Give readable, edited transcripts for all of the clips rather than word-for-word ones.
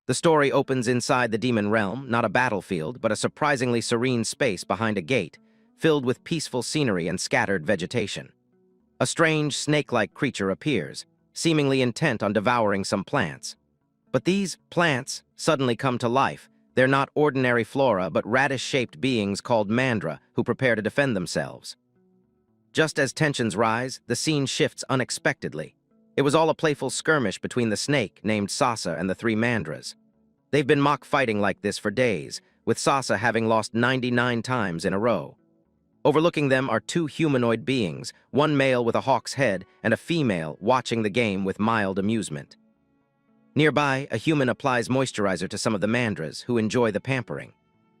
The story opens inside the demon realm, not a battlefield, but a surprisingly serene space behind a gate, filled with peaceful scenery and scattered vegetation. A strange, snake-like creature appears, seemingly intent on devouring some plants. But these plants suddenly come to life. They're not ordinary flora, but radish-shaped beings called MANHWA who prepare to defend themselves. Just as tensions rise, the scene shifts unexpectedly. It was all a playful skirmish between the snake, named Sasa, and the three MANHWAs. They've been mock-fighting like this for days, with Sasa having lost 99 times in a row. Overlooking them are two humanoid beings, one male with a hawk's head and a female watching the game with mild amusement. Nearby, a human applies moisturizer to some of the MANHWAs, who enjoy the pampering.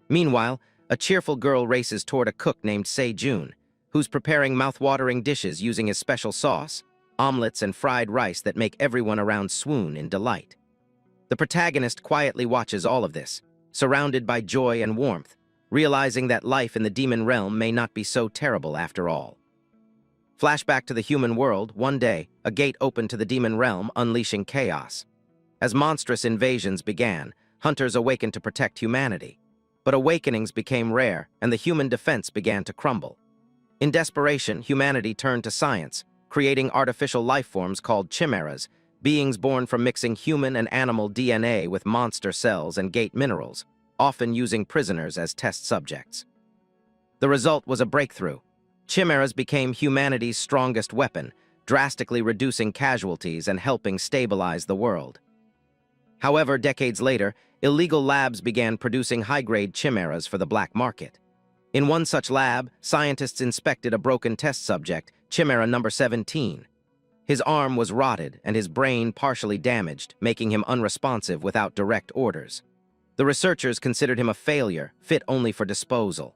Meanwhile, a cheerful girl races toward a cook named Se-jun, who's preparing mouth-watering dishes using his special sauce, omelets and fried rice that make everyone around swoon in delight. The protagonist quietly watches all of this, surrounded by joy and warmth, realizing that life in the demon realm may not be so terrible after all. Flashback to the human world, one day, a gate opened to the demon realm, unleashing chaos. As monstrous invasions began, hunters awakened to protect humanity. But awakenings became rare, and the human defense began to crumble. In desperation, humanity turned to science, creating artificial life forms called chimeras, beings born from mixing human and animal DNA with monster cells and gate minerals, often using prisoners as test subjects. The result was a breakthrough. Chimeras became humanity's strongest weapon, drastically reducing casualties and helping stabilize the world. However, decades later, illegal labs began producing high-grade chimeras for the black market. In one such lab, scientists inspected a broken test subject, Chimera number 17. His arm was rotted and his brain partially damaged, making him unresponsive without direct orders. The researchers considered him a failure, fit only for disposal.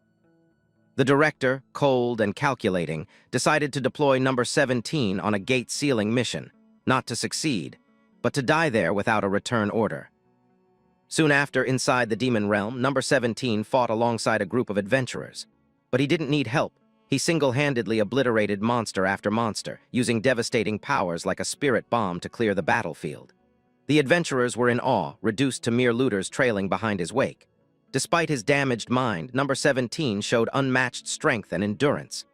The director, cold and calculating, decided to deploy number 17 on a gate-sealing mission, not to succeed, but to die there without a return order. Soon after, inside the demon realm, number 17 fought alongside a group of adventurers. But he didn't need help. He single-handedly obliterated monster after monster, using devastating powers like a spirit bomb to clear the battlefield. The adventurers were in awe, reduced to mere looters trailing behind his wake. Despite his damaged mind, number 17 showed unmatched strength and endurance.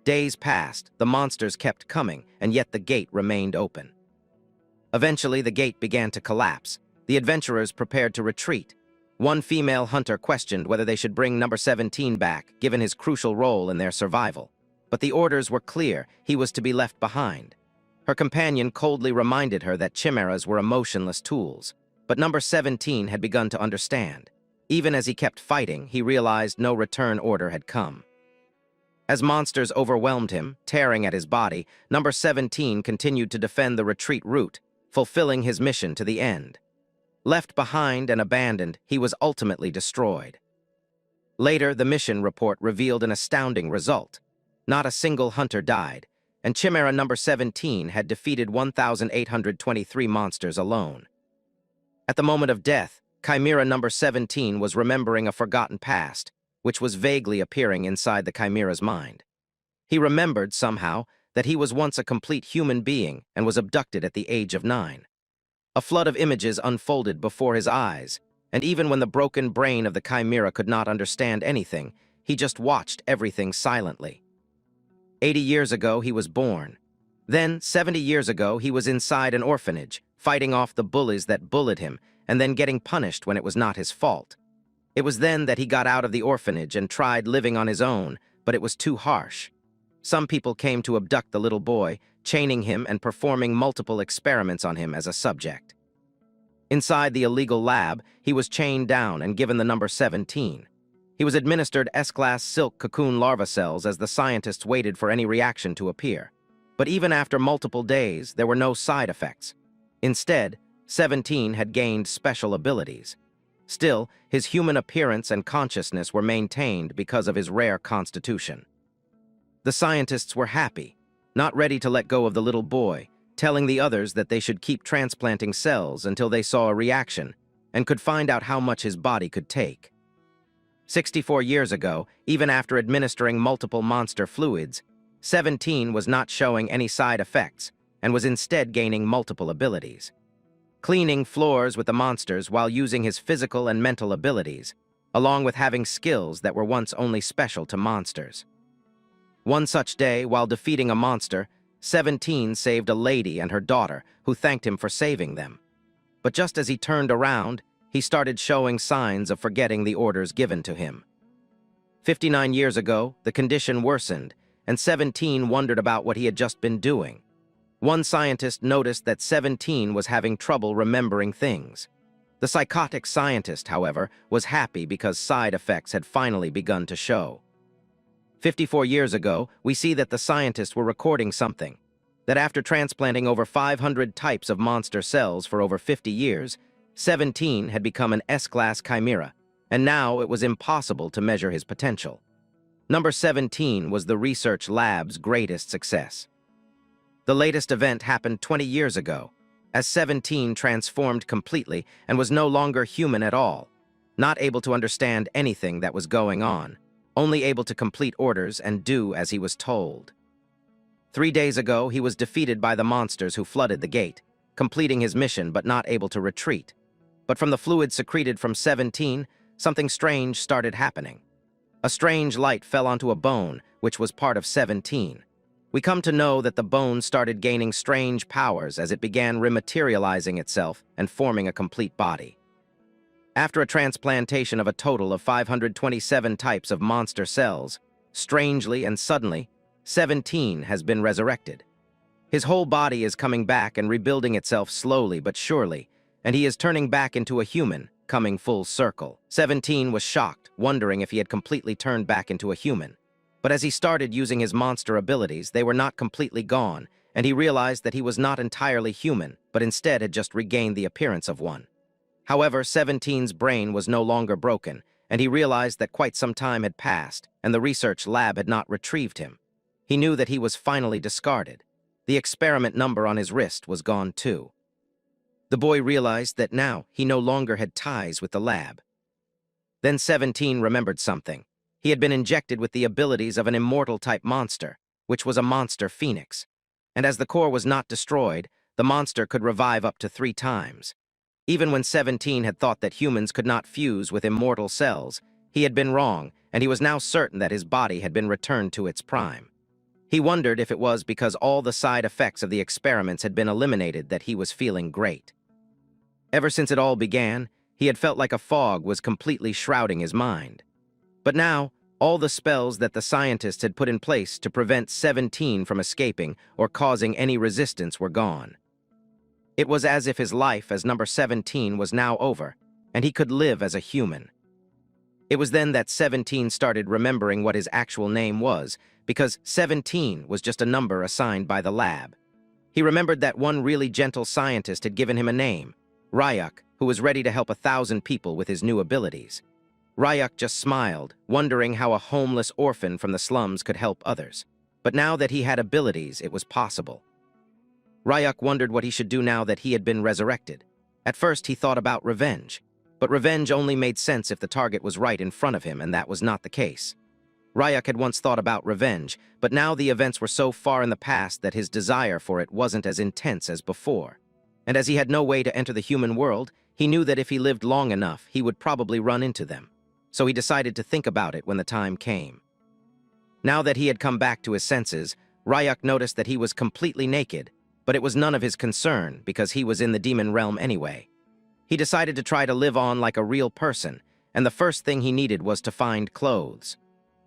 Days passed, the monsters kept coming, and yet the gate remained open. Eventually, the gate began to collapse. The adventurers prepared to retreat. One female hunter questioned whether they should bring number 17 back, given his crucial role in their survival. But the orders were clear: he was to be left behind. Her companion coldly reminded her that chimeras were emotionless tools. But number 17 had begun to understand. Even as he kept fighting, he realized no return order had come. As monsters overwhelmed him, tearing at his body, number 17 continued to defend the retreat route, fulfilling his mission to the end. Left behind and abandoned, he was ultimately destroyed. Later, the mission report revealed an astounding result. Not a single hunter died, and Chimera number 17 had defeated 1,823 monsters alone. At the moment of death, Chimera number 17 was remembering a forgotten past, which was vaguely appearing inside the Chimera's mind. He remembered, somehow, that he was once a complete human being and was abducted at the age of 9. A flood of images unfolded before his eyes, and even when the broken brain of the Chimera could not understand anything, he just watched everything silently. 80 years ago, he was born. Then, 70 years ago, he was inside an orphanage, fighting off the bullies that bullied him, and then getting punished when it was not his fault. It was then that he got out of the orphanage and tried living on his own, but it was too harsh. Some people came to abduct the little boy, chaining him and performing multiple experiments on him as a subject. Inside the illegal lab, he was chained down and given the number 17. He was administered S-class silk cocoon larva cells as the scientists waited for any reaction to appear. But even after multiple days, there were no side effects. Instead, 17 had gained special abilities. Still, his human appearance and consciousness were maintained because of his rare constitution. The scientists were happy, not ready to let go of the little boy, telling the others that they should keep transplanting cells until they saw a reaction and could find out how much his body could take. 64 years ago, even after administering multiple monster fluids, 17 was not showing any side effects and was instead gaining multiple abilities. cleaning floors with the monsters while using his physical and mental abilities, along with having skills that were once only special to monsters. One such day, while defeating a monster, 17 saved a lady and her daughter, who thanked him for saving them. But just as he turned around, he started showing signs of forgetting the orders given to him. 59 years ago, the condition worsened, and 17 wondered about what he had just been doing. One scientist noticed that 17 was having trouble remembering things. The psychotic scientist, however, was happy because side effects had finally begun to show. 54 years ago, we see that the scientists were recording something, that after transplanting over 500 types of monster cells for over 50 years, 17 had become an S-class chimera, and now it was impossible to measure his potential. Number 17 was the research lab's greatest success. The latest event happened 20 years ago, as 17 transformed completely and was no longer human at all, not able to understand anything that was going on, only able to complete orders and do as he was told. 3 days ago, he was defeated by the monsters who flooded the gate, completing his mission but not able to retreat. But from the fluid secreted from 17, something strange started happening. A strange light fell onto a bone, which was part of 17. We come to know that the bone started gaining strange powers as it began rematerializing itself and forming a complete body. After a transplantation of a total of 527 types of monster cells, strangely and suddenly, 17 has been resurrected. His whole body is coming back and rebuilding itself slowly but surely, and he is turning back into a human, coming full circle. 17 was shocked, wondering if he had completely turned back into a human. But as he started using his monster abilities, they were not completely gone, and he realized that he was not entirely human, but instead had just regained the appearance of one. However, 17's brain was no longer broken, and he realized that quite some time had passed, and the research lab had not retrieved him. He knew that he was finally discarded. The experiment number on his wrist was gone too. The boy realized that now he no longer had ties with the lab. Then 17 remembered something. He had been injected with the abilities of an immortal-type monster, which was a monster phoenix. And as the core was not destroyed, the monster could revive up to 3 times. Even when 17 had thought that humans could not fuse with immortal cells, he had been wrong, and he was now certain that his body had been returned to its prime. He wondered if it was because all the side effects of the experiments had been eliminated that he was feeling great. Ever since it all began, he had felt like a fog was completely shrouding his mind. But now, all the spells that the scientists had put in place to prevent 17 from escaping or causing any resistance were gone. It was as if his life as number 17 was now over, and he could live as a human. It was then that 17 started remembering what his actual name was, because 17 was just a number assigned by the lab. He remembered that one really gentle scientist had given him a name, Ryuk, who was ready to help 1,000 people with his new abilities. Ryuk just smiled, wondering how a homeless orphan from the slums could help others. But now that he had abilities, it was possible. Ryuk wondered what he should do now that he had been resurrected. At first, he thought about revenge. But revenge only made sense if the target was right in front of him, and that was not the case. Ryuk had once thought about revenge, but now the events were so far in the past that his desire for it wasn't as intense as before. And as he had no way to enter the human world, he knew that if he lived long enough, he would probably run into them. So he decided to think about it when the time came. Now that he had come back to his senses, Ryuk noticed that he was completely naked, but it was none of his concern because he was in the demon realm anyway. He decided to try to live on like a real person, and the first thing he needed was to find clothes.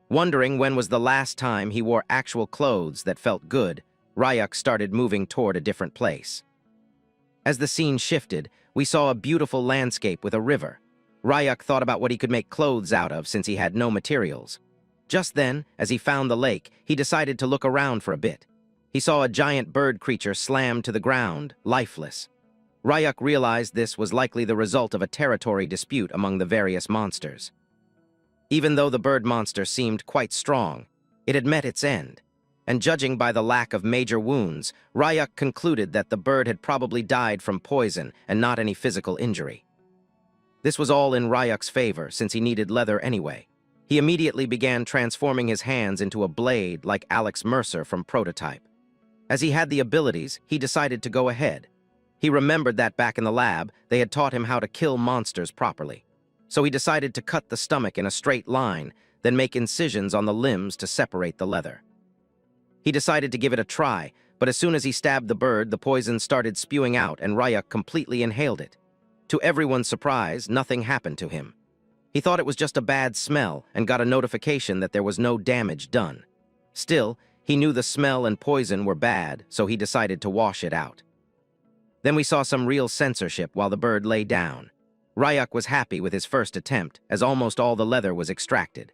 Wondering when was the last time he wore actual clothes that felt good, Ryuk started moving toward a different place. As the scene shifted, we saw a beautiful landscape with a river. Ryuk thought about what he could make clothes out of since he had no materials. Just then, as he found the lake, he decided to look around for a bit. He saw a giant bird creature slammed to the ground, lifeless. Ryuk realized this was likely the result of a territory dispute among the various monsters. Even though the bird monster seemed quite strong, it had met its end. And judging by the lack of major wounds, Ryuk concluded that the bird had probably died from poison and not any physical injury. This was all in Ryuk's favor, since he needed leather anyway. He immediately began transforming his hands into a blade like Alex Mercer from Prototype. As he had the abilities, he decided to go ahead. He remembered that back in the lab, they had taught him how to kill monsters properly. So he decided to cut the stomach in a straight line, then make incisions on the limbs to separate the leather. He decided to give it a try, but as soon as he stabbed the bird, the poison started spewing out and Ryuk completely inhaled it. To everyone's surprise, nothing happened to him. He thought it was just a bad smell and got a notification that there was no damage done. Still, he knew the smell and poison were bad, so he decided to wash it out. Then we saw some real censorship while the bird lay down. Ryuk was happy with his first attempt, as almost all the leather was extracted.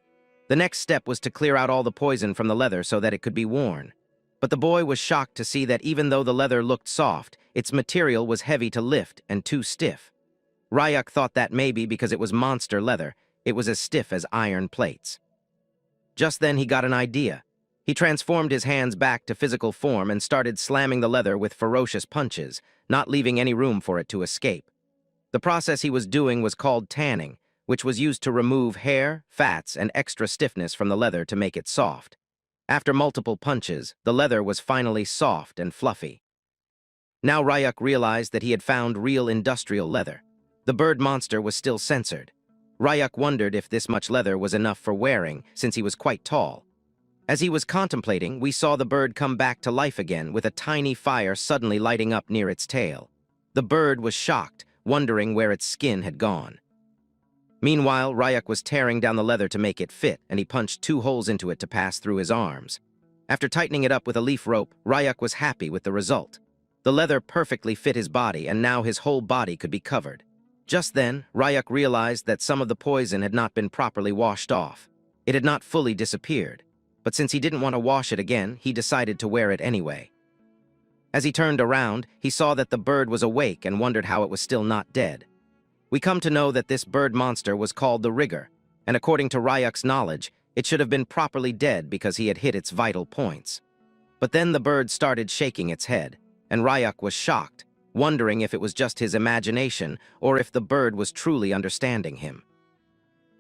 The next step was to clear out all the poison from the leather so that it could be worn. But the boy was shocked to see that even though the leather looked soft, its material was heavy to lift and too stiff. Ryuk thought that maybe because it was monster leather, it was as stiff as iron plates. Just then he got an idea. He transformed his hands back to physical form and started slamming the leather with ferocious punches, not leaving any room for it to escape. The process he was doing was called tanning, which was used to remove hair, fats, and extra stiffness from the leather to make it soft. After multiple punches, the leather was finally soft and fluffy. Now Ryuk realized that he had found real industrial leather. The bird monster was still censored. Ryuk wondered if this much leather was enough for wearing, since he was quite tall. As he was contemplating, we saw the bird come back to life again with a tiny fire suddenly lighting up near its tail. The bird was shocked, wondering where its skin had gone. Meanwhile, Ryuk was tearing down the leather to make it fit, and he punched 2 holes into it to pass through his arms. After tightening it up with a leaf rope, Ryuk was happy with the result. The leather perfectly fit his body, and now his whole body could be covered. Just then, Ryuk realized that some of the poison had not been properly washed off. It had not fully disappeared, but since he didn't want to wash it again, he decided to wear it anyway. As he turned around, he saw that the bird was awake and wondered how it was still not dead. We come to know that this bird monster was called the Rigger, and according to Ryuk's knowledge, it should have been properly dead because he had hit its vital points. But then the bird started shaking its head, and Ryuk was shocked, wondering if it was just his imagination or if the bird was truly understanding him.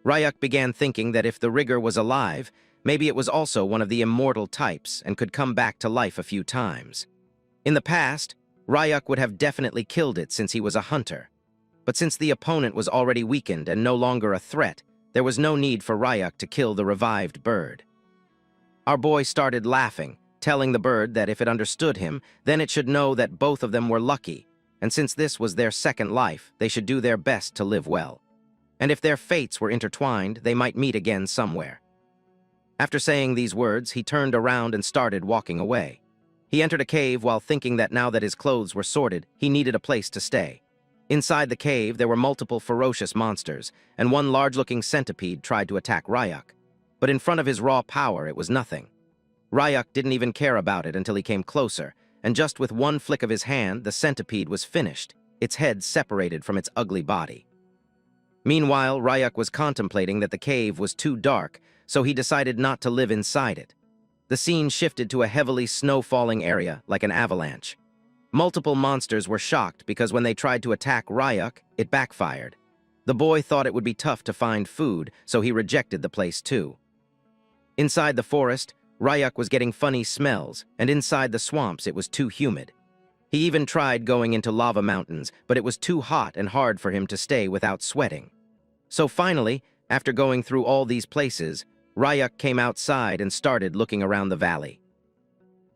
Ryuk began thinking that if the Rigger was alive, maybe it was also one of the immortal types and could come back to life a few times. In the past, Ryuk would have definitely killed it since he was a hunter. But since the opponent was already weakened and no longer a threat, there was no need for Ryuk to kill the revived bird. Our boy started laughing, telling the bird that if it understood him, then it should know that both of them were lucky, and since this was their second life, they should do their best to live well. And if their fates were intertwined, they might meet again somewhere. After saying these words, he turned around and started walking away. He entered a cave while thinking that now that his clothes were sorted, he needed a place to stay. Inside the cave, there were multiple ferocious monsters, and one large-looking centipede tried to attack Ryuk. But in front of his raw power, it was nothing. Ryuk didn't even care about it until he came closer, and just with one flick of his hand, the centipede was finished, its head separated from its ugly body. Meanwhile, Ryuk was contemplating that the cave was too dark, so he decided not to live inside it. The scene shifted to a heavily snow-falling area, like an avalanche. Multiple monsters were shocked because when they tried to attack Ryuk, it backfired. The boy thought it would be tough to find food, so he rejected the place too. Inside the forest, Ryuk was getting funny smells, and inside the swamps it was too humid. He even tried going into lava mountains, but it was too hot and hard for him to stay without sweating. So finally, after going through all these places, Ryuk came outside and started looking around the valley.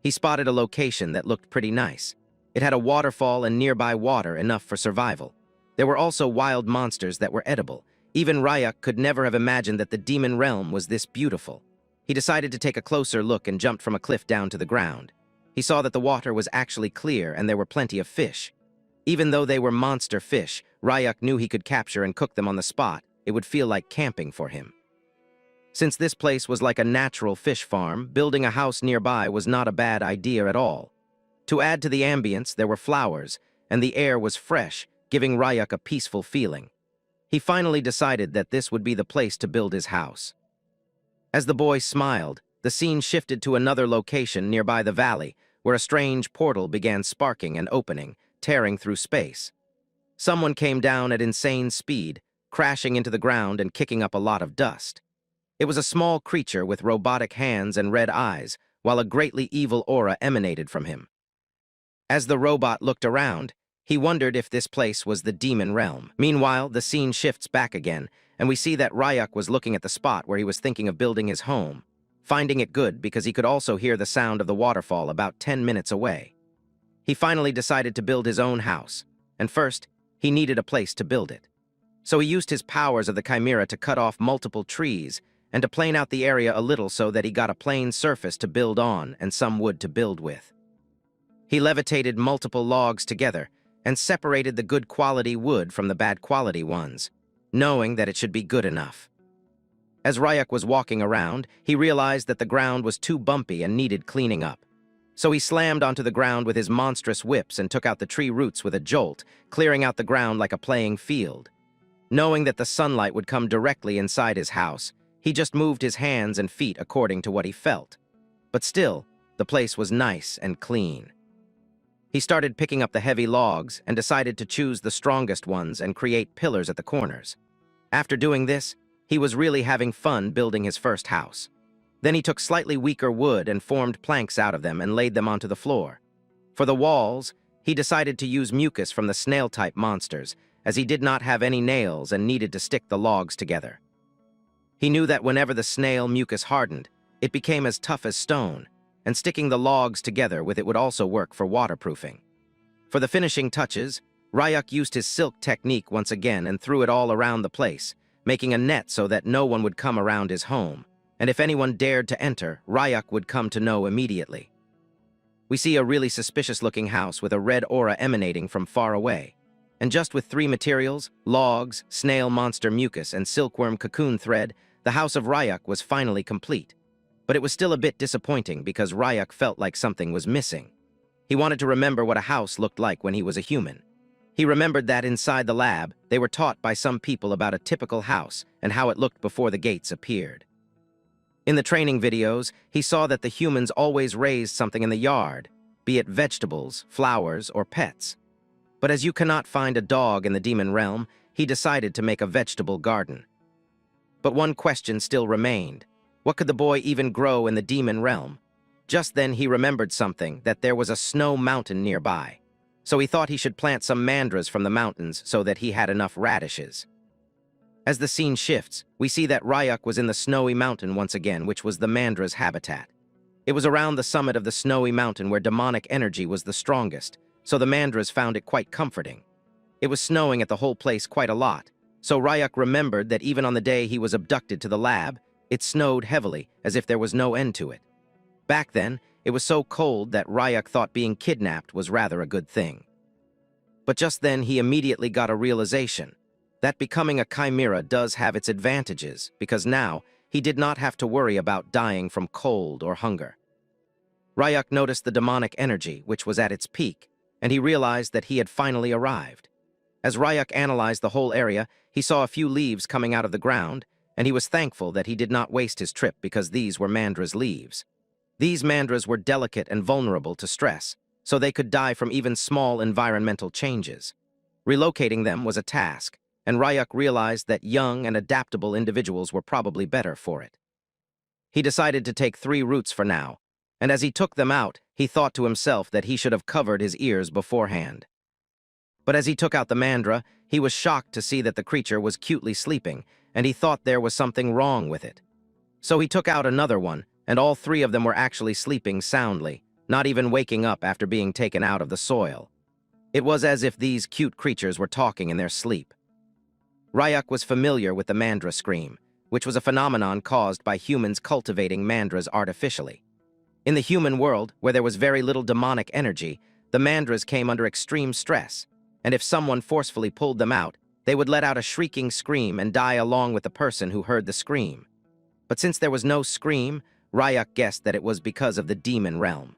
He spotted a location that looked pretty nice. It had a waterfall and nearby water enough for survival. There were also wild monsters that were edible. Even Ryuk could never have imagined that the demon realm was this beautiful. He decided to take a closer look and jumped from a cliff down to the ground. He saw that the water was actually clear and there were plenty of fish. Even though they were monster fish, Ryuk knew he could capture and cook them on the spot. It would feel like camping for him. Since this place was like a natural fish farm, building a house nearby was not a bad idea at all. To add to the ambience, there were flowers, and the air was fresh, giving Ryuk a peaceful feeling. He finally decided that this would be the place to build his house. As the boy smiled, the scene shifted to another location nearby the valley, where a strange portal began sparking and opening, tearing through space. Someone came down at insane speed, crashing into the ground and kicking up a lot of dust. It was a small creature with robotic hands and red eyes, while a greatly evil aura emanated from him. As the robot looked around, He wondered if this place was the demon realm. Meanwhile, the scene shifts back again, and we see that Ryuk was looking at the spot where he was thinking of building his home, finding it good because he could also hear the sound of the waterfall about 10 minutes away. He finally decided to build his own house, and first, he needed a place to build it. So he used his powers of the Chimera to cut off multiple trees and to plane out the area a little so that he got a plain surface to build on and some wood to build with. He levitated multiple logs together and separated the good quality wood from the bad quality ones, knowing that it should be good enough. As Ryuk was walking around, he realized that the ground was too bumpy and needed cleaning up. So he slammed onto the ground with his monstrous whips and took out the tree roots with a jolt, clearing out the ground like a playing field. Knowing that the sunlight would come directly inside his house, he just moved his hands and feet according to what he felt. But still, the place was nice and clean. He started picking up the heavy logs and decided to choose the strongest ones and create pillars at the corners. After doing this, he was really having fun building his first house. Then he took slightly weaker wood and formed planks out of them and laid them onto the floor. For the walls, he decided to use mucus from the snail-type monsters, as he did not have any nails and needed to stick the logs together. He knew that whenever the snail mucus hardened, it became as tough as stone, and sticking the logs together with it would also work for waterproofing. For the finishing touches, Ryuk used his silk technique once again and threw it all around the place, making a net so that no one would come around his home, and if anyone dared to enter, Ryuk would come to know immediately. We see a really suspicious-looking house with a red aura emanating from far away, and just with 3 materials, logs, snail monster mucus, and silkworm cocoon thread, the house of Ryuk was finally complete. But it was still a bit disappointing because Ryuk felt like something was missing. He wanted to remember what a house looked like when he was a human. He remembered that inside the lab, they were taught by some people about a typical house and how it looked before the gates appeared. In the training videos, he saw that the humans always raised something in the yard, be it vegetables, flowers, or pets. But as you cannot find a dog in the demon realm, he decided to make a vegetable garden. But one question still remained. What could the boy even grow in the demon realm? Just then he remembered something, that there was a snow mountain nearby. So he thought he should plant some mandras from the mountains so that he had enough radishes. As the scene shifts, we see that Ryuk was in the snowy mountain once again, which was the mandra's habitat. It was around the summit of the snowy mountain where demonic energy was the strongest, so the mandras found it quite comforting. It was snowing at the whole place quite a lot, so Ryuk remembered that even on the day he was abducted to the lab, it snowed heavily, as if there was no end to it. Back then, it was so cold that Ryuk thought being kidnapped was rather a good thing. But just then he immediately got a realization that becoming a chimera does have its advantages, because now he did not have to worry about dying from cold or hunger. Ryuk noticed the demonic energy, which was at its peak, and he realized that he had finally arrived. As Ryuk analyzed the whole area, he saw a few leaves coming out of the ground, and he was thankful that he did not waste his trip because these were mandra's leaves. These mandras were delicate and vulnerable to stress, so they could die from even small environmental changes. Relocating them was a task, and Ryuk realized that young and adaptable individuals were probably better for it. He decided to take 3 roots for now, and as he took them out, he thought to himself that he should have covered his ears beforehand. But as he took out the mandra, he was shocked to see that the creature was cutely sleeping, and he thought there was something wrong with it. So he took out another one, and all 3 of them were actually sleeping soundly, not even waking up after being taken out of the soil. It was as if these cute creatures were talking in their sleep. Ryuk was familiar with the mandra scream, which was a phenomenon caused by humans cultivating mandras artificially. In the human world, where there was very little demonic energy, the mandras came under extreme stress, and if someone forcefully pulled them out, they would let out a shrieking scream and die along with the person who heard the scream. But since there was no scream, Ryuk guessed that it was because of the demon realm.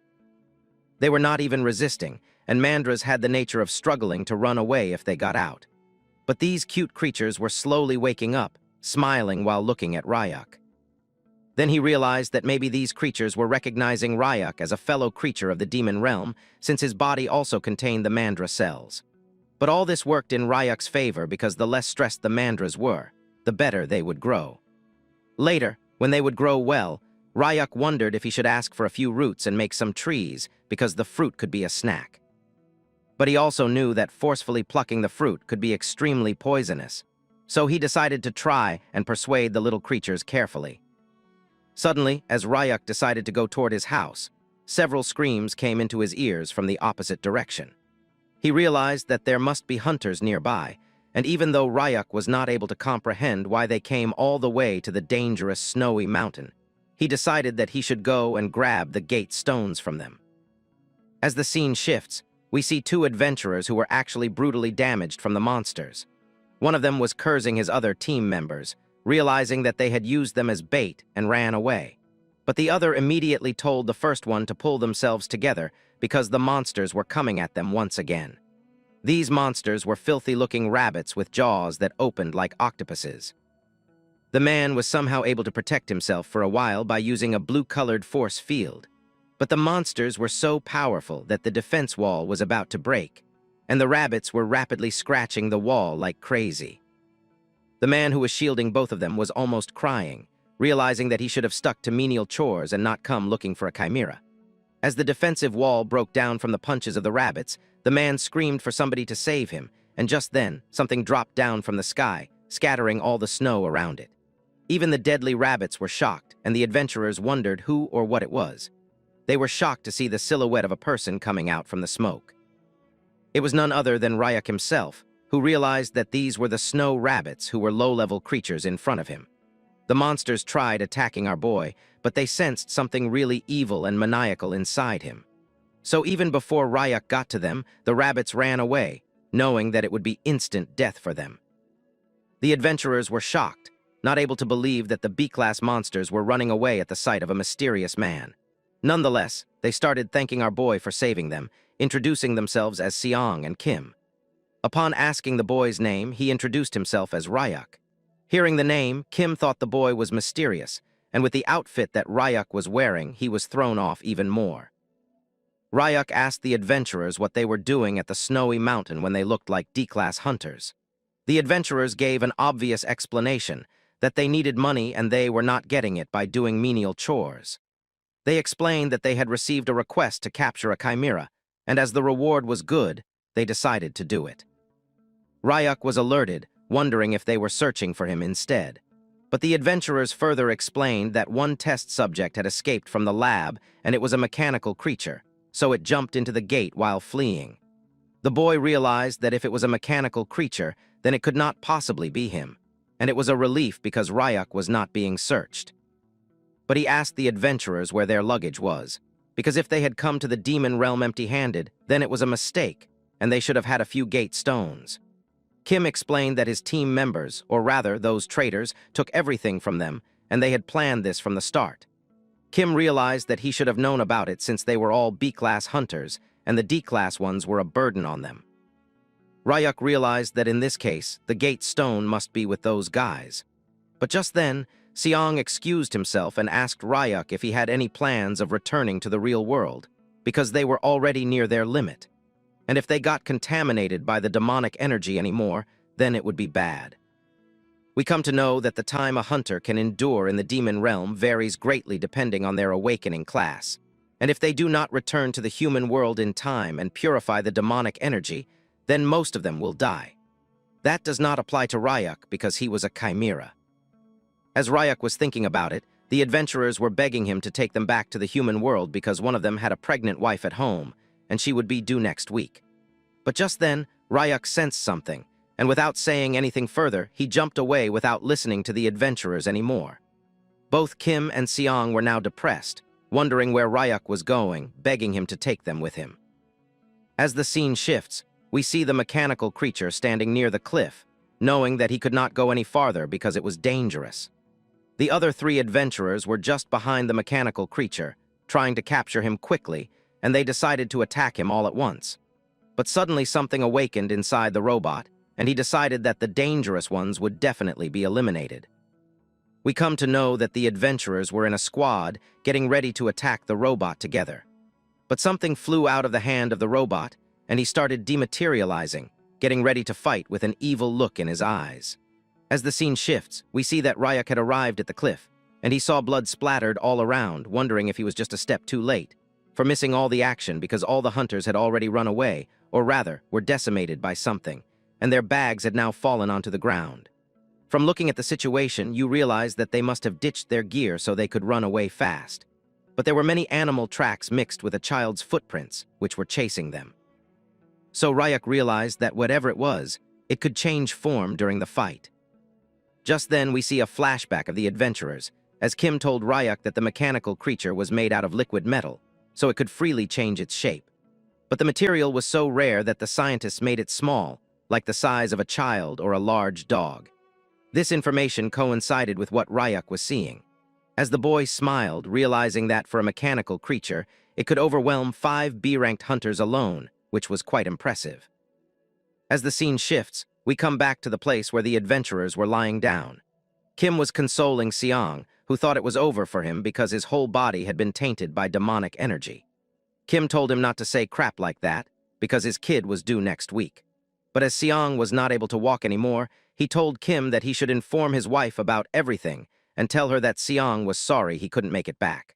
They were not even resisting, and mandras had the nature of struggling to run away if they got out. But these cute creatures were slowly waking up, smiling while looking at Ryuk. Then he realized that maybe these creatures were recognizing Ryuk as a fellow creature of the demon realm, since his body also contained the mandra cells. But all this worked in Ryuk's favor because the less stressed the mandras were, the better they would grow. Later, when they would grow well, Ryuk wondered if he should ask for a few roots and make some trees, because the fruit could be a snack. But he also knew that forcefully plucking the fruit could be extremely poisonous, so he decided to try and persuade the little creatures carefully. Suddenly, as Rayuk decided to go toward his house, several screams came into his ears from the opposite direction. He realized that there must be hunters nearby, and even though Rayuk was not able to comprehend why they came all the way to the dangerous snowy mountain, he decided that he should go and grab the gate stones from them. As the scene shifts, we see two adventurers who were actually brutally damaged from the monsters. One of them was cursing his other team members, realizing that they had used them as bait and ran away. But the other immediately told the first one to pull themselves together because the monsters were coming at them once again. These monsters were filthy-looking rabbits with jaws that opened like octopuses. The man was somehow able to protect himself for a while by using a blue-colored force field. But the monsters were so powerful that the defense wall was about to break, and the rabbits were rapidly scratching the wall like crazy. The man who was shielding both of them was almost crying, realizing that he should have stuck to menial chores and not come looking for a chimera. As the defensive wall broke down from the punches of the rabbits, the man screamed for somebody to save him, and just then, something dropped down from the sky, scattering all the snow around it. Even the deadly rabbits were shocked, and the adventurers wondered who or what it was. They were shocked to see the silhouette of a person coming out from the smoke. It was none other than Rayuk himself, who realized that these were the snow rabbits who were low-level creatures in front of him. The monsters tried attacking our boy, but they sensed something really evil and maniacal inside him. So even before Rayuk got to them, the rabbits ran away, knowing that it would be instant death for them. The adventurers were shocked, not able to believe that the B-class monsters were running away at the sight of a mysterious man. Nonetheless, they started thanking our boy for saving them, introducing themselves as Seong and Kim. Upon asking the boy's name, he introduced himself as Rayuk. Hearing the name, Kim thought the boy was mysterious, and with the outfit that Rayuk was wearing, he was thrown off even more. Rayuk asked the adventurers what they were doing at the snowy mountain when they looked like D-class hunters. The adventurers gave an obvious explanation, that they needed money and they were not getting it by doing menial chores. They explained that they had received a request to capture a chimera, and as the reward was good, they decided to do it. Rayuk was alerted, wondering if they were searching for him instead. But the adventurers further explained that one test subject had escaped from the lab and it was a mechanical creature, so it jumped into the gate while fleeing. The boy realized that if it was a mechanical creature, then it could not possibly be him, and it was a relief because Rayuk was not being searched. But he asked the adventurers where their luggage was, because if they had come to the demon realm empty-handed, then it was a mistake, and they should have had a few gate stones. Kim explained that his team members, or rather those traitors, took everything from them, and they had planned this from the start. Kim realized that he should have known about it since they were all B-class hunters, and the D-class ones were a burden on them. Rayuk realized that in this case, the gate stone must be with those guys. But just then, Seong excused himself and asked Rayuk if he had any plans of returning to the real world, because they were already near their limit. And if they got contaminated by the demonic energy anymore, then it would be bad. We come to know that the time a hunter can endure in the demon realm varies greatly depending on their awakening class. And if they do not return to the human world in time and purify the demonic energy, then most of them will die. That does not apply to Rayuk because he was a chimera. As Rayuk was thinking about it, the adventurers were begging him to take them back to the human world because one of them had a pregnant wife at home, and she would be due next week. But just then, Rayuk sensed something, and without saying anything further, he jumped away without listening to the adventurers anymore. Both Kim and Seong were now depressed, wondering where Rayuk was going, begging him to take them with him. As the scene shifts, we see the mechanical creature standing near the cliff, knowing that he could not go any farther because it was dangerous. The other three adventurers were just behind the mechanical creature, trying to capture him quickly, and they decided to attack him all at once. But suddenly something awakened inside the robot, and he decided that the dangerous ones would definitely be eliminated. We come to know that the adventurers were in a squad, getting ready to attack the robot together. But something flew out of the hand of the robot, and he started dematerializing, getting ready to fight with an evil look in his eyes. As the scene shifts, we see that Rayuk had arrived at the cliff, and he saw blood splattered all around, wondering if he was just a step too late, for missing all the action because all the hunters had already run away, or rather, were decimated by something, and their bags had now fallen onto the ground. From looking at the situation, you realize that they must have ditched their gear so they could run away fast. But there were many animal tracks mixed with a child's footprints, which were chasing them. So Ryuk realized that whatever it was, it could change form during the fight. Just then, we see a flashback of the adventurers, as Kim told Ryuk that the mechanical creature was made out of liquid metal, so it could freely change its shape. But the material was so rare that the scientists made it small, like the size of a child or a large dog. This information coincided with what Ryuk was seeing. As the boy smiled, realizing that for a mechanical creature, it could overwhelm 5 B-ranked hunters alone, which was quite impressive. As the scene shifts, we come back to the place where the adventurers were lying down. Kim was consoling Seong, who thought it was over for him because his whole body had been tainted by demonic energy. Kim told him not to say crap like that, because his kid was due next week. But as Seong was not able to walk anymore, he told Kim that he should inform his wife about everything and tell her that Seong was sorry he couldn't make it back.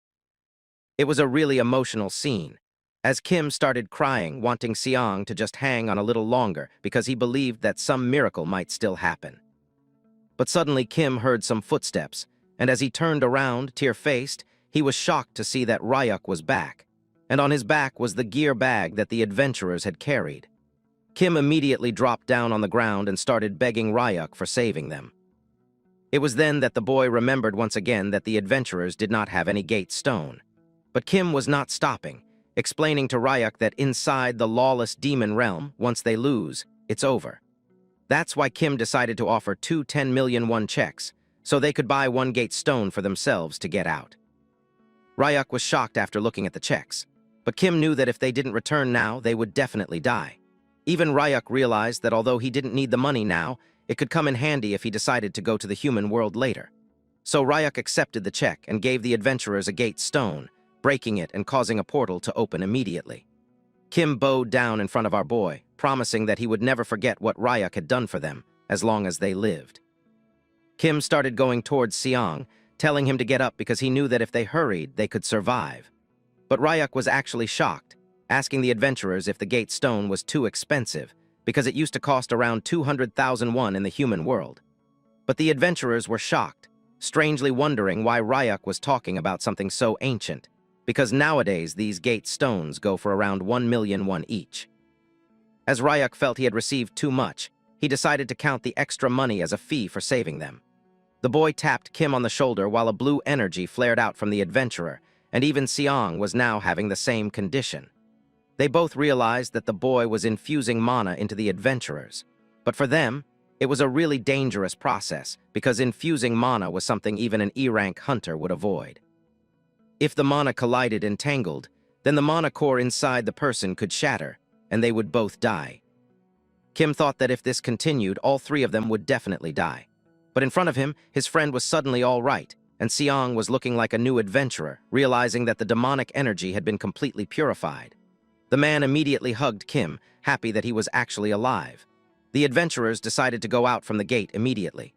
It was a really emotional scene, as Kim started crying, wanting Seong to just hang on a little longer because he believed that some miracle might still happen. But suddenly Kim heard some footsteps, and as he turned around, tear-faced, he was shocked to see that Ryuk was back, and on his back was the gear bag that the adventurers had carried. Kim immediately dropped down on the ground and started begging Ryuk for saving them. It was then that the boy remembered once again that the adventurers did not have any gate stone. But Kim was not stopping, explaining to Ryuk that inside the lawless demon realm, once they lose, it's over. That's why Kim decided to offer 2 10 million won checks, so they could buy 1 gate stone for themselves to get out. Ryuk was shocked after looking at the checks, but Kim knew that if they didn't return now, they would definitely die. Even Ryuk realized that although he didn't need the money now, it could come in handy if he decided to go to the human world later. So Ryuk accepted the check and gave the adventurers a gate stone, breaking it and causing a portal to open immediately. Kim bowed down in front of our boy, promising that he would never forget what Ryuk had done for them, as long as they lived. Kim started going towards Seong, telling him to get up because he knew that if they hurried, they could survive. But Ryuk was actually shocked, asking the adventurers if the gate stone was too expensive, because it used to cost around 200,000 won in the human world. But the adventurers were shocked, strangely wondering why Ryuk was talking about something so ancient, because nowadays these gate stones go for around 1 million won each. As Ryuk felt he had received too much, he decided to count the extra money as a fee for saving them. The boy tapped Kim on the shoulder while a blue energy flared out from the adventurer, and even Seong was now having the same condition. They both realized that the boy was infusing mana into the adventurers, but for them, it was a really dangerous process because infusing mana was something even an E-rank hunter would avoid. If the mana collided and tangled, then the mana core inside the person could shatter, and they would both die. Kim thought that if this continued, all 3 of them would definitely die. But in front of him, his friend was suddenly all right, and Seong was looking like a new adventurer, realizing that the demonic energy had been completely purified. The man immediately hugged Kim, happy that he was actually alive. The adventurers decided to go out from the gate immediately.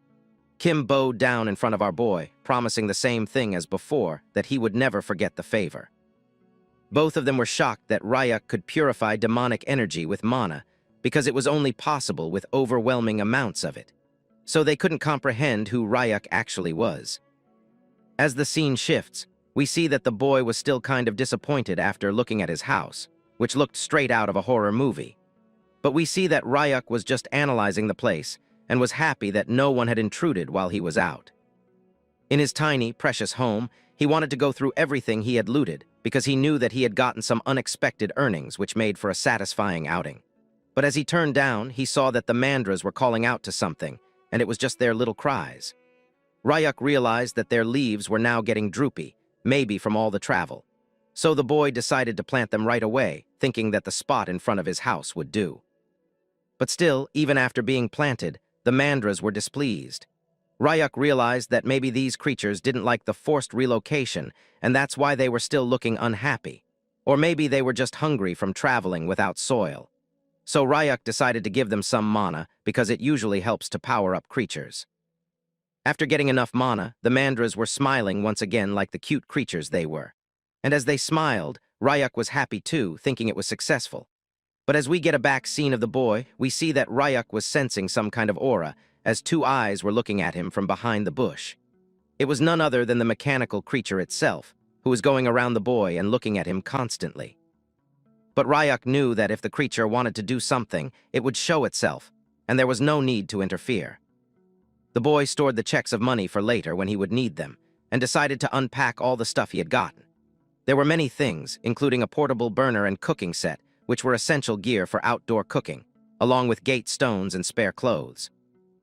Kim bowed down in front of our boy, promising the same thing as before, that he would never forget the favor. Both of them were shocked that Ryuk could purify demonic energy with mana, because it was only possible with overwhelming amounts of it. So they couldn't comprehend who Ryuk actually was. As the scene shifts, we see that the boy was still kind of disappointed after looking at his house, which looked straight out of a horror movie. But we see that Ryuk was just analyzing the place and was happy that no one had intruded while he was out. In his tiny, precious home, he wanted to go through everything he had looted because he knew that he had gotten some unexpected earnings which made for a satisfying outing. But as he turned down, he saw that the mandras were calling out to something, and it was just their little cries. Ryuk realized that their leaves were now getting droopy, maybe from all the travel. So the boy decided to plant them right away, thinking that the spot in front of his house would do. But still, even after being planted, the mandras were displeased. Ryuk realized that maybe these creatures didn't like the forced relocation, and that's why they were still looking unhappy. Or maybe they were just hungry from traveling without soil. So Ryuk decided to give them some mana, because it usually helps to power up creatures. After getting enough mana, the mandras were smiling once again like the cute creatures they were. And as they smiled, Ryuk was happy too, thinking it was successful. But as we get a back scene of the boy, we see that Ryuk was sensing some kind of aura, as two eyes were looking at him from behind the bush. It was none other than the mechanical creature itself, who was going around the boy and looking at him constantly. But Ryuk knew that if the creature wanted to do something, it would show itself, and there was no need to interfere. The boy stored the checks of money for later when he would need them, and decided to unpack all the stuff he had gotten. There were many things, including a portable burner and cooking set, which were essential gear for outdoor cooking, along with gate stones and spare clothes.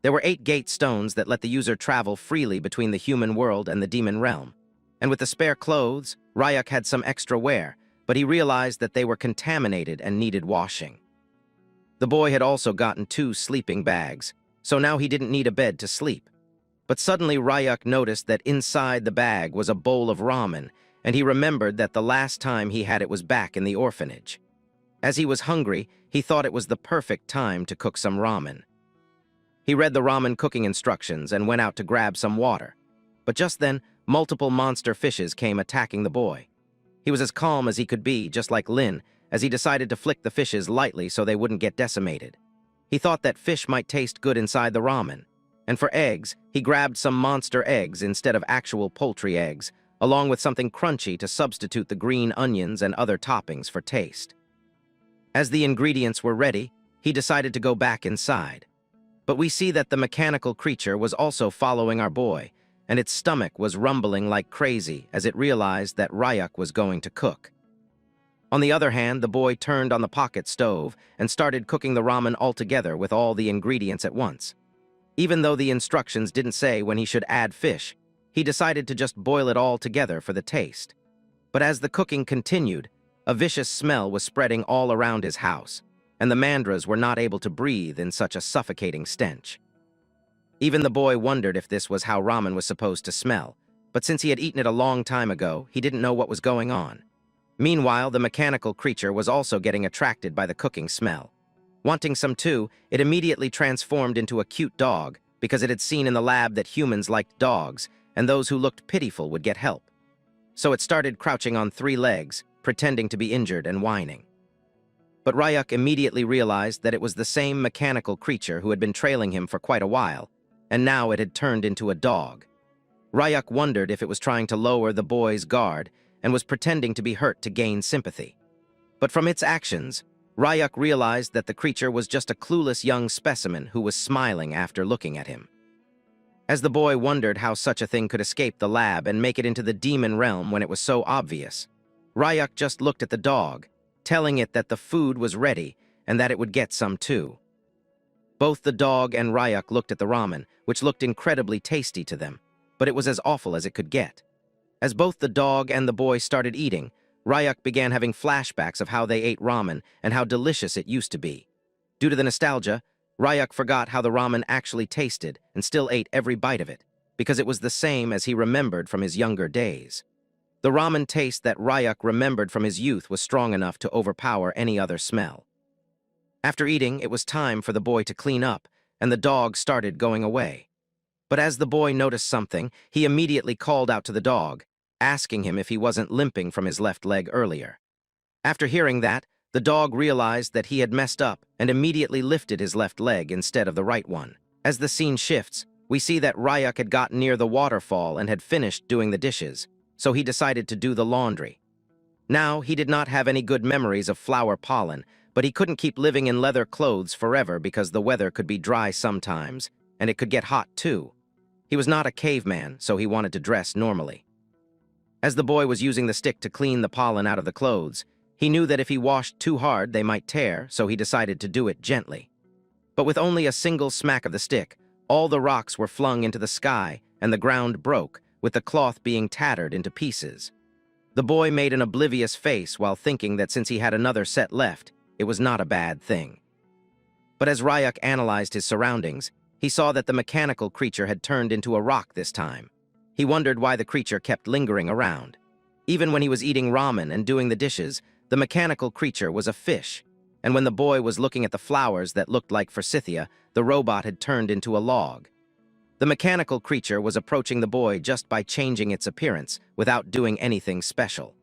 There were 8 gate stones that let the user travel freely between the human world and the demon realm. And with the spare clothes, Ryuk had some extra wear, but he realized that they were contaminated and needed washing. The boy had also gotten 2 sleeping bags, so now he didn't need a bed to sleep. But suddenly Ryuk noticed that inside the bag was a bowl of ramen, and he remembered that the last time he had it was back in the orphanage. As he was hungry, he thought it was the perfect time to cook some ramen. He read the ramen cooking instructions and went out to grab some water. But just then, multiple monster fishes came attacking the boy. He was as calm as he could be, just like Lin, as he decided to flick the fishes lightly so they wouldn't get decimated. He thought that fish might taste good inside the ramen. And for eggs, he grabbed some monster eggs instead of actual poultry eggs, along with something crunchy to substitute the green onions and other toppings for taste. As the ingredients were ready, he decided to go back inside. But we see that the mechanical creature was also following our boy, and its stomach was rumbling like crazy as it realized that Ryuk was going to cook. On the other hand, the boy turned on the pocket stove and started cooking the ramen altogether with all the ingredients at once. Even though the instructions didn't say when he should add fish, he decided to just boil it all together for the taste. But as the cooking continued, a vicious smell was spreading all around his house, and the mandras were not able to breathe in such a suffocating stench. Even the boy wondered if this was how ramen was supposed to smell, but since he had eaten it a long time ago, he didn't know what was going on. Meanwhile, the mechanical creature was also getting attracted by the cooking smell. Wanting some too, it immediately transformed into a cute dog because it had seen in the lab that humans liked dogs, and those who looked pitiful would get help. So it started crouching on 3 legs, pretending to be injured and whining. But Ryuk immediately realized that it was the same mechanical creature who had been trailing him for quite a while, and now it had turned into a dog. Ryuk wondered if it was trying to lower the boy's guard and was pretending to be hurt to gain sympathy. But from its actions, Ryuk realized that the creature was just a clueless young specimen who was smiling after looking at him. As the boy wondered how such a thing could escape the lab and make it into the demon realm when it was so obvious, Ryuk just looked at the dog, telling it that the food was ready and that it would get some too. Both the dog and Ryuk looked at the ramen, which looked incredibly tasty to them, but it was as awful as it could get. As both the dog and the boy started eating, Ryuk began having flashbacks of how they ate ramen and how delicious it used to be. Due to the nostalgia, Ryuk forgot how the ramen actually tasted and still ate every bite of it, because it was the same as he remembered from his younger days. The ramen taste that Ryuk remembered from his youth was strong enough to overpower any other smell. After eating, it was time for the boy to clean up, and the dog started going away. But as the boy noticed something, he immediately called out to the dog, asking him if he wasn't limping from his left leg earlier. After hearing that, the dog realized that he had messed up and immediately lifted his left leg instead of the right one. As the scene shifts, we see that Ryuk had gotten near the waterfall and had finished doing the dishes, so he decided to do the laundry. Now, he did not have any good memories of flower pollen, but he couldn't keep living in leather clothes forever because the weather could be dry sometimes, and it could get hot too. He was not a caveman, so he wanted to dress normally. As the boy was using the stick to clean the pollen out of the clothes, he knew that if he washed too hard, they might tear, so he decided to do it gently. But with only a single smack of the stick, all the rocks were flung into the sky, and the ground broke, with the cloth being tattered into pieces. The boy made an oblivious face while thinking that since he had another set left, it was not a bad thing. But as Ryuk analyzed his surroundings, he saw that the mechanical creature had turned into a rock this time. He wondered why the creature kept lingering around. Even when he was eating ramen and doing the dishes, the mechanical creature was a fish, and when the boy was looking at the flowers that looked like forsythia, the robot had turned into a log. The mechanical creature was approaching the boy just by changing its appearance, without doing anything special.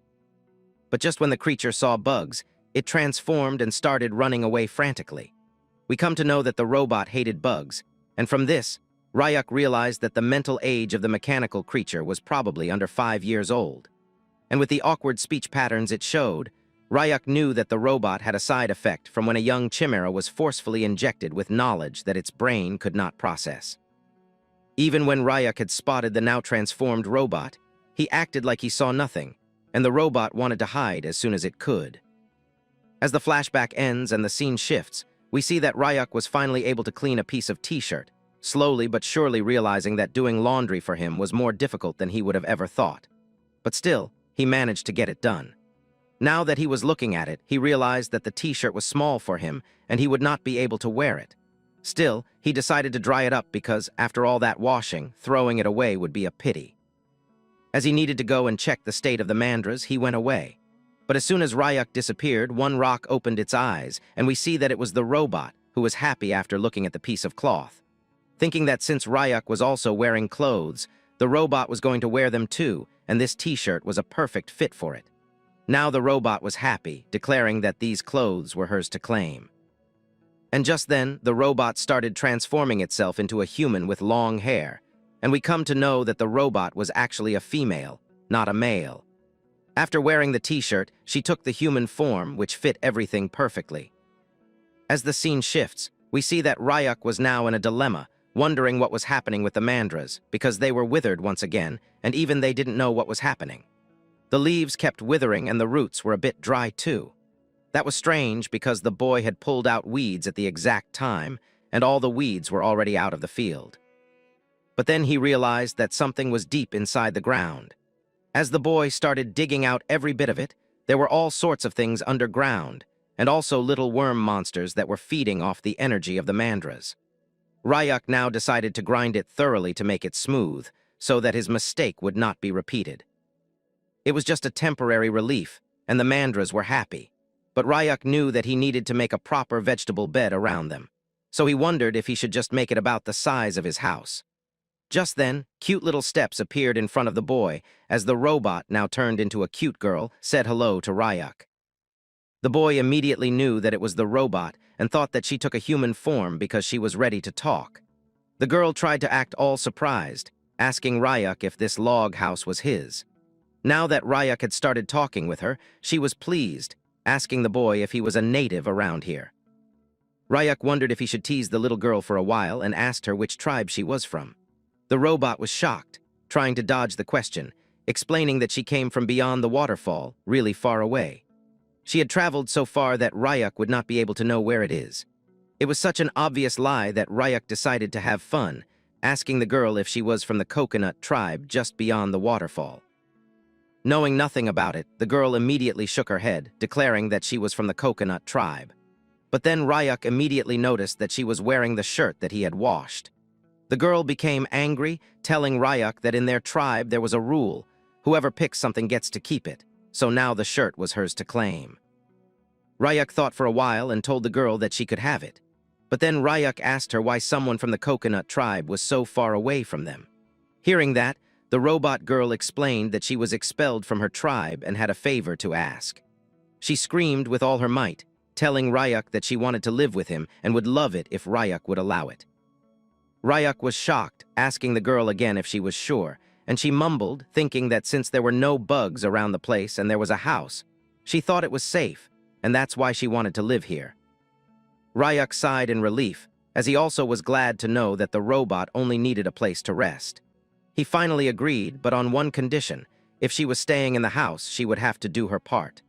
But just when the creature saw Bugs, it transformed and started running away frantically. We come to know that the robot hated bugs, and from this, Ryuk realized that the mental age of the mechanical creature was probably under 5 years old. And with the awkward speech patterns it showed, Ryuk knew that the robot had a side effect from when a young chimera was forcefully injected with knowledge that its brain could not process. Even when Ryuk had spotted the now transformed robot, he acted like he saw nothing, and the robot wanted to hide as soon as it could. As the flashback ends and the scene shifts, we see that Ryuk was finally able to clean a piece of t-shirt, slowly but surely realizing that doing laundry for him was more difficult than he would have ever thought. But still, he managed to get it done. Now that he was looking at it, he realized that the t-shirt was small for him and he would not be able to wear it. Still, he decided to dry it up because, after all that washing, throwing it away would be a pity. As he needed to go and check the state of the mandras, he went away. But as soon as Ryuk disappeared, one rock opened its eyes, and we see that it was the robot, who was happy after looking at the piece of cloth. Thinking that since Ryuk was also wearing clothes, the robot was going to wear them too, and this t-shirt was a perfect fit for it. Now the robot was happy, declaring that these clothes were hers to claim. And just then, the robot started transforming itself into a human with long hair, and we come to know that the robot was actually a female, not a male. After wearing the t-shirt, she took the human form, which fit everything perfectly. As the scene shifts, we see that Ryuk was now in a dilemma, wondering what was happening with the mandras, because they were withered once again, and even they didn't know what was happening. The leaves kept withering and the roots were a bit dry too. That was strange because the boy had pulled out weeds at the exact time, and all the weeds were already out of the field. But then he realized that something was deep inside the ground. As the boy started digging out every bit of it, there were all sorts of things underground, and also little worm monsters that were feeding off the energy of the mandras. Ryuk now decided to grind it thoroughly to make it smooth, so that his mistake would not be repeated. It was just a temporary relief, and the mandras were happy. But Ryuk knew that he needed to make a proper vegetable bed around them, so he wondered if he should just make it about the size of his house. Just then, cute little steps appeared in front of the boy, as the robot, now turned into a cute girl, said hello to Ryuk. The boy immediately knew that it was the robot and thought that she took a human form because she was ready to talk. The girl tried to act all surprised, asking Ryuk if this log house was his. Now that Ryuk had started talking with her, she was pleased, asking the boy if he was a native around here. Ryuk wondered if he should tease the little girl for a while and asked her which tribe she was from. The robot was shocked, trying to dodge the question, explaining that she came from beyond the waterfall, really far away. She had traveled so far that Ryuk would not be able to know where it is. It was such an obvious lie that Ryuk decided to have fun, asking the girl if she was from the coconut tribe just beyond the waterfall. Knowing nothing about it, the girl immediately shook her head, declaring that she was from the coconut tribe. But then Ryuk immediately noticed that she was wearing the shirt that he had washed. The girl became angry, telling Ryuk that in their tribe there was a rule: whoever picks something gets to keep it, so now the shirt was hers to claim. Ryuk thought for a while and told the girl that she could have it. But then Ryuk asked her why someone from the coconut tribe was so far away from them. Hearing that, the robot girl explained that she was expelled from her tribe and had a favor to ask. She screamed with all her might, telling Ryuk that she wanted to live with him and would love it if Ryuk would allow it. Ryuk was shocked, asking the girl again if she was sure, and she mumbled, thinking that since there were no bugs around the place and there was a house, she thought it was safe, and that's why she wanted to live here. Ryuk sighed in relief, as he also was glad to know that the robot only needed a place to rest. He finally agreed, but on one condition: if she was staying in the house, she would have to do her part.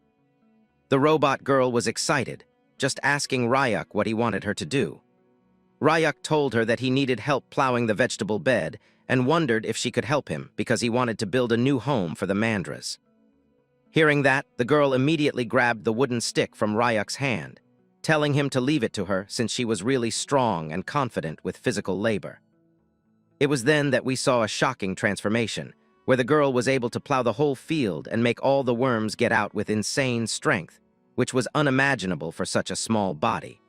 The robot girl was excited, just asking Ryuk what he wanted her to do. Ryuk told her that he needed help plowing the vegetable bed and wondered if she could help him because he wanted to build a new home for the mandras. Hearing that, the girl immediately grabbed the wooden stick from Ryuk's hand, telling him to leave it to her since she was really strong and confident with physical labor. It was then that we saw a shocking transformation, where the girl was able to plow the whole field and make all the worms get out with insane strength, which was unimaginable for such a small body.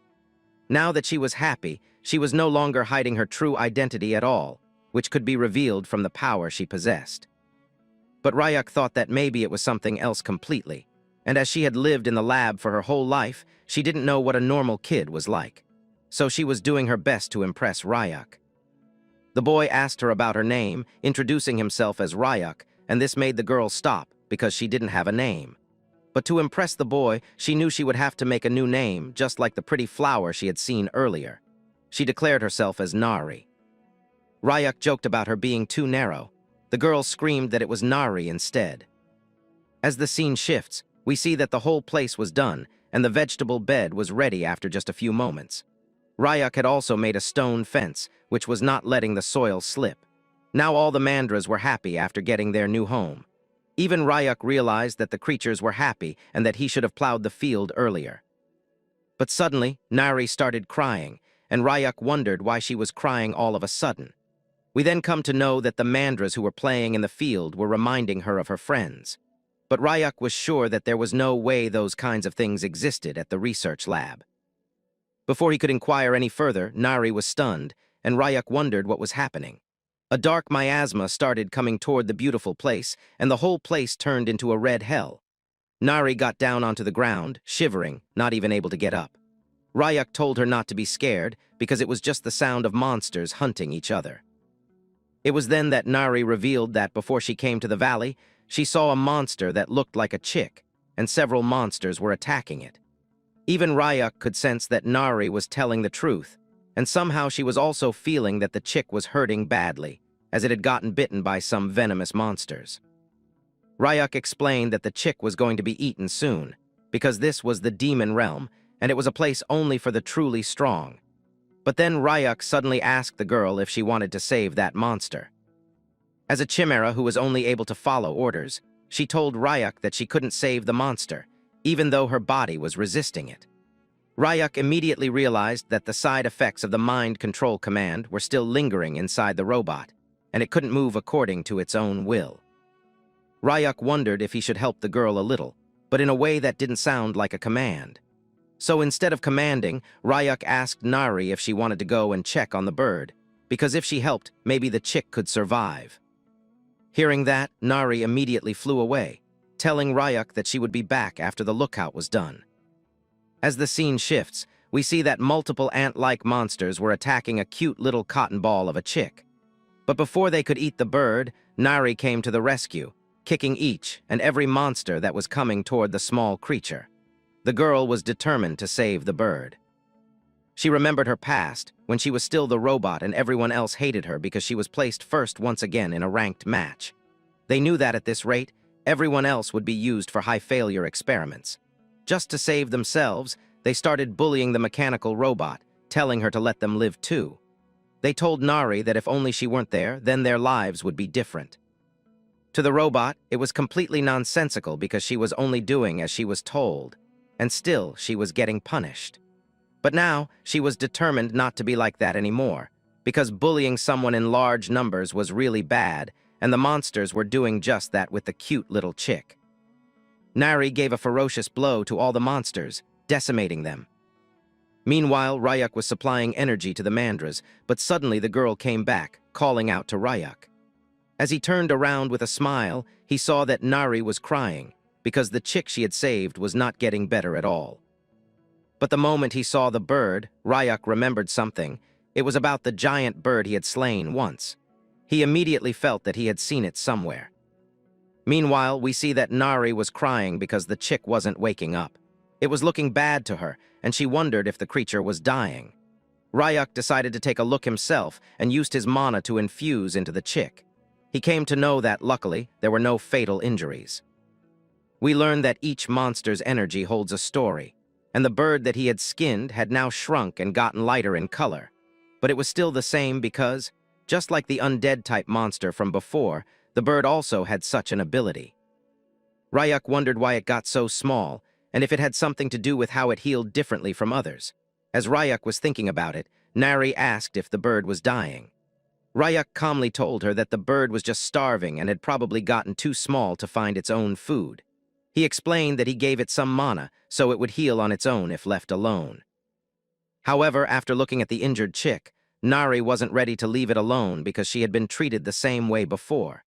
Now that she was happy, she was no longer hiding her true identity at all, which could be revealed from the power she possessed. But Ryuk thought that maybe it was something else completely. And as she had lived in the lab for her whole life, she didn't know what a normal kid was like. So she was doing her best to impress Ryuk. The boy asked her about her name, introducing himself as Ryuk, and this made the girl stop because she didn't have a name. But to impress the boy, she knew she would have to make a new name, just like the pretty flower she had seen earlier. She declared herself as Nari. Ryuk joked about her being too narrow. The girl screamed that it was Nari instead. As the scene shifts, we see that the whole place was done, and the vegetable bed was ready after just a few moments. Ryuk had also made a stone fence, which was not letting the soil slip. Now all the Mandras were happy after getting their new home. Even Ryuk realized that the creatures were happy and that he should have plowed the field earlier. But suddenly, Nari started crying, and Ryuk wondered why she was crying all of a sudden. We then come to know that the Mandras who were playing in the field were reminding her of her friends. But Ryuk was sure that there was no way those kinds of things existed at the research lab. Before he could inquire any further, Nari was stunned, and Ryuk wondered what was happening. A dark miasma started coming toward the beautiful place, and the whole place turned into a red hell. Nari got down onto the ground, shivering, not even able to get up. Ryuk told her not to be scared, because it was just the sound of monsters hunting each other. It was then that Nari revealed that before she came to the valley, she saw a monster that looked like a chick, and several monsters were attacking it. Even Ryuk could sense that Nari was telling the truth, and somehow she was also feeling that the chick was hurting badly, as it had gotten bitten by some venomous monsters. Ryuk explained that the chick was going to be eaten soon, because this was the demon realm, and it was a place only for the truly strong. But then Ryuk suddenly asked the girl if she wanted to save that monster. As a chimera who was only able to follow orders, she told Ryuk that she couldn't save the monster, even though her body was resisting it. Ryuk immediately realized that the side effects of the mind control command were still lingering inside the robot, and it couldn't move according to its own will. Ryuk wondered if he should help the girl a little, but in a way that didn't sound like a command. So instead of commanding, Ryuk asked Nari if she wanted to go and check on the bird, because if she helped, maybe the chick could survive. Hearing that, Nari immediately flew away, telling Ryuk that she would be back after the lookout was done. As the scene shifts, we see that multiple ant-like monsters were attacking a cute little cotton ball of a chick. But before they could eat the bird, Nari came to the rescue, kicking each and every monster that was coming toward the small creature. The girl was determined to save the bird. She remembered her past, when she was still the robot and everyone else hated her because she was placed first once again in a ranked match. They knew that at this rate, everyone else would be used for high-failure experiments. Just to save themselves, they started bullying the mechanical robot, telling her to let them live too. They told Nari that if only she weren't there, then their lives would be different. To the robot, it was completely nonsensical because she was only doing as she was told, and still she was getting punished. But now, she was determined not to be like that anymore, because bullying someone in large numbers was really bad, and the monsters were doing just that with the cute little chick. Nari gave a ferocious blow to all the monsters, decimating them. Meanwhile, Ryuk was supplying energy to the Mandras, but suddenly the girl came back, calling out to Ryuk. As he turned around with a smile, he saw that Nari was crying, because the chick she had saved was not getting better at all. But the moment he saw the bird, Ryuk remembered something. It was about the giant bird he had slain once. He immediately felt that he had seen it somewhere. Meanwhile, we see that Nari was crying because the chick wasn't waking up. It was looking bad to her, and she wondered if the creature was dying. Ryuk decided to take a look himself and used his mana to infuse into the chick. He came to know that, luckily, there were no fatal injuries. We learned that each monster's energy holds a story, and the bird that he had skinned had now shrunk and gotten lighter in color. But it was still the same because, just like the undead-type monster from before, the bird also had such an ability. Ryuk wondered why it got so small, and if it had something to do with how it healed differently from others. As Ryuk was thinking about it, Nari asked if the bird was dying. Ryuk calmly told her that the bird was just starving and had probably gotten too small to find its own food. He explained that he gave it some mana, so it would heal on its own if left alone. However, after looking at the injured chick, Nari wasn't ready to leave it alone because she had been treated the same way before.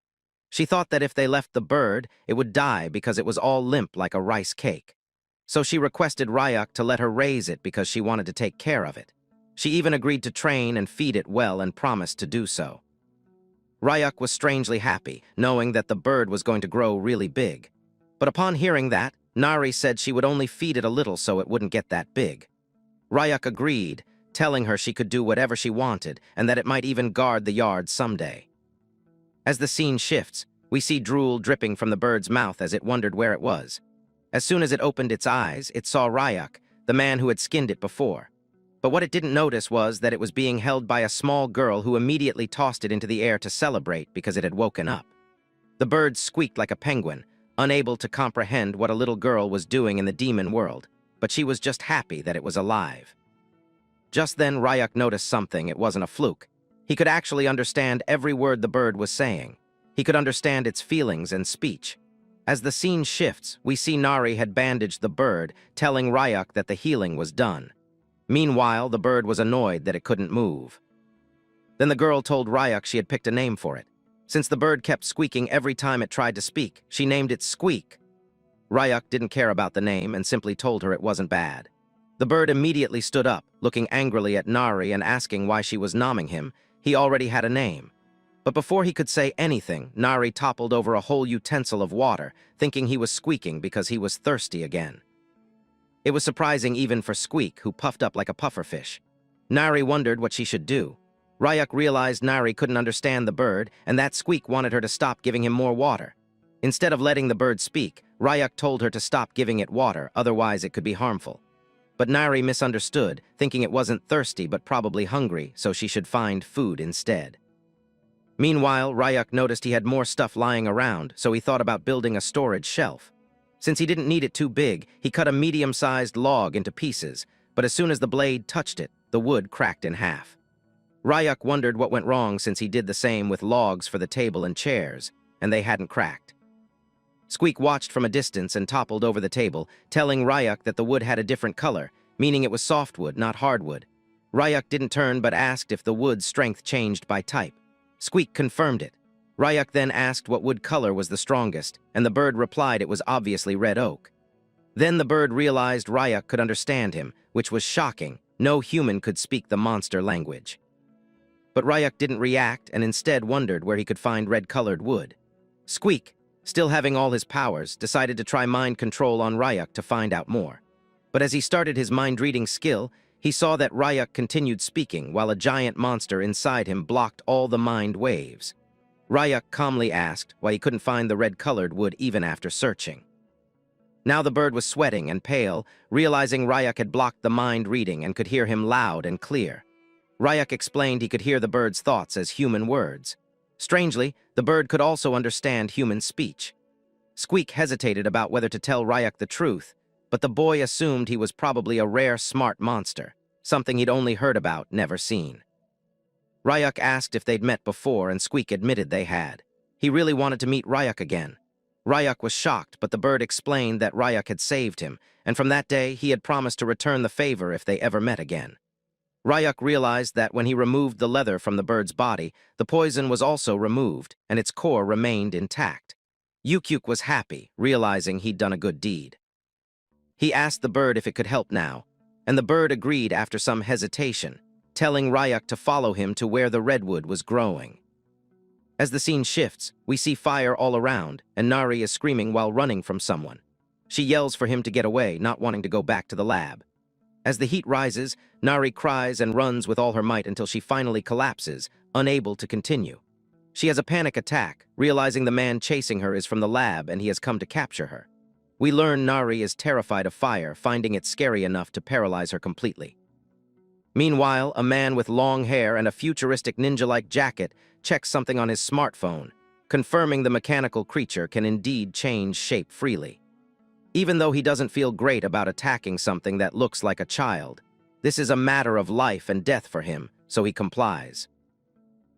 She thought that if they left the bird, it would die because it was all limp like a rice cake. So she requested Ryak to let her raise it because she wanted to take care of it. She even agreed to train and feed it well and promised to do so. Ryak was strangely happy, knowing that the bird was going to grow really big. But upon hearing that, Nari said she would only feed it a little so it wouldn't get that big. Ryak agreed, telling her she could do whatever she wanted and that it might even guard the yard someday. As the scene shifts, we see drool dripping from the bird's mouth as it wondered where it was. As soon as it opened its eyes, it saw Ryak, the man who had skinned it before. But what it didn't notice was that it was being held by a small girl who immediately tossed it into the air to celebrate because it had woken up. The bird squeaked like a penguin, unable to comprehend what a little girl was doing in the demon world, but she was just happy that it was alive. Just then, Ryak noticed something. It wasn't a fluke. He could actually understand every word the bird was saying. He could understand its feelings and speech. As the scene shifts, we see Nari had bandaged the bird, telling Ryak that the healing was done. Meanwhile, the bird was annoyed that it couldn't move. Then the girl told Ryak she had picked a name for it. Since the bird kept squeaking every time it tried to speak, she named it Squeak. Ryak didn't care about the name and simply told her it wasn't bad. The bird immediately stood up, looking angrily at Nari and asking why she was nomming him. He already had a name. But before he could say anything, Nari toppled over a whole utensil of water, thinking he was squeaking because he was thirsty again. It was surprising even for Squeak, who puffed up like a pufferfish. Nari wondered what she should do. Ryak realized Nari couldn't understand the bird, and that Squeak wanted her to stop giving him more water. Instead of letting the bird speak, Ryak told her to stop giving it water, otherwise it could be harmful. But Nari misunderstood, thinking it wasn't thirsty but probably hungry, so she should find food instead. Meanwhile, Ryak noticed he had more stuff lying around, so he thought about building a storage shelf. Since he didn't need it too big, he cut a medium-sized log into pieces, but as soon as the blade touched it, the wood cracked in half. Ryak wondered what went wrong since he did the same with logs for the table and chairs, and they hadn't cracked. Squeak watched from a distance and toppled over the table, telling Ryak that the wood had a different color, meaning it was softwood, not hardwood. Ryak didn't turn but asked if the wood's strength changed by type. Squeak confirmed it. Ryak then asked what wood color was the strongest, and the bird replied it was obviously red oak. Then the bird realized Ryak could understand him, which was shocking. No human could speak the monster language. But Ryak didn't react and instead wondered where he could find red-colored wood. Squeak, still having all his powers, decided to try mind control on Ryak to find out more. But as he started his mind-reading skill, he saw that Ryak continued speaking while a giant monster inside him blocked all the mind waves. Ryak calmly asked why he couldn't find the red-colored wood even after searching. Now the bird was sweating and pale, realizing Ryak had blocked the mind reading and could hear him loud and clear. Ryak explained he could hear the bird's thoughts as human words. Strangely, the bird could also understand human speech. Squeak hesitated about whether to tell Ryak the truth, but the boy assumed he was probably a rare smart monster, something he'd only heard about, never seen. Ryak asked if they'd met before, and Squeak admitted they had. He really wanted to meet Ryak again. Ryak was shocked, but the bird explained that Ryak had saved him, and from that day he had promised to return the favor if they ever met again. Ryak realized that when he removed the leather from the bird's body, the poison was also removed, and its core remained intact. Yukyuk was happy, realizing he'd done a good deed. He asked the bird if it could help now, and the bird agreed after some hesitation, telling Ryak to follow him to where the redwood was growing. As the scene shifts, we see fire all around, and Nari is screaming while running from someone. She yells for him to get away, not wanting to go back to the lab. As the heat rises, Nari cries and runs with all her might until she finally collapses, unable to continue. She has a panic attack, realizing the man chasing her is from the lab and he has come to capture her. We learn Nari is terrified of fire, finding it scary enough to paralyze her completely. Meanwhile, a man with long hair and a futuristic ninja-like jacket checks something on his smartphone, confirming the mechanical creature can indeed change shape freely. Even though he doesn't feel great about attacking something that looks like a child, this is a matter of life and death for him, so he complies.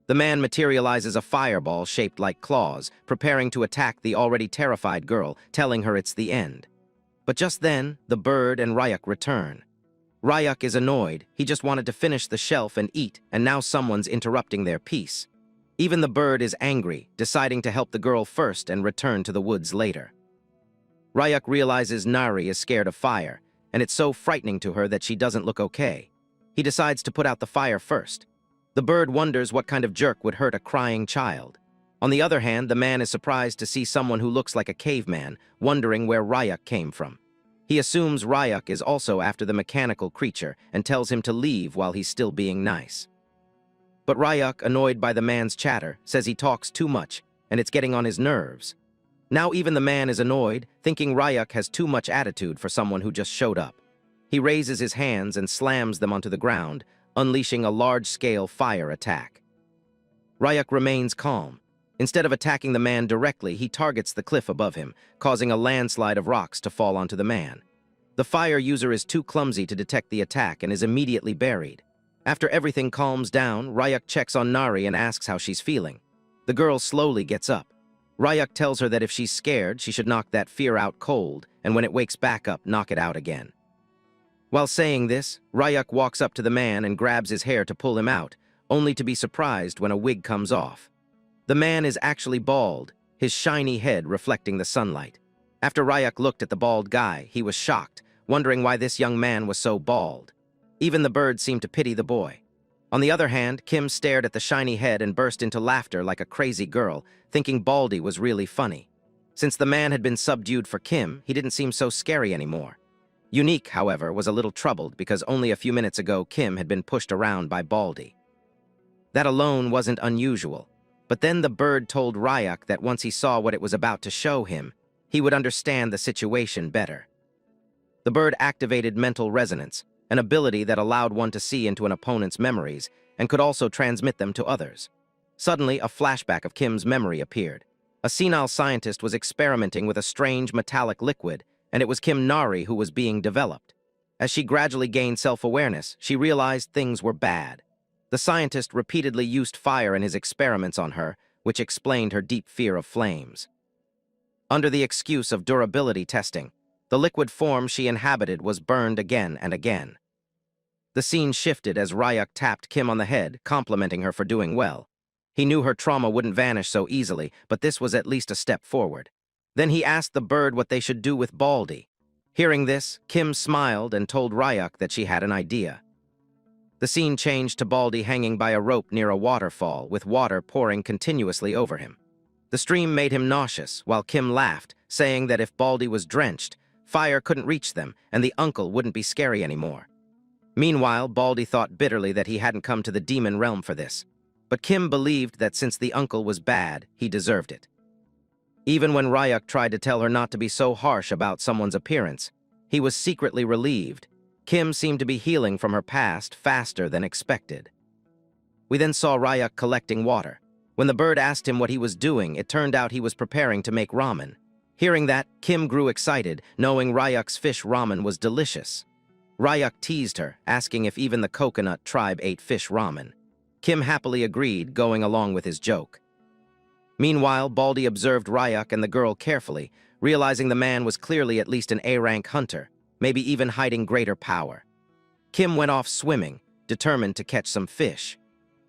The man materializes a fireball shaped like claws, preparing to attack the already terrified girl, telling her it's the end. But just then, the bird and Ryak return. Ryak is annoyed. He just wanted to finish the shelf and eat, and now someone's interrupting their peace. Even the bird is angry, deciding to help the girl first and return to the woods later. Ryuk realizes Nari is scared of fire, and it's so frightening to her that she doesn't look okay. He decides to put out the fire first. The bird wonders what kind of jerk would hurt a crying child. On the other hand, the man is surprised to see someone who looks like a caveman, wondering where Ryuk came from. He assumes Ryuk is also after the mechanical creature and tells him to leave while he's still being nice. But Ryuk, annoyed by the man's chatter, says he talks too much, and it's getting on his nerves. Now even the man is annoyed, thinking Ryuk has too much attitude for someone who just showed up. He raises his hands and slams them onto the ground, unleashing a large-scale fire attack. Ryuk remains calm. Instead of attacking the man directly, he targets the cliff above him, causing a landslide of rocks to fall onto the man. The fire user is too clumsy to detect the attack and is immediately buried. After everything calms down, Ryuk checks on Nari and asks how she's feeling. The girl slowly gets up. Ryuk tells her that if she's scared, she should knock that fear out cold, and when it wakes back up, knock it out again. While saying this, Ryuk walks up to the man and grabs his hair to pull him out, only to be surprised when a wig comes off. The man is actually bald, his shiny head reflecting the sunlight. After Ryuk looked at the bald guy, he was shocked, wondering why this young man was so bald. Even the bird seemed to pity the boy. On the other hand, Kim stared at the shiny head and burst into laughter like a crazy girl, thinking Baldy was really funny. Since the man had been subdued for Kim, he didn't seem so scary anymore. Unique, however, was a little troubled because only a few minutes ago Kim had been pushed around by Baldy. That alone wasn't unusual. But then the bird told Ryuk that once he saw what it was about to show him, he would understand the situation better. The bird activated mental resonance, an ability that allowed one to see into an opponent's memories and could also transmit them to others. Suddenly, a flashback of Kim's memory appeared. A senile scientist was experimenting with a strange metallic liquid, and it was Kim Nari who was being developed. As she gradually gained self-awareness, she realized things were bad. The scientist repeatedly used fire in his experiments on her, which explained her deep fear of flames. Under the excuse of durability testing, the liquid form she inhabited was burned again and again. The scene shifted as Ryuk tapped Kim on the head, complimenting her for doing well. He knew her trauma wouldn't vanish so easily, but this was at least a step forward. Then he asked the bird what they should do with Baldy. Hearing this, Kim smiled and told Ryuk that she had an idea. The scene changed to Baldy hanging by a rope near a waterfall, with water pouring continuously over him. The stream made him nauseous, while Kim laughed, saying that if Baldy was drenched, fire couldn't reach them, and the uncle wouldn't be scary anymore. Meanwhile, Baldy thought bitterly that he hadn't come to the demon realm for this. But Kim believed that since the uncle was bad, he deserved it. Even when Ryuk tried to tell her not to be so harsh about someone's appearance, he was secretly relieved. Kim seemed to be healing from her past faster than expected. We then saw Ryuk collecting water. When the bird asked him what he was doing, it turned out he was preparing to make ramen. Hearing that, Kim grew excited, knowing Ryuk's fish ramen was delicious. Ryuk teased her, asking if even the coconut tribe ate fish ramen. Kim happily agreed, going along with his joke. Meanwhile, Baldy observed Ryuk and the girl carefully, realizing the man was clearly at least an A-rank hunter, maybe even hiding greater power. Kim went off swimming, determined to catch some fish.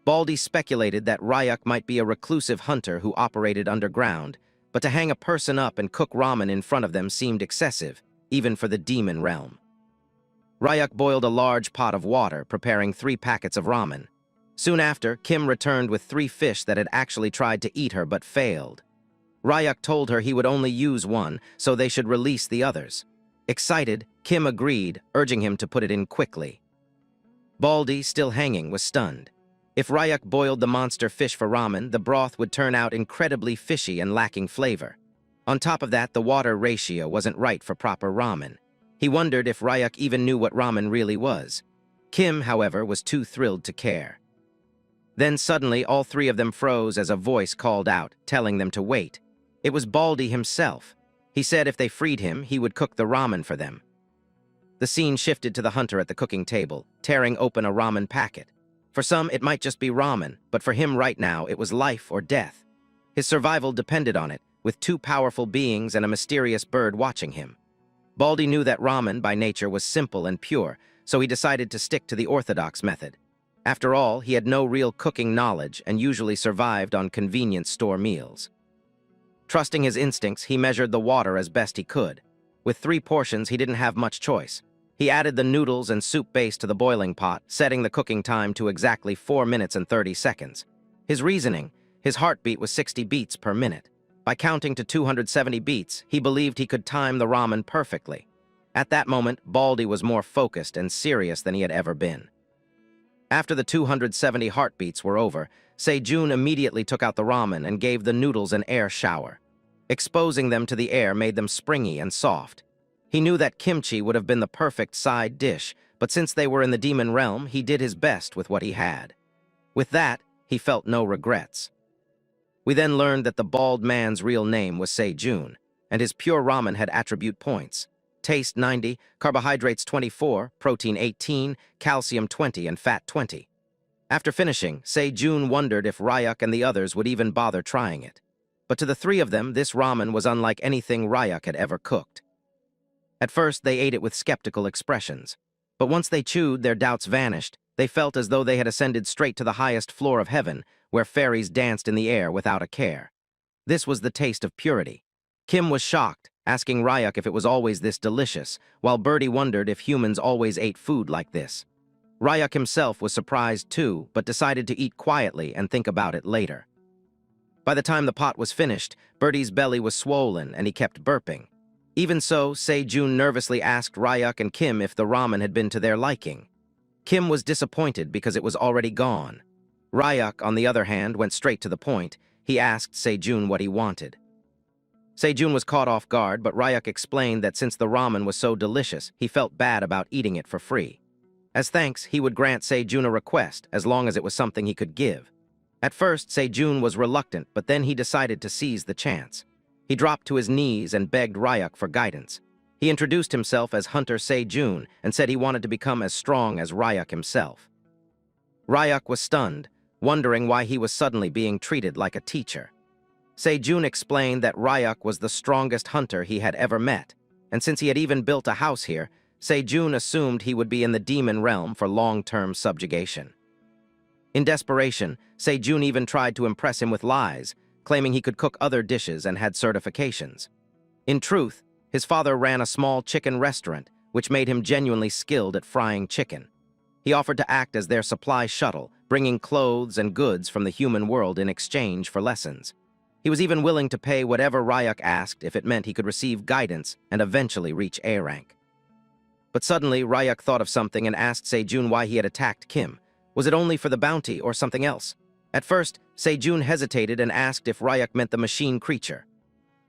Baldy speculated that Ryuk might be a reclusive hunter who operated underground, but to hang a person up and cook ramen in front of them seemed excessive, even for the demon realm. Ryuk boiled a large pot of water, preparing 3 packets of ramen. Soon after, Kim returned with 3 fish that had actually tried to eat her but failed. Ryuk told her he would only use one, so they should release the others. Excited, Kim agreed, urging him to put it in quickly. Baldy, still hanging, was stunned. If Ryuk boiled the monster fish for ramen, the broth would turn out incredibly fishy and lacking flavor. On top of that, the water ratio wasn't right for proper ramen. He wondered if Ryuk even knew what ramen really was. Kim, however, was too thrilled to care. Then suddenly, all 3 of them froze as a voice called out, telling them to wait. It was Baldy himself. He said if they freed him, he would cook the ramen for them. The scene shifted to the hunter at the cooking table, tearing open a ramen packet. For some, it might just be ramen, but for him right now, it was life or death. His survival depended on it, with 2 powerful beings and a mysterious bird watching him. Baldy knew that ramen by nature was simple and pure, so he decided to stick to the orthodox method. After all, he had no real cooking knowledge and usually survived on convenience store meals. Trusting his instincts, he measured the water as best he could. With 3 portions, he didn't have much choice. He added the noodles and soup base to the boiling pot, setting the cooking time to exactly 4 minutes and 30 seconds. His reasoning: his heartbeat was 60 beats per minute. By counting to 270 beats, he believed he could time the ramen perfectly. At that moment, Baldy was more focused and serious than he had ever been. After the 270 heartbeats were over, Se-jun immediately took out the ramen and gave the noodles an air shower. Exposing them to the air made them springy and soft. He knew that kimchi would have been the perfect side dish, but since they were in the demon realm, he did his best with what he had. With that, he felt no regrets. We then learned that the bald man's real name was Se-jun, and his pure ramen had attribute points: taste 90, carbohydrates 24, protein 18, calcium 20, and fat 20. After finishing, Se-jun wondered if Ryuk and the others would even bother trying it. But to the 3 of them, this ramen was unlike anything Ryuk had ever cooked. At first, they ate it with skeptical expressions. But once they chewed, their doubts vanished. They felt as though they had ascended straight to the highest floor of heaven, where fairies danced in the air without a care. This was the taste of purity. Kim was shocked, asking Ryuk if it was always this delicious, while Birdie wondered if humans always ate food like this. Ryuk himself was surprised too, but decided to eat quietly and think about it later. By the time the pot was finished, Birdie's belly was swollen and he kept burping. Even so, Se-jun nervously asked Ryuk and Kim if the ramen had been to their liking. Kim was disappointed because it was already gone. Ryuk, on the other hand, went straight to the point. He asked Se-jun what he wanted. Se-jun was caught off guard, but Ryuk explained that since the ramen was so delicious, he felt bad about eating it for free. As thanks, he would grant Se-jun a request, as long as it was something he could give. At first, Se-jun was reluctant, but then he decided to seize the chance. He dropped to his knees and begged Ryuk for guidance. He introduced himself as Hunter Se-jun and said he wanted to become as strong as Ryuk himself. Ryuk was stunned, wondering why he was suddenly being treated like a teacher. Se-jun explained that Ryuk was the strongest hunter he had ever met, and since he had even built a house here, Se-jun assumed he would be in the demon realm for long-term subjugation. In desperation, Se-jun even tried to impress him with lies, claiming he could cook other dishes and had certifications. In truth, his father ran a small chicken restaurant, which made him genuinely skilled at frying chicken. He offered to act as their supply shuttle, bringing clothes and goods from the human world in exchange for lessons. He was even willing to pay whatever Ryuk asked if it meant he could receive guidance and eventually reach A rank. But suddenly, Ryuk thought of something and asked Se-jun why he had attacked Kim. Was it only for the bounty or something else? At first, Se-jun hesitated and asked if Ryuk meant the machine creature.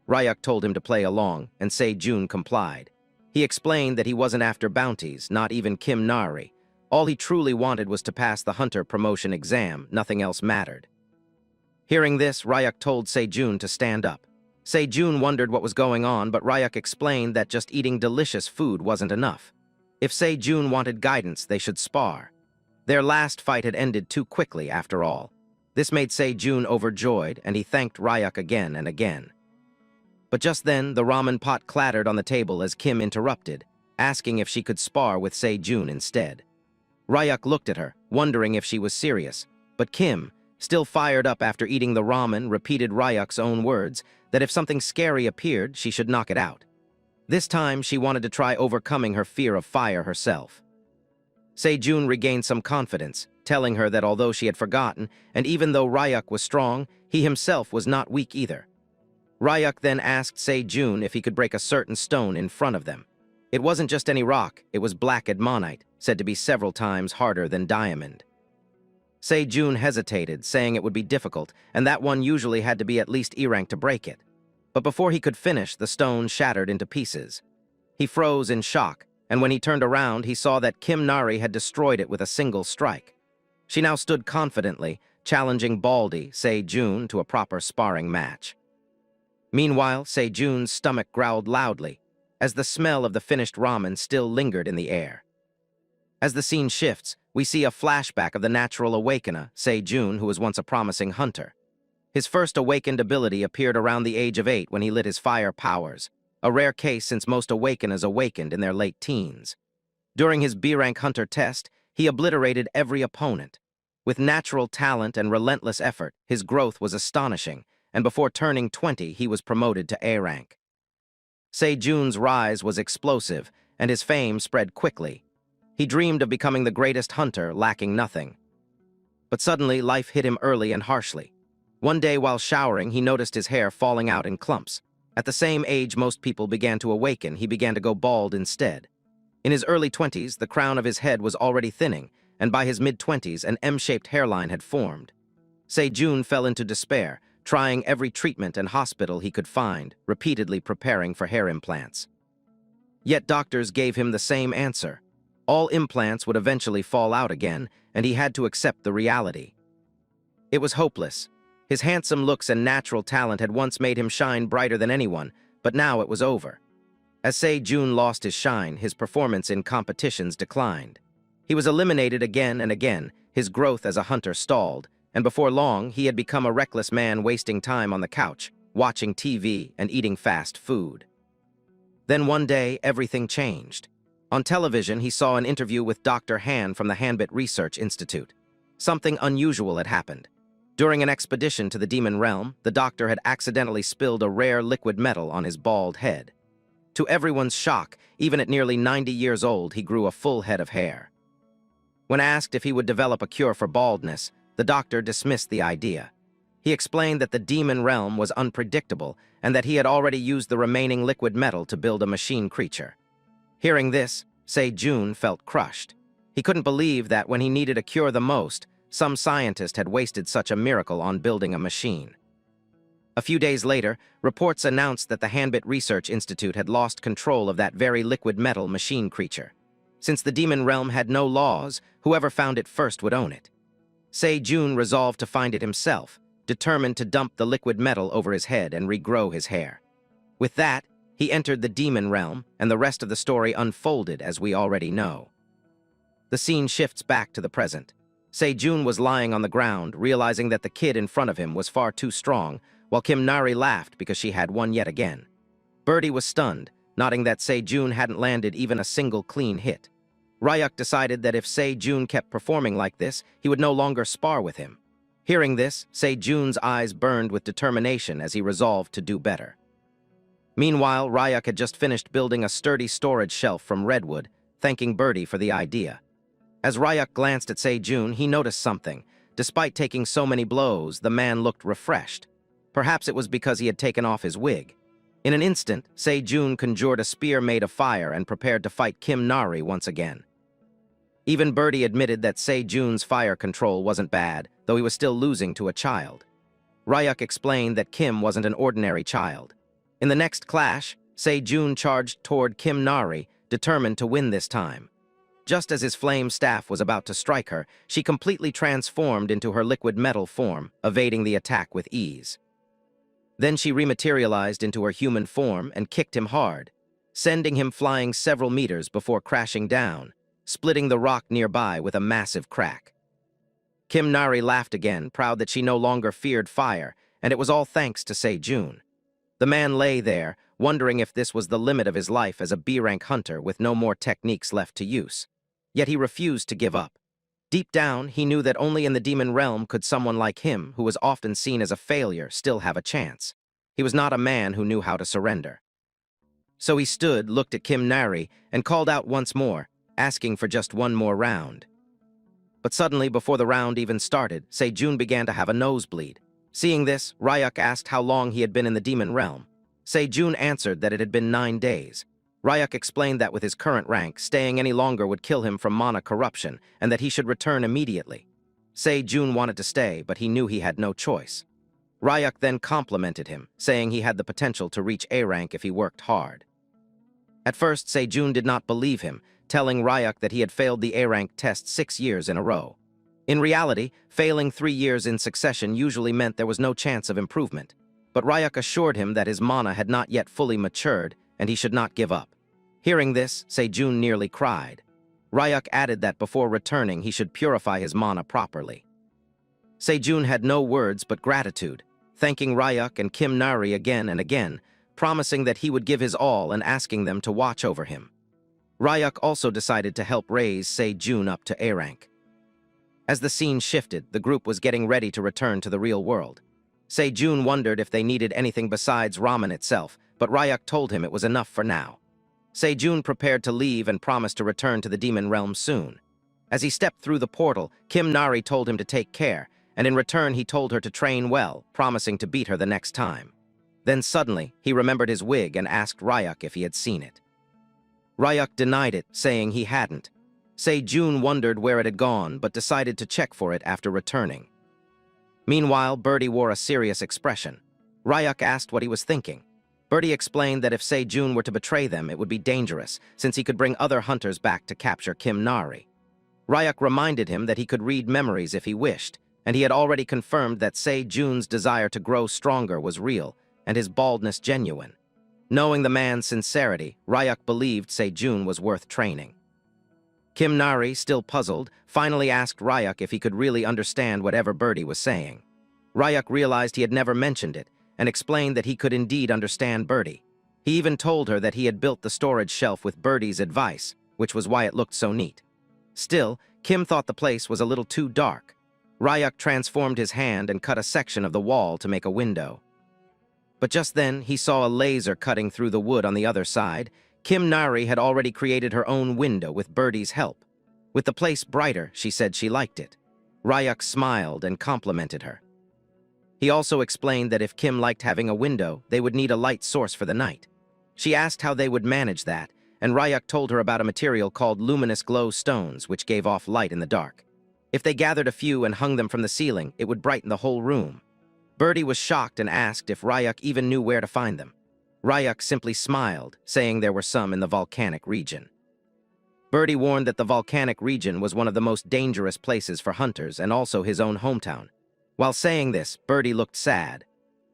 Ryuk told him to play along, and Se-jun complied. He explained that he wasn't after bounties, not even Kim Nari. All he truly wanted was to pass the hunter promotion exam, nothing else mattered. Hearing this, Ryuk told Se-jun to stand up. Se-jun wondered what was going on, but Ryuk explained that just eating delicious food wasn't enough. If Se-jun wanted guidance, they should spar. Their last fight had ended too quickly, after all. This made Se-jun overjoyed, and he thanked Ryuk again and again. But just then, the ramen pot clattered on the table as Kim interrupted, asking if she could spar with Se-jun instead. Ryuk looked at her, wondering if she was serious, but Kim, still fired up after eating the ramen, repeated Ryuk's own words, that if something scary appeared, she should knock it out. This time, she wanted to try overcoming her fear of fire herself. Se-jun regained some confidence, telling her that although she had forgotten, and even though Ryuk was strong, he himself was not weak either. Ryuk then asked Se-jun if he could break a certain stone in front of them. It wasn't just any rock, it was black admonite, said to be several times harder than diamond. Se-jun hesitated, saying it would be difficult, and that one usually had to be at least E rank to break it. But before he could finish, the stone shattered into pieces. He froze in shock, and when he turned around, he saw that Kim Nari had destroyed it with a single strike. She now stood confidently, challenging Baldy, Se-jun, to a proper sparring match. Meanwhile, Se-jun's stomach growled loudly, as the smell of the finished ramen still lingered in the air. As the scene shifts, we see a flashback of the natural awakener, Se-jun, who was once a promising hunter. His first awakened ability appeared around the age of 8 when he lit his fire powers, a rare case since most awakeners awakened in their late teens. During his B-rank hunter test, he obliterated every opponent. With natural talent and relentless effort, his growth was astonishing, and before turning 20, he was promoted to A rank. Se-jun's rise was explosive, and his fame spread quickly. He dreamed of becoming the greatest hunter, lacking nothing. But suddenly, life hit him early and harshly. One day while showering, he noticed his hair falling out in clumps. At the same age most people began to awaken, he began to go bald instead. In his early 20s, the crown of his head was already thinning, and by his mid-20s, an M-shaped hairline had formed. Se-jun fell into despair, trying every treatment and hospital he could find, repeatedly preparing for hair implants. Yet doctors gave him the same answer. All implants would eventually fall out again, and he had to accept the reality. It was hopeless. His handsome looks and natural talent had once made him shine brighter than anyone, but now it was over. As Se-jun lost his shine, his performance in competitions declined. He was eliminated again and again, his growth as a hunter stalled, and before long, he had become a reckless man wasting time on the couch, watching TV and eating fast food. Then one day, everything changed. On television, he saw an interview with Dr. Han from the Hanbit Research Institute. Something unusual had happened. During an expedition to the demon realm, the doctor had accidentally spilled a rare liquid metal on his bald head. To everyone's shock, even at nearly 90 years old, he grew a full head of hair. When asked if he would develop a cure for baldness, the doctor dismissed the idea. He explained that the demon realm was unpredictable and that he had already used the remaining liquid metal to build a machine creature. Hearing this, Se-jun felt crushed. He couldn't believe that when he needed a cure the most, some scientist had wasted such a miracle on building a machine. A few days later, reports announced that the Hanbit Research Institute had lost control of that very liquid metal machine creature. Since the demon realm had no laws, whoever found it first would own it. Se-jun resolved to find it himself, determined to dump the liquid metal over his head and regrow his hair. With that, he entered the demon realm, and the rest of the story unfolded as we already know. The scene shifts back to the present. Se-jun was lying on the ground, realizing that the kid in front of him was far too strong, while Kim Nari laughed because she had won yet again. Birdie was stunned, noting that Se-jun hadn't landed even a single clean hit. Ryuk decided that if Se-jun kept performing like this, he would no longer spar with him. Hearing this, Se-jun's eyes burned with determination as he resolved to do better. Meanwhile, Ryuk had just finished building a sturdy storage shelf from redwood, thanking Birdie for the idea. As Ryuk glanced at Se-jun, he noticed something. Despite taking so many blows, the man looked refreshed. Perhaps it was because he had taken off his wig. In an instant, Se-jun conjured a spear made of fire and prepared to fight Kim Nari once again. Even Birdie admitted that Se-jun's fire control wasn't bad, though he was still losing to a child. Ryuk explained that Kim wasn't an ordinary child. In the next clash, Se-jun charged toward Kim Nari, determined to win this time. Just as his flame staff was about to strike her, she completely transformed into her liquid metal form, evading the attack with ease. Then she rematerialized into her human form and kicked him hard, sending him flying several meters before crashing down, splitting the rock nearby with a massive crack. Kim Nari laughed again, proud that she no longer feared fire, and it was all thanks to Se-jun. The man lay there, wondering if this was the limit of his life as a B-rank hunter with no more techniques left to use. Yet he refused to give up. Deep down, he knew that only in the demon realm could someone like him, who was often seen as a failure, still have a chance. He was not a man who knew how to surrender. So he stood, looked at Kim Nari, and called out once more, asking for just one more round. But suddenly, before the round even started, Se-jun began to have a nosebleed. Seeing this, Ryuk asked how long he had been in the demon realm. Se-jun answered that it had been 9 days. Ryuk explained that with his current rank, staying any longer would kill him from mana corruption, and that he should return immediately. Se-jun wanted to stay, but he knew he had no choice. Ryuk then complimented him, saying he had the potential to reach A rank if he worked hard. At first, Se-jun did not believe him, telling Ryuk that he had failed the A rank test 6 years in a row. In reality, failing 3 years in succession usually meant there was no chance of improvement. But Ryuk assured him that his mana had not yet fully matured, and he should not give up. Hearing this, Se-jun nearly cried. Ryuk added that before returning, he should purify his mana properly. Se-jun had no words but gratitude, thanking Ryuk and Kim Nari again and again, promising that he would give his all and asking them to watch over him. Ryuk also decided to help raise Se-jun up to A rank. As the scene shifted, the group was getting ready to return to the real world. Se-jun wondered if they needed anything besides ramen itself, but Ryuk told him it was enough for now. Se-jun prepared to leave and promised to return to the demon realm soon. As he stepped through the portal, Kim Nari told him to take care, and in return he told her to train well, promising to beat her the next time. Then suddenly, he remembered his wig and asked Ryuk if he had seen it. Ryuk denied it, saying he hadn't. Se-jun wondered where it had gone, but decided to check for it after returning. Meanwhile, Birdie wore a serious expression. Ryuk asked what he was thinking. Birdie explained that if Se-jun were to betray them, it would be dangerous, since he could bring other hunters back to capture Kim Nari. Ryuk reminded him that he could read memories if he wished, and he had already confirmed that Se-jun's desire to grow stronger was real, and his baldness genuine. Knowing the man's sincerity, Ryuk believed Se-jun was worth training. Kim Nari, still puzzled, finally asked Ryuk if he could really understand whatever Birdie was saying. Ryuk realized he had never mentioned it, and explained that he could indeed understand Birdie. He even told her that he had built the storage shelf with Birdie's advice, which was why it looked so neat. Still, Kim thought the place was a little too dark. Ryuk transformed his hand and cut a section of the wall to make a window. But just then, he saw a laser cutting through the wood on the other side. Kim Nari had already created her own window with Birdie's help. With the place brighter, she said she liked it. Ryuk smiled and complimented her. He also explained that if Kim liked having a window, they would need a light source for the night. She asked how they would manage that, and Ryuk told her about a material called luminous glow stones, which gave off light in the dark. If they gathered a few and hung them from the ceiling, it would brighten the whole room. Birdie was shocked and asked if Ryuk even knew where to find them. Ryuk simply smiled, saying there were some in the volcanic region. Birdie warned that the volcanic region was one of the most dangerous places for hunters and also his own hometown. While saying this, Birdie looked sad.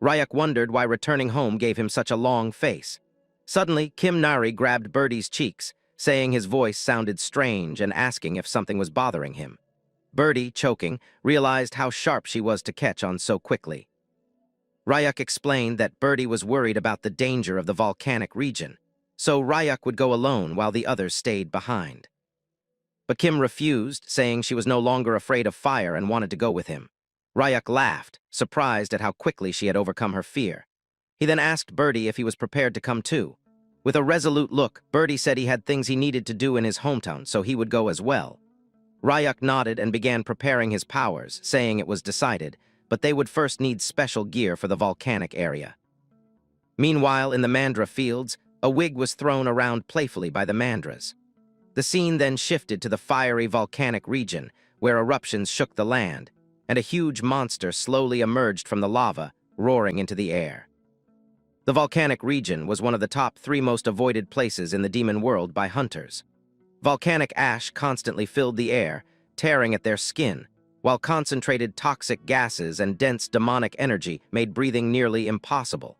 Ryuk wondered why returning home gave him such a long face. Suddenly, Kim Nari grabbed Birdie's cheeks, saying his voice sounded strange and asking if something was bothering him. Birdie, choking, realized how sharp she was to catch on so quickly. Ryuk explained that Birdie was worried about the danger of the volcanic region, so Ryuk would go alone while the others stayed behind. But Kim refused, saying she was no longer afraid of fire and wanted to go with him. Ryuk laughed, surprised at how quickly she had overcome her fear. He then asked Birdie if he was prepared to come too. With a resolute look, Birdie said he had things he needed to do in his hometown, so he would go as well. Ryuk nodded and began preparing his powers, saying it was decided, but they would first need special gear for the volcanic area. Meanwhile, in the mandra fields, a wig was thrown around playfully by the mandras. The scene then shifted to the fiery volcanic region, where eruptions shook the land, and a huge monster slowly emerged from the lava, roaring into the air. The volcanic region was one of the top 3 most avoided places in the demon world by hunters. Volcanic ash constantly filled the air, tearing at their skin, while concentrated toxic gases and dense demonic energy made breathing nearly impossible.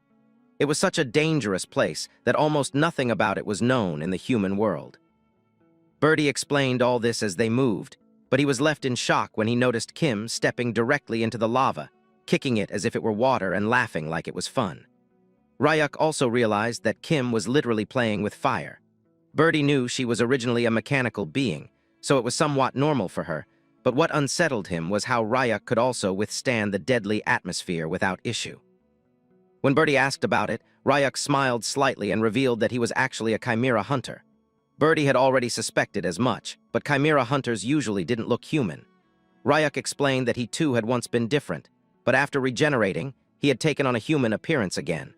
It was such a dangerous place that almost nothing about it was known in the human world. Birdie explained all this as they moved, but he was left in shock when he noticed Kim stepping directly into the lava, kicking it as if it were water and laughing like it was fun. Ryuk also realized that Kim was literally playing with fire. Birdie knew she was originally a mechanical being, so it was somewhat normal for her, but what unsettled him was how Ryuk could also withstand the deadly atmosphere without issue. When Birdie asked about it, Ryuk smiled slightly and revealed that he was actually a chimera hunter. Birdie had already suspected as much, but chimera hunters usually didn't look human. Ryuk explained that he too had once been different, but after regenerating, he had taken on a human appearance again.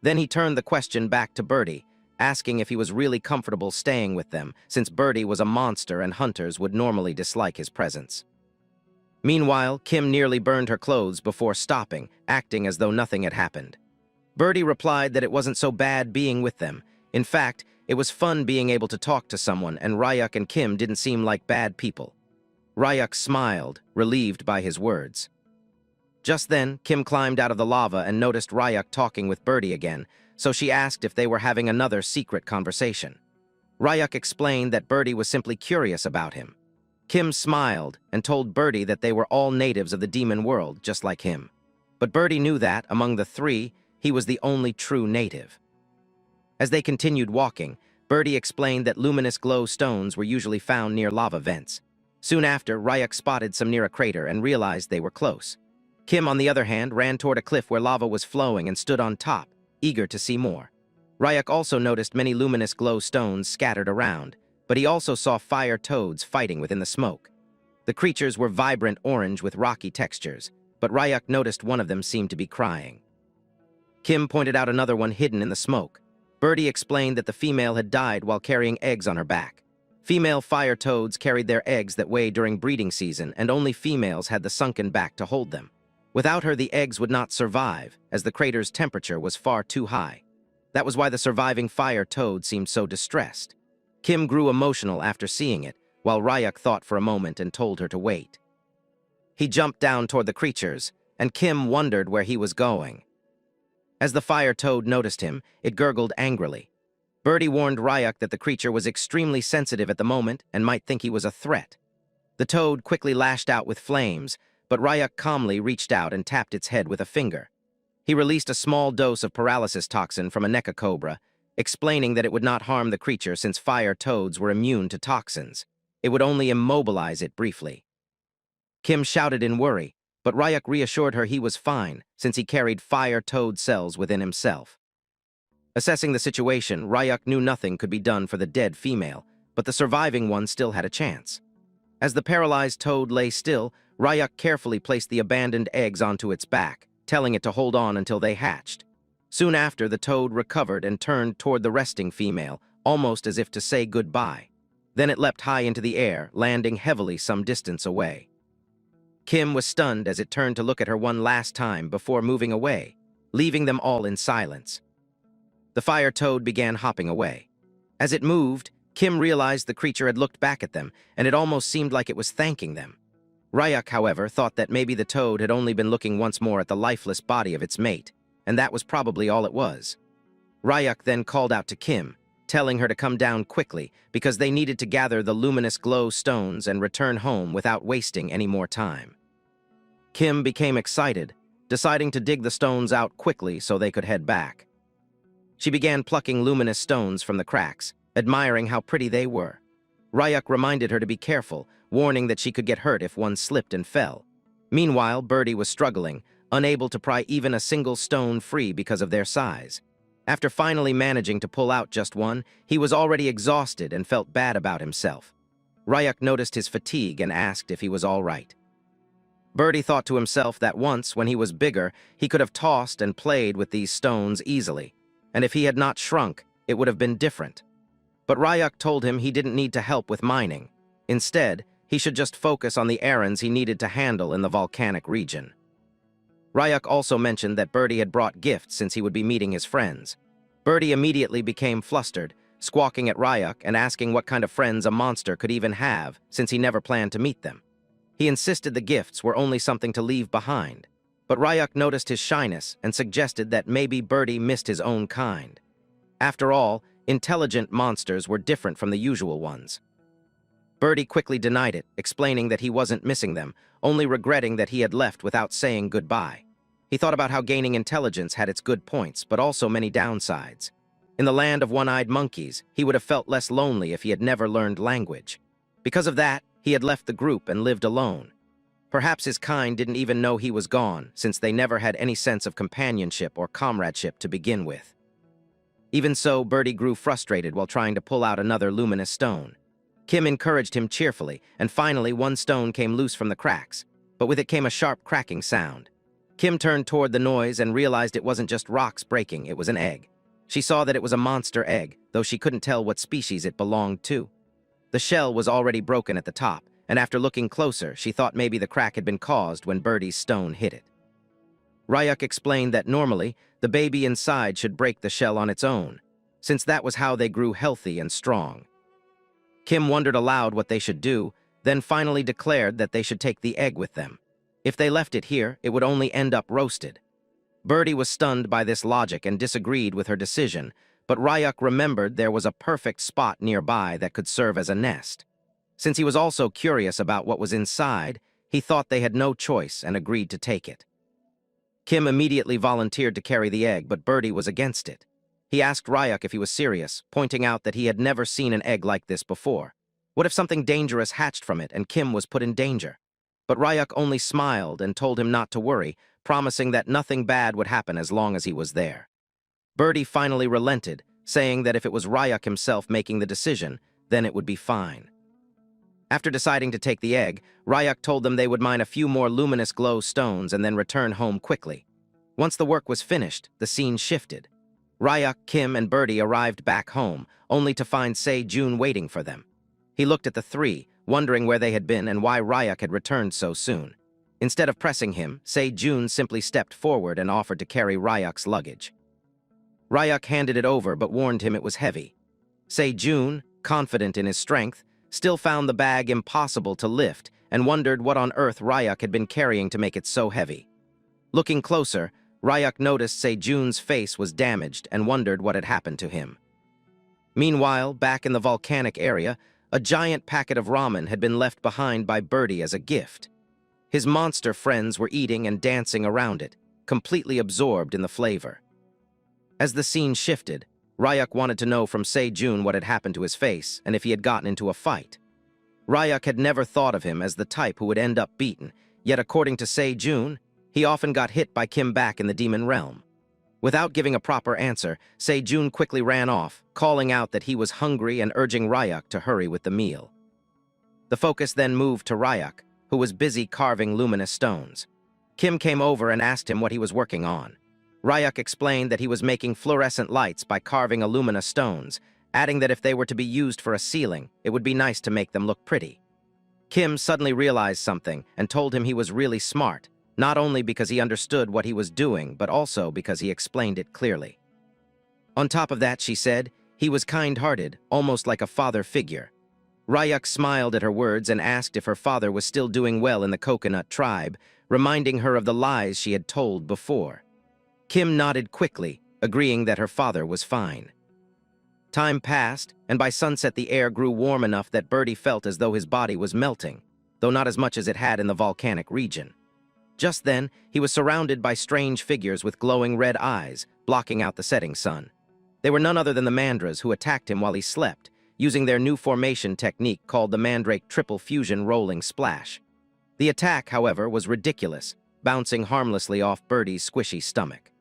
Then he turned the question back to Birdie, asking if he was really comfortable staying with them, since Birdie was a monster and hunters would normally dislike his presence. Meanwhile, Kim nearly burned her clothes before stopping, acting as though nothing had happened. Birdie replied that it wasn't so bad being with them. In fact, it was fun being able to talk to someone, and Ryuk and Kim didn't seem like bad people. Ryuk smiled, relieved by his words. Just then, Kim climbed out of the lava and noticed Ryuk talking with Birdie again, so she asked if they were having another secret conversation. Ryuk explained that Birdie was simply curious about him. Kim smiled and told Birdie that they were all natives of the demon world, just like him. But Birdie knew that, among the 3, he was the only true native. As they continued walking, Birdie explained that luminous glow stones were usually found near lava vents. Soon after, Ryuk spotted some near a crater and realized they were close. Kim, on the other hand, ran toward a cliff where lava was flowing and stood on top, eager to see more. Ryuk also noticed many luminous glow stones scattered around, but he also saw fire toads fighting within the smoke. The creatures were vibrant orange with rocky textures, but Ryuk noticed one of them seemed to be crying. Kim pointed out another one hidden in the smoke. Birdie explained that the female had died while carrying eggs on her back. Female fire toads carried their eggs that way during breeding season, and only females had the sunken back to hold them. Without her, the eggs would not survive, as the crater's temperature was far too high. That was why the surviving fire toad seemed so distressed. Kim grew emotional after seeing it, while Ryuk thought for a moment and told her to wait. He jumped down toward the creatures, and Kim wondered where he was going. As the fire toad noticed him, it gurgled angrily. Birdie warned Ryuk that the creature was extremely sensitive at the moment and might think he was a threat. The toad quickly lashed out with flames, but Ryuk calmly reached out and tapped its head with a finger. He released a small dose of paralysis toxin from a Neca cobra, explaining that it would not harm the creature since fire toads were immune to toxins. It would only immobilize it briefly. Kim shouted in worry, but Ryuk reassured her he was fine, since he carried fire toad cells within himself. Assessing the situation, Ryuk knew nothing could be done for the dead female, but the surviving one still had a chance. As the paralyzed toad lay still, Ryuk carefully placed the abandoned eggs onto its back, telling it to hold on until they hatched. Soon after, the toad recovered and turned toward the resting female, almost as if to say goodbye. Then it leapt high into the air, landing heavily some distance away. Kim was stunned as it turned to look at her one last time before moving away, leaving them all in silence. The fire toad began hopping away. As it moved, Kim realized the creature had looked back at them, and it almost seemed like it was thanking them. Ryuk, however, thought that maybe the toad had only been looking once more at the lifeless body of its mate, and that was probably all it was. Ryuk then called out to Kim, telling her to come down quickly because they needed to gather the luminous glow stones and return home without wasting any more time. Kim became excited, deciding to dig the stones out quickly so they could head back. She began plucking luminous stones from the cracks, admiring how pretty they were. Ryuk reminded her to be careful, warning that she could get hurt if one slipped and fell. Meanwhile, Birdie was struggling, unable to pry even a single stone free because of their size. After finally managing to pull out just one, he was already exhausted and felt bad about himself. Ryuk noticed his fatigue and asked if he was all right. Birdie thought to himself that once, when he was bigger, he could have tossed and played with these stones easily, and if he had not shrunk, it would have been different. But Ryuk told him he didn't need to help with mining. Instead, he should just focus on the errands he needed to handle in the volcanic region. Ryuk also mentioned that Birdie had brought gifts since he would be meeting his friends. Birdie immediately became flustered, squawking at Ryuk and asking what kind of friends a monster could even have, since he never planned to meet them. He insisted the gifts were only something to leave behind, but Ryuk noticed his shyness and suggested that maybe Birdie missed his own kind. After all, intelligent monsters were different from the usual ones. Birdie quickly denied it, explaining that he wasn't missing them, only regretting that he had left without saying goodbye. He thought about how gaining intelligence had its good points, but also many downsides. In the land of one-eyed monkeys, he would have felt less lonely if he had never learned language. Because of that, he had left the group and lived alone. Perhaps his kind didn't even know he was gone, since they never had any sense of companionship or comradeship to begin with. Even so, Birdie grew frustrated while trying to pull out another luminous stone. Kim encouraged him cheerfully, and finally one stone came loose from the cracks, but with it came a sharp cracking sound. Kim turned toward the noise and realized it wasn't just rocks breaking, it was an egg. She saw that it was a monster egg, though she couldn't tell what species it belonged to. The shell was already broken at the top, and after looking closer, she thought maybe the crack had been caused when Birdie's stone hit it. Ryuk explained that normally, the baby inside should break the shell on its own, since that was how they grew healthy and strong. Kim wondered aloud what they should do, then finally declared that they should take the egg with them. If they left it here, it would only end up roasted. Birdie was stunned by this logic and disagreed with her decision, but Ryuk remembered there was a perfect spot nearby that could serve as a nest. Since he was also curious about what was inside, he thought they had no choice and agreed to take it. Kim immediately volunteered to carry the egg, but Birdie was against it. He asked Ryuk if he was serious, pointing out that he had never seen an egg like this before. What if something dangerous hatched from it and Kim was put in danger? But Ryuk only smiled and told him not to worry, promising that nothing bad would happen as long as he was there. Birdie finally relented, saying that if it was Ryuk himself making the decision, then it would be fine. After deciding to take the egg, Ryuk told them they would mine a few more luminous glow stones and then return home quickly. Once the work was finished, the scene shifted. Ryuk, Kim, and Birdie arrived back home, only to find Se-jun waiting for them. He looked at the three, wondering where they had been and why Ryuk had returned so soon. Instead of pressing him, Se-jun simply stepped forward and offered to carry Ryuk's luggage. Ryuk handed it over but warned him it was heavy. Se-jun, confident in his strength, still found the bag impossible to lift and wondered what on earth Ryuk had been carrying to make it so heavy. Looking closer, Ryuk noticed Se-jun's face was damaged and wondered what had happened to him. Meanwhile, back in the volcanic area, a giant packet of ramen had been left behind by Birdie as a gift. His monster friends were eating and dancing around it, completely absorbed in the flavor. As the scene shifted, Ryuk wanted to know from Se-jun what had happened to his face and if he had gotten into a fight. Ryuk had never thought of him as the type who would end up beaten, yet according to Se-jun, he often got hit by Kim back in the demon realm. Without giving a proper answer, Se-jun quickly ran off, calling out that he was hungry and urging Ryuk to hurry with the meal. The focus then moved to Ryuk, who was busy carving luminous stones. Kim came over and asked him what he was working on. Ryuk explained that he was making fluorescent lights by carving alumina stones, adding that if they were to be used for a ceiling, it would be nice to make them look pretty. Kim suddenly realized something and told him he was really smart, not only because he understood what he was doing, but also because he explained it clearly. On top of that, she said, he was kind-hearted, almost like a father figure. Ryuk smiled at her words and asked if her father was still doing well in the coconut tribe, reminding her of the lies she had told before. Kim nodded quickly, agreeing that her father was fine. Time passed, and by sunset the air grew warm enough that Birdie felt as though his body was melting, though not as much as it had in the volcanic region. Just then, he was surrounded by strange figures with glowing red eyes, blocking out the setting sun. They were none other than the Mandras who attacked him while he slept, using their new formation technique called the Mandrake Triple Fusion Rolling Splash. The attack, however, was ridiculous, bouncing harmlessly off Birdie's squishy stomach.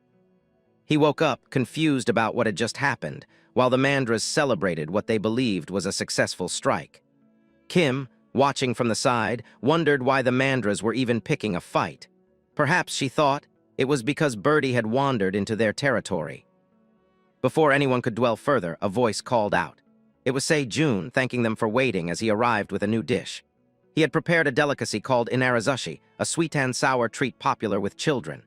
He woke up, confused about what had just happened, while the Mandras celebrated what they believed was a successful strike. Kim, watching from the side, wondered why the Mandras were even picking a fight. Perhaps, she thought, it was because Birdie had wandered into their territory. Before anyone could dwell further, a voice called out. It was Se-jun, thanking them for waiting as he arrived with a new dish. He had prepared a delicacy called inarazushi, a sweet and sour treat popular with children.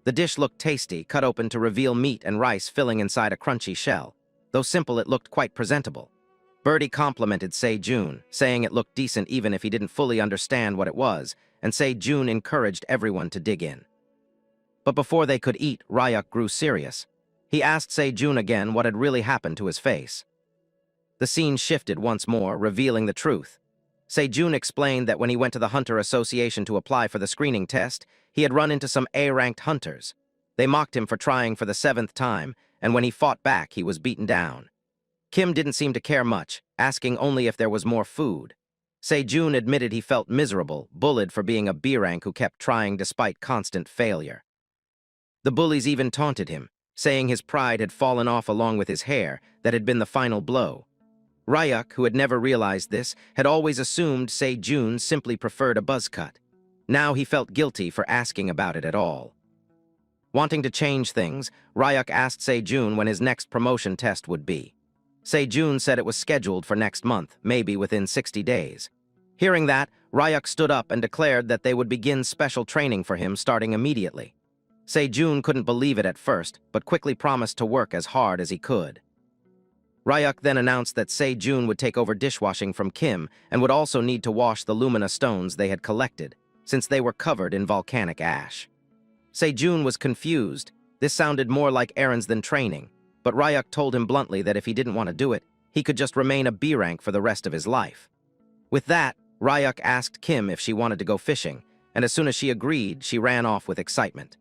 The dish looked tasty, cut open to reveal meat and rice filling inside a crunchy shell. Though simple, it looked quite presentable. Birdie complimented Se-jun, saying it looked decent even if he didn't fully understand what it was, and Se-jun encouraged everyone to dig in. But before they could eat, Ryuk grew serious. He asked Se-jun again what had really happened to his face. The scene shifted once more, revealing the truth. Se-jun explained that when he went to the Hunter Association to apply for the screening test, he had run into some A-ranked hunters. They mocked him for trying for the 7th time, and when he fought back, he was beaten down. Kim didn't seem to care much, asking only if there was more food. Se-jun admitted he felt miserable, bullied for being a B-rank who kept trying despite constant failure. The bullies even taunted him, saying his pride had fallen off along with his hair, that had been the final blow. Ryuk, who had never realized this, had always assumed Se-jun simply preferred a buzz cut. Now he felt guilty for asking about it at all. Wanting to change things, Ryuk asked Se-jun when his next promotion test would be. Se-jun said it was scheduled for next month, maybe within 60 days. Hearing that, Ryuk stood up and declared that they would begin special training for him starting immediately. Se-jun couldn't believe it at first, but quickly promised to work as hard as he could. Ryuk then announced that Se-jun would take over dishwashing from Kim and would also need to wash the lumina stones they had collected, since they were covered in volcanic ash. Se-jun was confused. This sounded more like errands than training, but Ryuk told him bluntly that if he didn't want to do it, he could just remain a B-rank for the rest of his life. With that, Ryuk asked Kim if she wanted to go fishing, and as soon as she agreed, she ran off with excitement.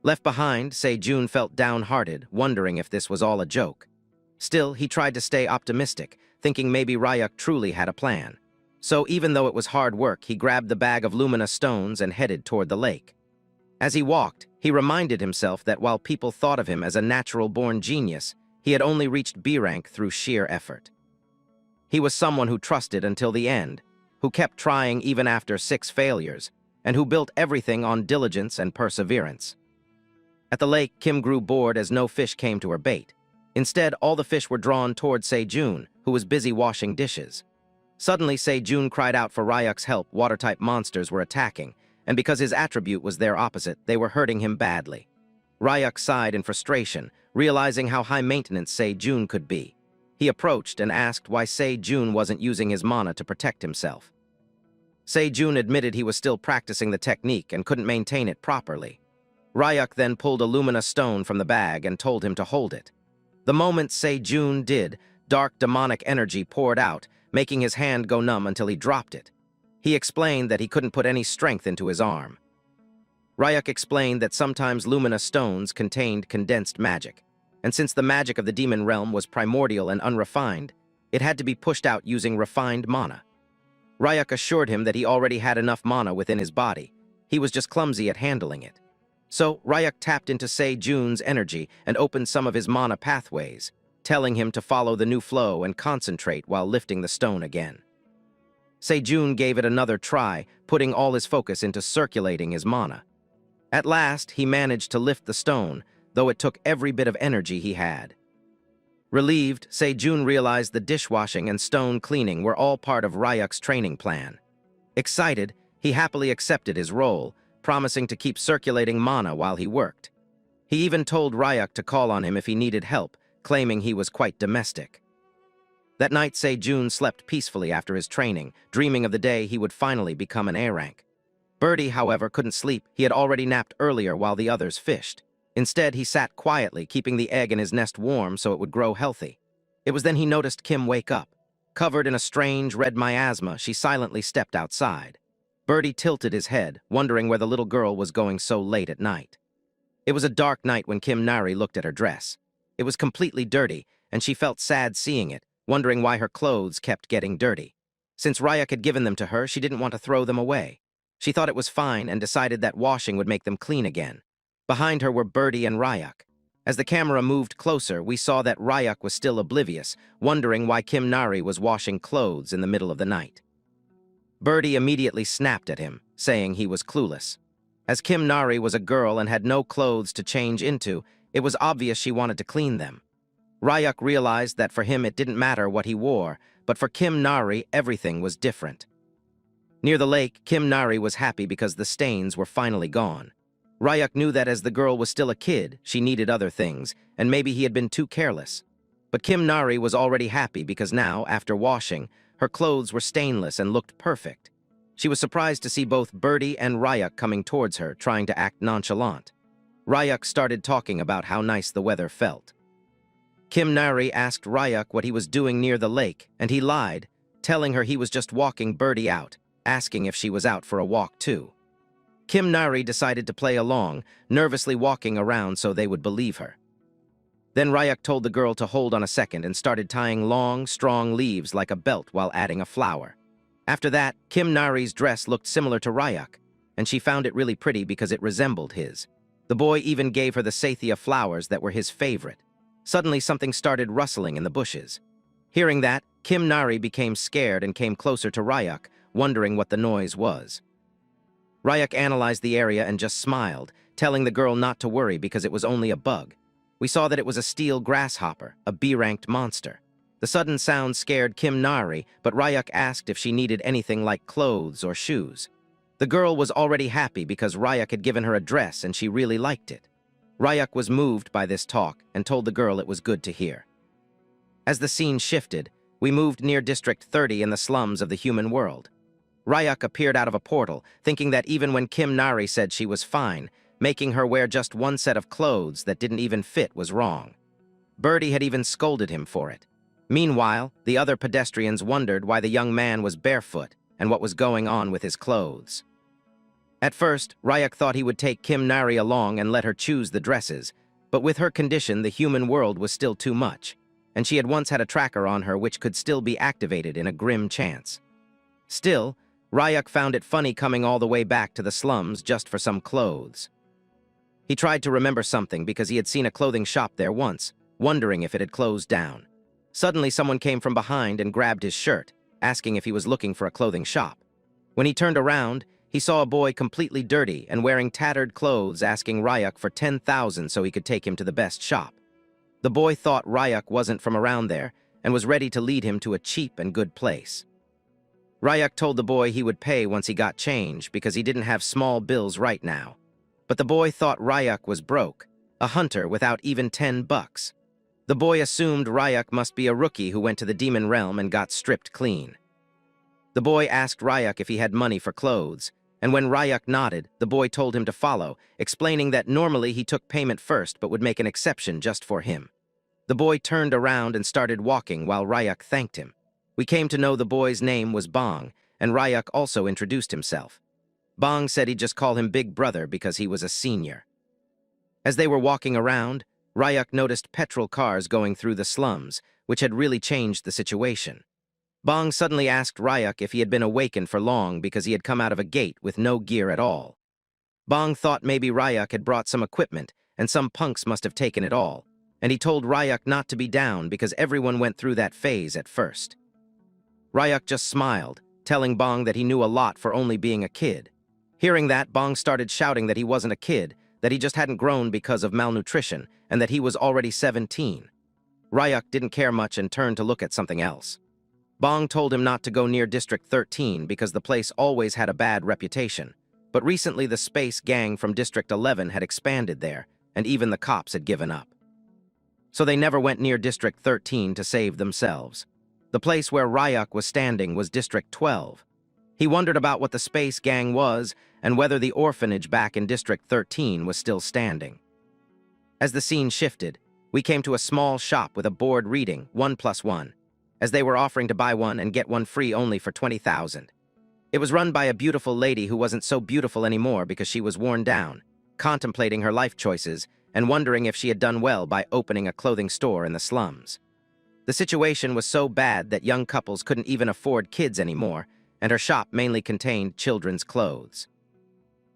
Left behind, Se-jun felt downhearted, wondering if this was all a joke. Still, he tried to stay optimistic, thinking maybe Ryuk truly had a plan. So even though it was hard work, he grabbed the bag of luminous stones and headed toward the lake. As he walked, he reminded himself that while people thought of him as a natural-born genius, he had only reached B rank through sheer effort. He was someone who trusted until the end, who kept trying even after 6 failures, and who built everything on diligence and perseverance. At the lake, Kim grew bored as no fish came to her bait. Instead, all the fish were drawn toward Se-jun, who was busy washing dishes. Suddenly, Se-jun cried out for Ryuk's help. Water-type monsters were attacking, and because his attribute was their opposite, they were hurting him badly. Ryuk sighed in frustration, realizing how high-maintenance Se-jun could be. He approached and asked why Se-jun wasn't using his mana to protect himself. Se-jun admitted he was still practicing the technique and couldn't maintain it properly. Ryuk then pulled a luminous stone from the bag and told him to hold it. The moment Se-jun did, dark demonic energy poured out, making his hand go numb until he dropped it. He explained that he couldn't put any strength into his arm. Ryuk explained that sometimes luminous stones contained condensed magic, and since the magic of the demon realm was primordial and unrefined, it had to be pushed out using refined mana. Ryuk assured him that he already had enough mana within his body. He was just clumsy at handling it. So Ryuk tapped into Se-jun's energy and opened some of his mana pathways, telling him to follow the new flow and concentrate while lifting the stone again. Se-jun gave it another try, putting all his focus into circulating his mana. At last, he managed to lift the stone, though it took every bit of energy he had. Relieved, Se-jun realized the dishwashing and stone cleaning were all part of Ryuk's training plan. Excited, he happily accepted his role, promising to keep circulating mana while he worked. He even told Ryuk to call on him if he needed help, claiming he was quite domestic. That night, Se-jun slept peacefully after his training, dreaming of the day he would finally become an A rank. Birdie, however, couldn't sleep. He had already napped earlier while the others fished. Instead, he sat quietly, keeping the egg in his nest warm so it would grow healthy. It was then he noticed Kim wake up. Covered in a strange red miasma, she silently stepped outside. Birdie tilted his head, wondering where the little girl was going so late at night. It was a dark night when Kim Nari looked at her dress. It was completely dirty, and she felt sad seeing it, wondering why her clothes kept getting dirty. Since Ryuk had given them to her, she didn't want to throw them away. She thought it was fine and decided that washing would make them clean again. Behind her were Birdie and Ryuk. As the camera moved closer, we saw that Ryuk was still oblivious, wondering why Kim Nari was washing clothes in the middle of the night. Birdie immediately snapped at him, saying he was clueless. As Kim Nari was a girl and had no clothes to change into, it was obvious she wanted to clean them. Ryuk realized that for him it didn't matter what he wore, but for Kim Nari everything was different. Near the lake, Kim Nari was happy because the stains were finally gone. Ryuk knew that as the girl was still a kid, she needed other things, and maybe he had been too careless. But Kim Nari was already happy because now, after washing, her clothes were stainless and looked perfect. She was surprised to see both Birdie and Ryuk coming towards her, trying to act nonchalant. Ryuk started talking about how nice the weather felt. Kim Nari asked Ryuk what he was doing near the lake, and he lied, telling her he was just walking Birdie out, asking if she was out for a walk too. Kim Nari decided to play along, nervously walking around so they would believe her. Then Ryuk told the girl to hold on a second and started tying long, strong leaves like a belt while adding a flower. After that, Kim Nari's dress looked similar to Ryuk, and she found it really pretty because it resembled his. The boy even gave her the Sathya flowers that were his favorite. Suddenly, something started rustling in the bushes. Hearing that, Kim Nari became scared and came closer to Ryuk, wondering what the noise was. Ryuk analyzed the area and just smiled, telling the girl not to worry because it was only a bug. We saw that it was a steel grasshopper, a B-ranked monster. The sudden sound scared Kim Nari, but Ryuk asked if she needed anything like clothes or shoes. The girl was already happy because Ryuk had given her a dress and she really liked it. Ryuk was moved by this talk and told the girl it was good to hear. As the scene shifted, we moved near District 30 in the slums of the human world. Ryuk appeared out of a portal, thinking that even when Kim Nari said she was fine, making her wear just one set of clothes that didn't even fit was wrong. Birdie had even scolded him for it. Meanwhile, the other pedestrians wondered why the young man was barefoot and what was going on with his clothes. At first, Ryuk thought he would take Kim Nari along and let her choose the dresses, but with her condition, the human world was still too much. and she had once had a tracker on her which could still be activated in a grim chance. Still, Rayuk found it funny coming all the way back to the slums just for some clothes. He tried to remember something because he had seen a clothing shop there once, wondering if it had closed down. Suddenly, someone came from behind and grabbed his shirt, asking if he was looking for a clothing shop. When he turned around, he saw a boy completely dirty and wearing tattered clothes asking Rayuk for 10,000 so he could take him to the best shop. The boy thought Rayuk wasn't from around there and was ready to lead him to a cheap and good place. Rayuk told the boy he would pay once he got change because he didn't have small bills right now. But the boy thought Rayuk was broke, a hunter without even $10. The boy assumed Rayuk must be a rookie who went to the demon realm and got stripped clean. The boy asked Rayuk if he had money for clothes, and when Rayuk nodded, the boy told him to follow, explaining that normally he took payment first but would make an exception just for him. The boy turned around and started walking while Rayuk thanked him. We came to know the boy's name was Bong, and Rayuk also introduced himself. Bong said he'd just call him Big Brother because he was a senior. As they were walking around, Rayuk noticed petrol cars going through the slums, which had really changed the situation. Bong suddenly asked Rayuk if he had been awakened for long because he had come out of a gate with no gear at all. Bong thought maybe Rayuk had brought some equipment and some punks must have taken it all, and he told Rayuk not to be down because everyone went through that phase at first. Rayuk just smiled, telling Bong that he knew a lot for only being a kid. Hearing that, Bong started shouting that he wasn't a kid, that he just hadn't grown because of malnutrition, and that he was already 17. Rayuk didn't care much and turned to look at something else. Bong told him not to go near District 13 because the place always had a bad reputation, but recently the space gang from District 11 had expanded there, and even the cops had given up. So they never went near District 13 to save themselves. The place where Rayuk was standing was District 12. He wondered about what the space gang was and whether the orphanage back in District 13 was still standing. As the scene shifted, we came to a small shop with a board reading 1+1, as they were offering to buy one and get one free only for 20,000. It was run by a beautiful lady who wasn't so beautiful anymore because she was worn down, contemplating her life choices and wondering if she had done well by opening a clothing store in the slums. The situation was so bad that young couples couldn't even afford kids anymore, and her shop mainly contained children's clothes.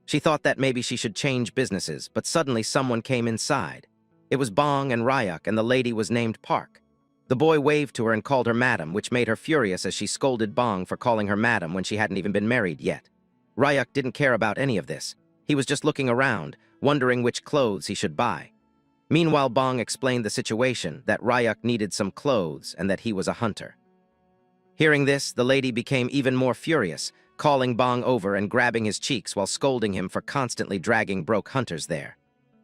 She thought that maybe she should change businesses, but suddenly someone came inside. It was Bong and Rayuk, and the lady was named Park. The boy waved to her and called her madam, which made her furious as she scolded Bong for calling her madam when she hadn't even been married yet. Rayuk didn't care about any of this. He was just looking around, wondering which clothes he should buy. Meanwhile, Bong explained the situation, that Rayuk needed some clothes and that he was a hunter. Hearing this, the lady became even more furious, calling Bong over and grabbing his cheeks while scolding him for constantly dragging broke hunters there.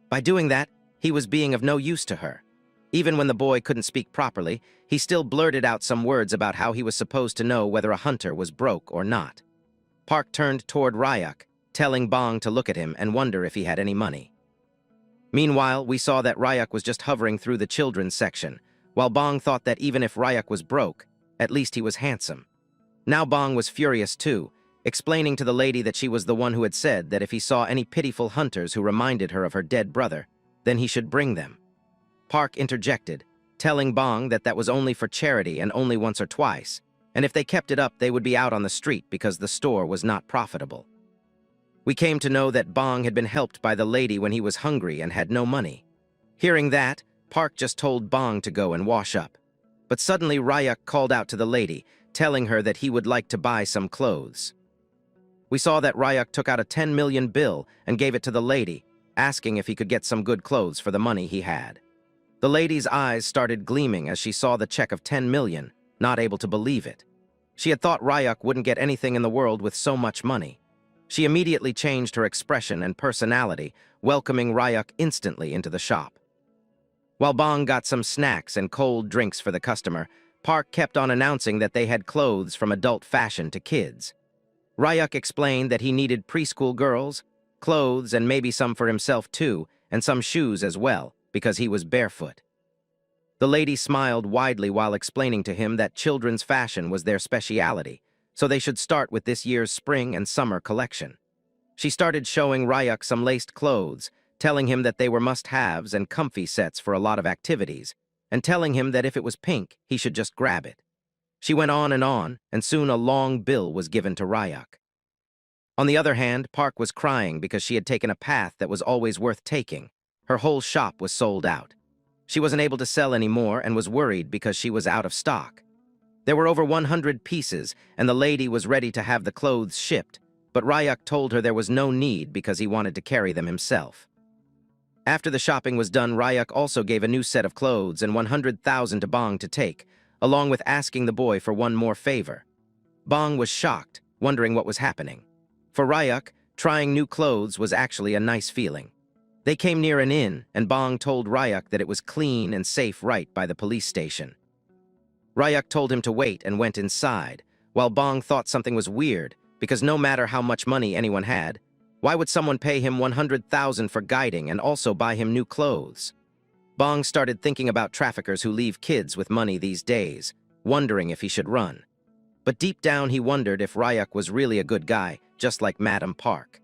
By doing that, he was being of no use to her. Even when the boy couldn't speak properly, he still blurted out some words about how he was supposed to know whether a hunter was broke or not. Park turned toward Rayuk, telling Bong to look at him and wonder if he had any money. Meanwhile, we saw that Rayuk was just hovering through the children's section, while Bong thought that even if Rayuk was broke, at least he was handsome. Now Bong was furious too, explaining to the lady that she was the one who had said that if he saw any pitiful hunters who reminded her of her dead brother, then he should bring them. Park interjected, telling Bong that that was only for charity and only once or twice, and if they kept it up they would be out on the street because the store was not profitable. We came to know that Bong had been helped by the lady when he was hungry and had no money. Hearing that, Park just told Bong to go and wash up. But suddenly Rayuk called out to the lady, telling her that he would like to buy some clothes. We saw that Rayuk took out a 10 million bill and gave it to the lady, asking if he could get some good clothes for the money he had. The lady's eyes started gleaming as she saw the check of 10 million, not able to believe it. She had thought Rayuk wouldn't get anything in the world with so much money. She immediately changed her expression and personality, welcoming Rayuk instantly into the shop. While Bong got some snacks and cold drinks for the customer, Park kept on announcing that they had clothes from adult fashion to kids. Rayuk explained that he needed preschool girls, clothes, and maybe some for himself too, and some shoes as well, because he was barefoot. The lady smiled widely while explaining to him that children's fashion was their speciality, so they should start with this year's spring and summer collection. She started showing Rayuk some laced clothes, telling him that they were must-haves and comfy sets for a lot of activities, and telling him that if it was pink, he should just grab it. She went on, and soon a long bill was given to Ryak. On the other hand, Park was crying because she had taken a path that was always worth taking. Her whole shop was sold out. She wasn't able to sell any more and was worried because she was out of stock. There were over 100 pieces, and the lady was ready to have the clothes shipped, but Ryak told her there was no need because he wanted to carry them himself. After the shopping was done, Ryak also gave a new set of clothes and 100,000 to Bong to take, along with asking the boy for one more favor. Bong was shocked, wondering what was happening. For Ryak, trying new clothes was actually a nice feeling. They came near an inn, and Bong told Ryak that it was clean and safe right by the police station. Ryak told him to wait and went inside, while Bong thought something was weird, because no matter how much money anyone had, why would someone pay him 100,000 for guiding and also buy him new clothes? Bong started thinking about traffickers who leave kids with money these days, wondering if he should run. But deep down he wondered if Ryak was really a good guy, just like Madam Park.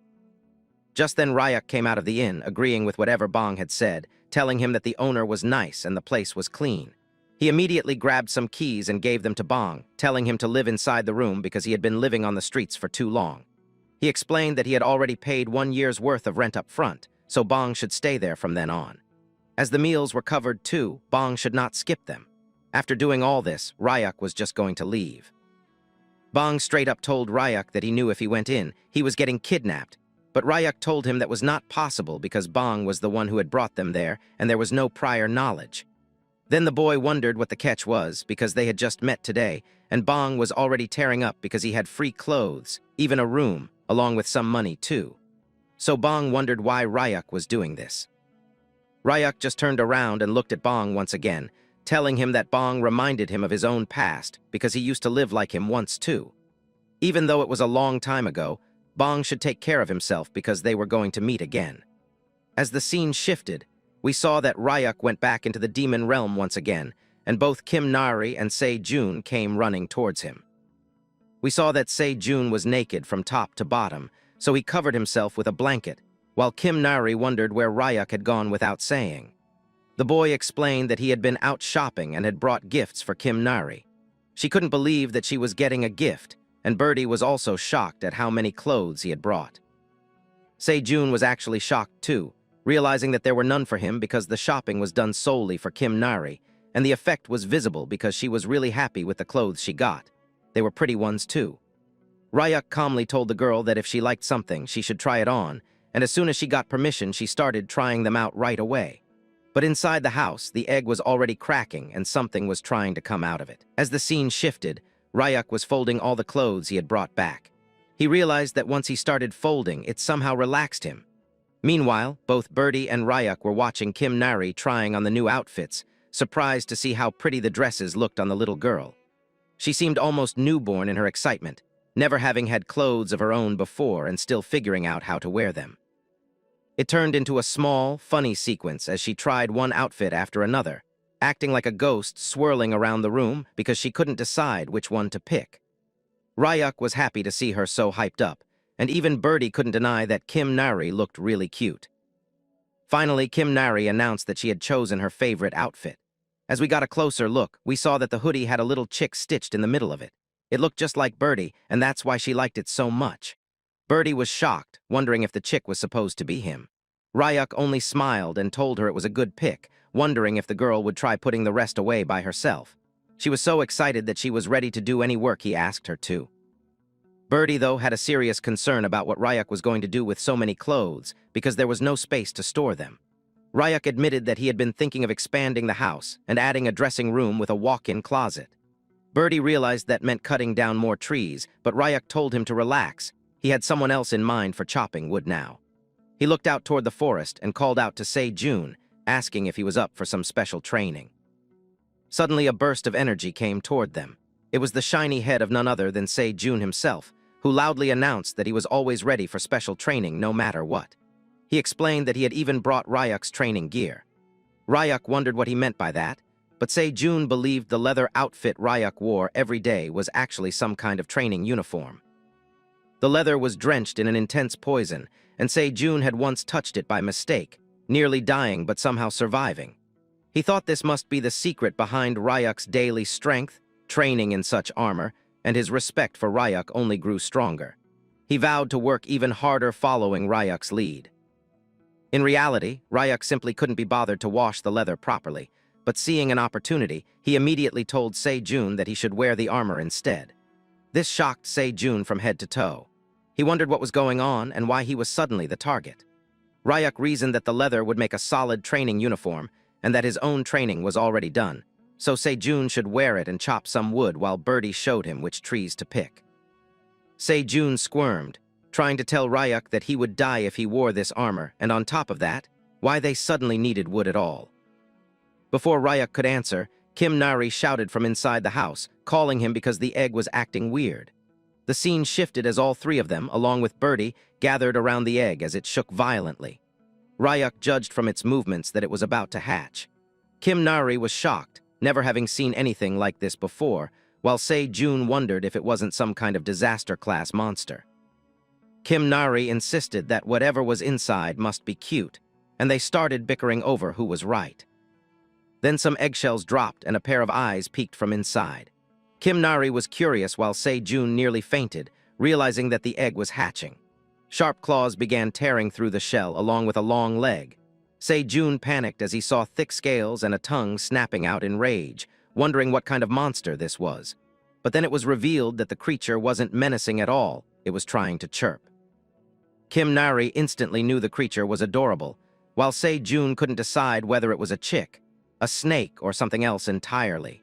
Just then Ryak came out of the inn, agreeing with whatever Bong had said, telling him that the owner was nice and the place was clean. He immediately grabbed some keys and gave them to Bong, telling him to live inside the room because he had been living on the streets for too long. He explained that he had already paid 1 year's worth of rent up front, so Bong should stay there from then on. As the meals were covered too, Bong should not skip them. After doing all this, Ryak was just going to leave. Bong straight up told Ryak that he knew if he went in, he was getting kidnapped, but Ryak told him that was not possible because Bong was the one who had brought them there and there was no prior knowledge. Then the boy wondered what the catch was because they had just met today, and Bong was already tearing up because he had free clothes, even a room, along with some money too. So Bong wondered why Ryak was doing this. Ryak just turned around and looked at Bong once again, telling him that Bong reminded him of his own past because he used to live like him once too. Even though it was a long time ago, Bong should take care of himself because they were going to meet again. As the scene shifted, we saw that Ryak went back into the demon realm once again, and both Kim Nari and Se-jun came running towards him. We saw that Se-jun was naked from top to bottom, so he covered himself with a blanket, while Kim Nari wondered where Ryak had gone without saying. The boy explained that he had been out shopping and had brought gifts for Kim Nari. She couldn't believe that she was getting a gift, and Birdie was also shocked at how many clothes he had brought. Se-jun was actually shocked too, realizing that there were none for him because the shopping was done solely for Kim Nari, and the effect was visible because she was really happy with the clothes she got. They were pretty ones too. Ryak calmly told the girl that if she liked something, she should try it on, and as soon as she got permission, she started trying them out right away. But inside the house, the egg was already cracking and something was trying to come out of it. As the scene shifted, Ryak was folding all the clothes he had brought back. He realized that once he started folding, it somehow relaxed him. Meanwhile, both Birdie and Ryak were watching Kim Nari trying on the new outfits, surprised to see how pretty the dresses looked on the little girl. She seemed almost newborn in her excitement, never having had clothes of her own before and still figuring out how to wear them. It turned into a small, funny sequence as she tried one outfit after another, acting like a ghost swirling around the room because she couldn't decide which one to pick. Ryak was happy to see her so hyped up, and even Birdie couldn't deny that Kim Nari looked really cute. Finally, Kim Nari announced that she had chosen her favorite outfit. As we got a closer look, we saw that the hoodie had a little chick stitched in the middle of it. It looked just like Birdie, and that's why she liked it so much. Birdie was shocked, wondering if the chick was supposed to be him. Ryak only smiled and told her it was a good pick, wondering if the girl would try putting the rest away by herself. She was so excited that she was ready to do any work he asked her to. Birdie, though, had a serious concern about what Ryak was going to do with so many clothes because there was no space to store them. Ryak admitted that he had been thinking of expanding the house and adding a dressing room with a walk-in closet. Birdie realized that meant cutting down more trees, but Ryak told him to relax. He had someone else in mind for chopping wood now. He looked out toward the forest and called out to Se-jun, asking if he was up for some special training. Suddenly, a burst of energy came toward them. It was the shiny head of none other than Se-jun himself, who loudly announced that he was always ready for special training no matter what. He explained that he had even brought Ryak's training gear. Ryak wondered what he meant by that, but Se-jun believed the leather outfit Ryak wore every day was actually some kind of training uniform. The leather was drenched in an intense poison, and Se-jun had once touched it by mistake, nearly dying but somehow surviving. He thought this must be the secret behind Ryuk's daily strength, training in such armor, and his respect for Ryuk only grew stronger. He vowed to work even harder following Ryuk's lead. In reality, Ryuk simply couldn't be bothered to wash the leather properly, but seeing an opportunity, he immediately told Se-jun that he should wear the armor instead. This shocked Se-jun from head to toe. He wondered what was going on and why he was suddenly the target. Ryuk reasoned that the leather would make a solid training uniform and that his own training was already done, so Se-jun should wear it and chop some wood while Birdie showed him which trees to pick. Se-jun squirmed, trying to tell Ryuk that he would die if he wore this armor, and on top of that, why they suddenly needed wood at all. Before Ryuk could answer, Kim Nari shouted from inside the house, calling him because the egg was acting weird. The scene shifted as all three of them, along with Birdie, gathered around the egg as it shook violently. Ryuk judged from its movements that it was about to hatch. Kim Nari was shocked, never having seen anything like this before, while Se-jun wondered if it wasn't some kind of disaster-class monster. Kim Nari insisted that whatever was inside must be cute, and they started bickering over who was right. Then some eggshells dropped and a pair of eyes peeked from inside. Kim Nari was curious while Se-jun nearly fainted, realizing that the egg was hatching. Sharp claws began tearing through the shell along with a long leg. Se-jun panicked as he saw thick scales and a tongue snapping out in rage, wondering what kind of monster this was. But then it was revealed that the creature wasn't menacing at all, it was trying to chirp. Kim Nari instantly knew the creature was adorable, while Se-jun couldn't decide whether it was a chick, a snake, or something else entirely.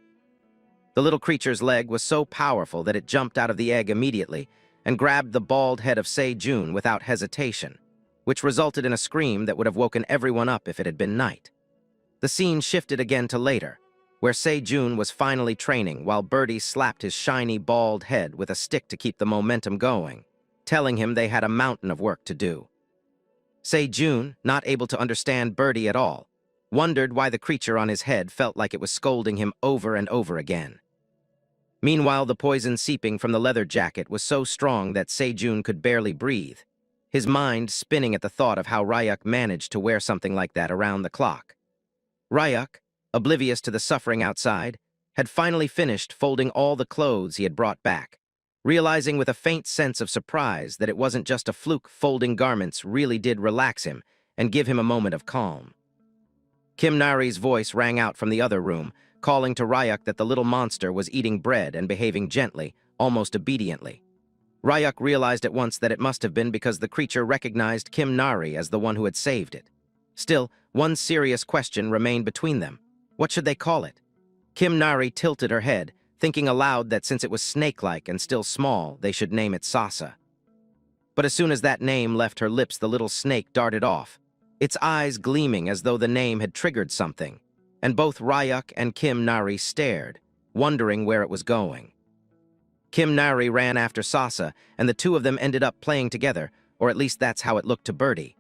The little creature's leg was so powerful that it jumped out of the egg immediately and grabbed the bald head of Se-jun without hesitation, which resulted in a scream that would have woken everyone up if it had been night. The scene shifted again to later, where Se-jun was finally training while Birdie slapped his shiny bald head with a stick to keep the momentum going, telling him they had a mountain of work to do. Se-jun, not able to understand Birdie at all, wondered why the creature on his head felt like it was scolding him over and over again. Meanwhile, the poison seeping from the leather jacket was so strong that Se-jun could barely breathe, his mind spinning at the thought of how Ryuk managed to wear something like that around the clock. Ryuk, oblivious to the suffering outside, had finally finished folding all the clothes he had brought back, realizing with a faint sense of surprise that it wasn't just a fluke. Folding garments really did relax him and give him a moment of calm. Kim Nari's voice rang out from the other room, calling to Ryuk that the little monster was eating bread and behaving gently, almost obediently. Ryuk realized at once that it must have been because the creature recognized Kim Nari as the one who had saved it. Still, one serious question remained between them. What should they call it? Kim Nari tilted her head, thinking aloud that since it was snake-like and still small, they should name it Sasa. But as soon as that name left her lips, the little snake darted off, its eyes gleaming as though the name had triggered something, and both Ryuk and Kim Nari stared, wondering where it was going. Kim Nari ran after Sasa, and the two of them ended up playing together, or at least that's how it looked to Birdie.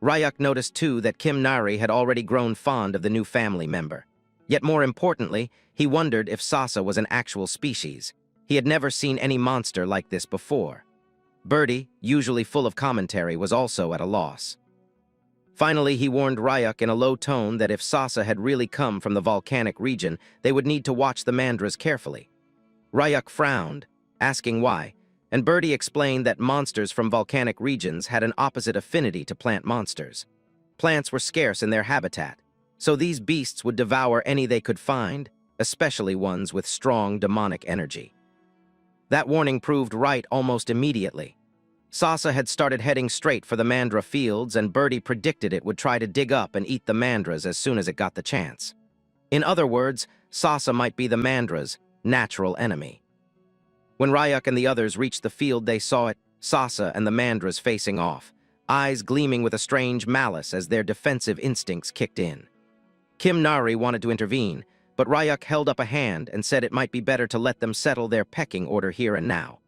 Ryuk noticed too that Kim Nari had already grown fond of the new family member. Yet more importantly, he wondered if Sasa was an actual species. He had never seen any monster like this before. Birdie, usually full of commentary, was also at a loss. Finally, he warned Ryuk in a low tone that if Sasa had really come from the volcanic region, they would need to watch the mandras carefully. Ryuk frowned, asking why, and Birdie explained that monsters from volcanic regions had an opposite affinity to plant monsters. Plants were scarce in their habitat, so these beasts would devour any they could find, especially ones with strong demonic energy. That warning proved right almost immediately. Sasa had started heading straight for the mandra fields, and Birdie predicted it would try to dig up and eat the mandras as soon as it got the chance. In other words, Sasa might be the mandra's natural enemy. When Ryuk and the others reached the field, they saw it, Sasa and the mandras facing off, eyes gleaming with a strange malice as their defensive instincts kicked in. Kim Nari wanted to intervene, but Ryuk held up a hand and said it might be better to let them settle their pecking order here and now.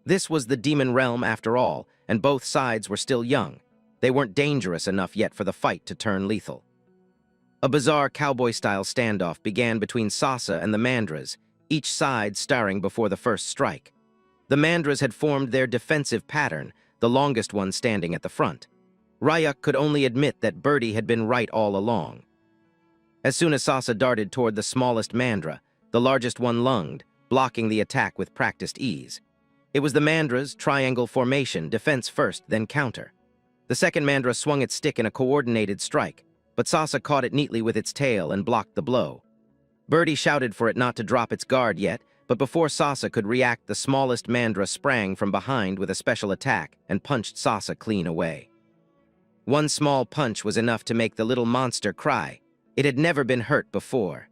This was the demon realm after all, and both sides were still young. They weren't dangerous enough yet for the fight to turn lethal. A bizarre cowboy-style standoff began between Sasa and the mandras, each side starring before the first strike. The mandras had formed their defensive pattern, the longest one standing at the front. Ryuk could only admit that Birdie had been right all along. As soon as Sasa darted toward the smallest mandra, the largest one lunged, blocking the attack with practiced ease. It was the mandra's triangle formation, defense first, then counter. The second mandra swung its stick in a coordinated strike, but Sasa caught it neatly with its tail and blocked the blow. Birdie shouted for it not to drop its guard yet, but before Sasa could react, the smallest mandra sprang from behind with a special attack and punched Sasa clean away. One small punch was enough to make the little monster cry. It had never been hurt before.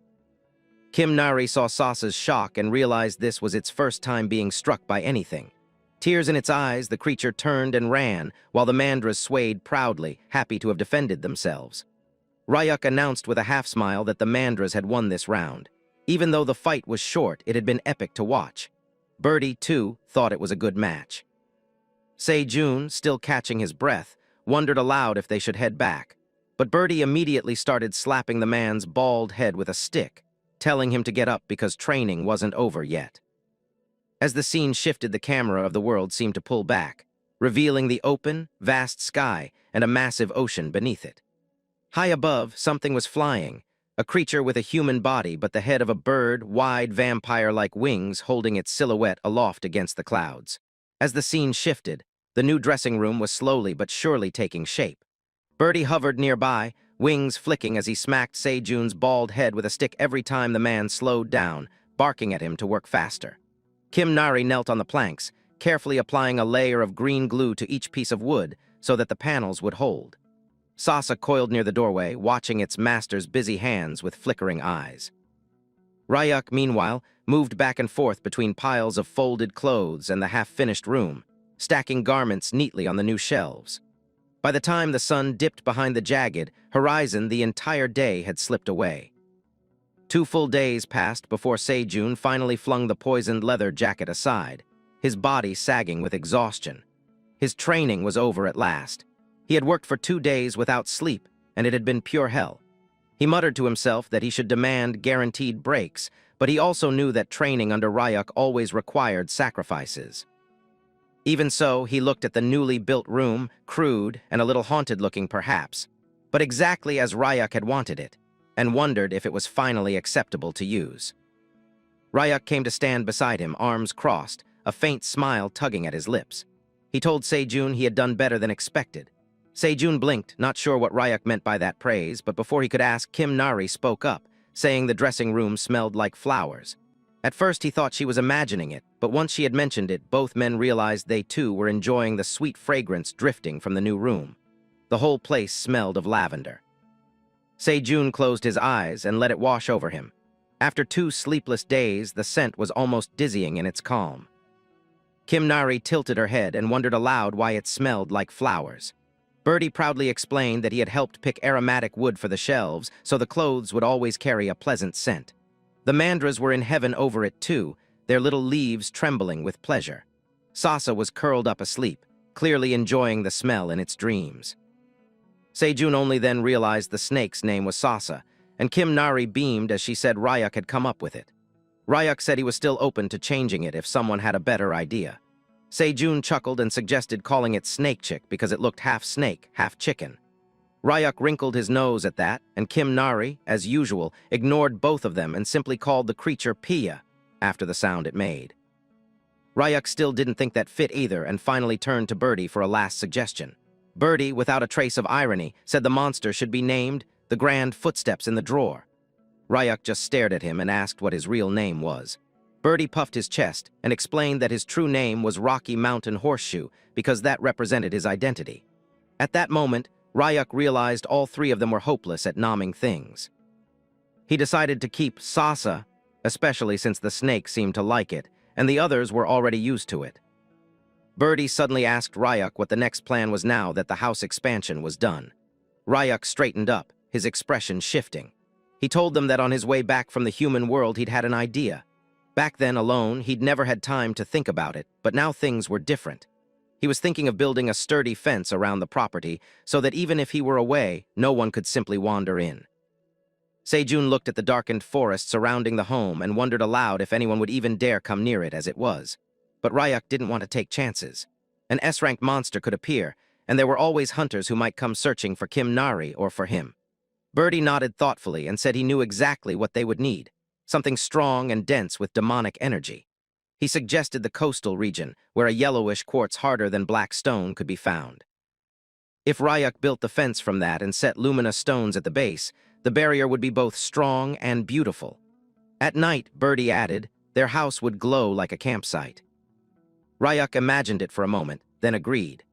Kim Nari saw Sasa's shock and realized this was its first time being struck by anything. Tears in its eyes, the creature turned and ran, while the mandras swayed proudly, happy to have defended themselves. Ryuk announced with a half-smile that the mandras had won this round. Even though the fight was short, it had been epic to watch. Birdie, too, thought it was a good match. Se-jun, still catching his breath, wondered aloud if they should head back. But Birdie immediately started slapping the man's bald head with a stick, telling him to get up because training wasn't over yet. As the scene shifted, the camera of the world seemed to pull back, revealing the open, vast sky and a massive ocean beneath it. High above, something was flying, a creature with a human body but the head of a bird, wide vampire-like wings holding its silhouette aloft against the clouds. As the scene shifted, the new dressing room was slowly but surely taking shape. Birdie hovered nearby, wings flicking as he smacked Se-jun's bald head with a stick every time the man slowed down, barking at him to work faster. Kim Nari knelt on the planks, carefully applying a layer of green glue to each piece of wood so that the panels would hold. Sasa coiled near the doorway, watching its master's busy hands with flickering eyes. Ryuk, meanwhile, moved back and forth between piles of folded clothes and the half-finished room, stacking garments neatly on the new shelves. By the time the sun dipped behind the jagged horizon, the entire day had slipped away. 2 full days passed before Se-jun finally flung the poisoned leather jacket aside, his body sagging with exhaustion. His training was over at last. He had worked for 2 days without sleep, and it had been pure hell. He muttered to himself that he should demand guaranteed breaks, but he also knew that training under Ryuk always required sacrifices. Even so, he looked at the newly built room, crude and a little haunted-looking perhaps, but exactly as Ryuk had wanted it, and wondered if it was finally acceptable to use. Ryuk came to stand beside him, arms crossed, a faint smile tugging at his lips. He told Se-jun he had done better than expected. Se-jun blinked, not sure what Ryuk meant by that praise, but before he could ask, Kim Nari spoke up, saying the dressing room smelled like flowers. At first he thought she was imagining it, but once she had mentioned it, both men realized they too were enjoying the sweet fragrance drifting from the new room. The whole place smelled of lavender. Se-jun closed his eyes and let it wash over him. After 2 sleepless days, the scent was almost dizzying in its calm. Kim Nari tilted her head and wondered aloud why it smelled like flowers. Birdie proudly explained that he had helped pick aromatic wood for the shelves, so the clothes would always carry a pleasant scent. The mandras were in heaven over it too, their little leaves trembling with pleasure. Sasa was curled up asleep, clearly enjoying the smell in its dreams. Se-jun only then realized the snake's name was Sasa, and Kim Nari beamed as she said Ryuk had come up with it. Ryuk said he was still open to changing it if someone had a better idea. Se-jun chuckled and suggested calling it Snake Chick because it looked half snake, half chicken. Ryuk wrinkled his nose at that, and Kim Nari, as usual, ignored both of them and simply called the creature Pia, after the sound it made. Ryuk still didn't think that fit either and finally turned to Birdie for a last suggestion. Birdie, without a trace of irony, said the monster should be named the Grand Footsteps in the Drawer. Ryuk just stared at him and asked what his real name was. Birdie puffed his chest and explained that his true name was Rocky Mountain Horseshoe because that represented his identity. At that moment, Ryuk realized all 3 of them were hopeless at naming things. He decided to keep Sasa, especially since the snake seemed to like it, and the others were already used to it. Birdie suddenly asked Ryuk what the next plan was now that the house expansion was done. Ryuk straightened up, his expression shifting. He told them that on his way back from the human world he'd had an idea. Back then, alone, he'd never had time to think about it, but now things were different. He was thinking of building a sturdy fence around the property so that even if he were away, no one could simply wander in. Se-jun looked at the darkened forest surrounding the home and wondered aloud if anyone would even dare come near it as it was. But Ryuk didn't want to take chances. An S-ranked monster could appear, and there were always hunters who might come searching for Kim Nari or for him. Birdie nodded thoughtfully and said he knew exactly what they would need, something strong and dense with demonic energy. He suggested the coastal region, where a yellowish quartz harder than black stone could be found. If Ryuk built the fence from that and set luminous stones at the base, the barrier would be both strong and beautiful. At night, Birdie added, their house would glow like a campsite. Ryuk imagined it for a moment, then agreed.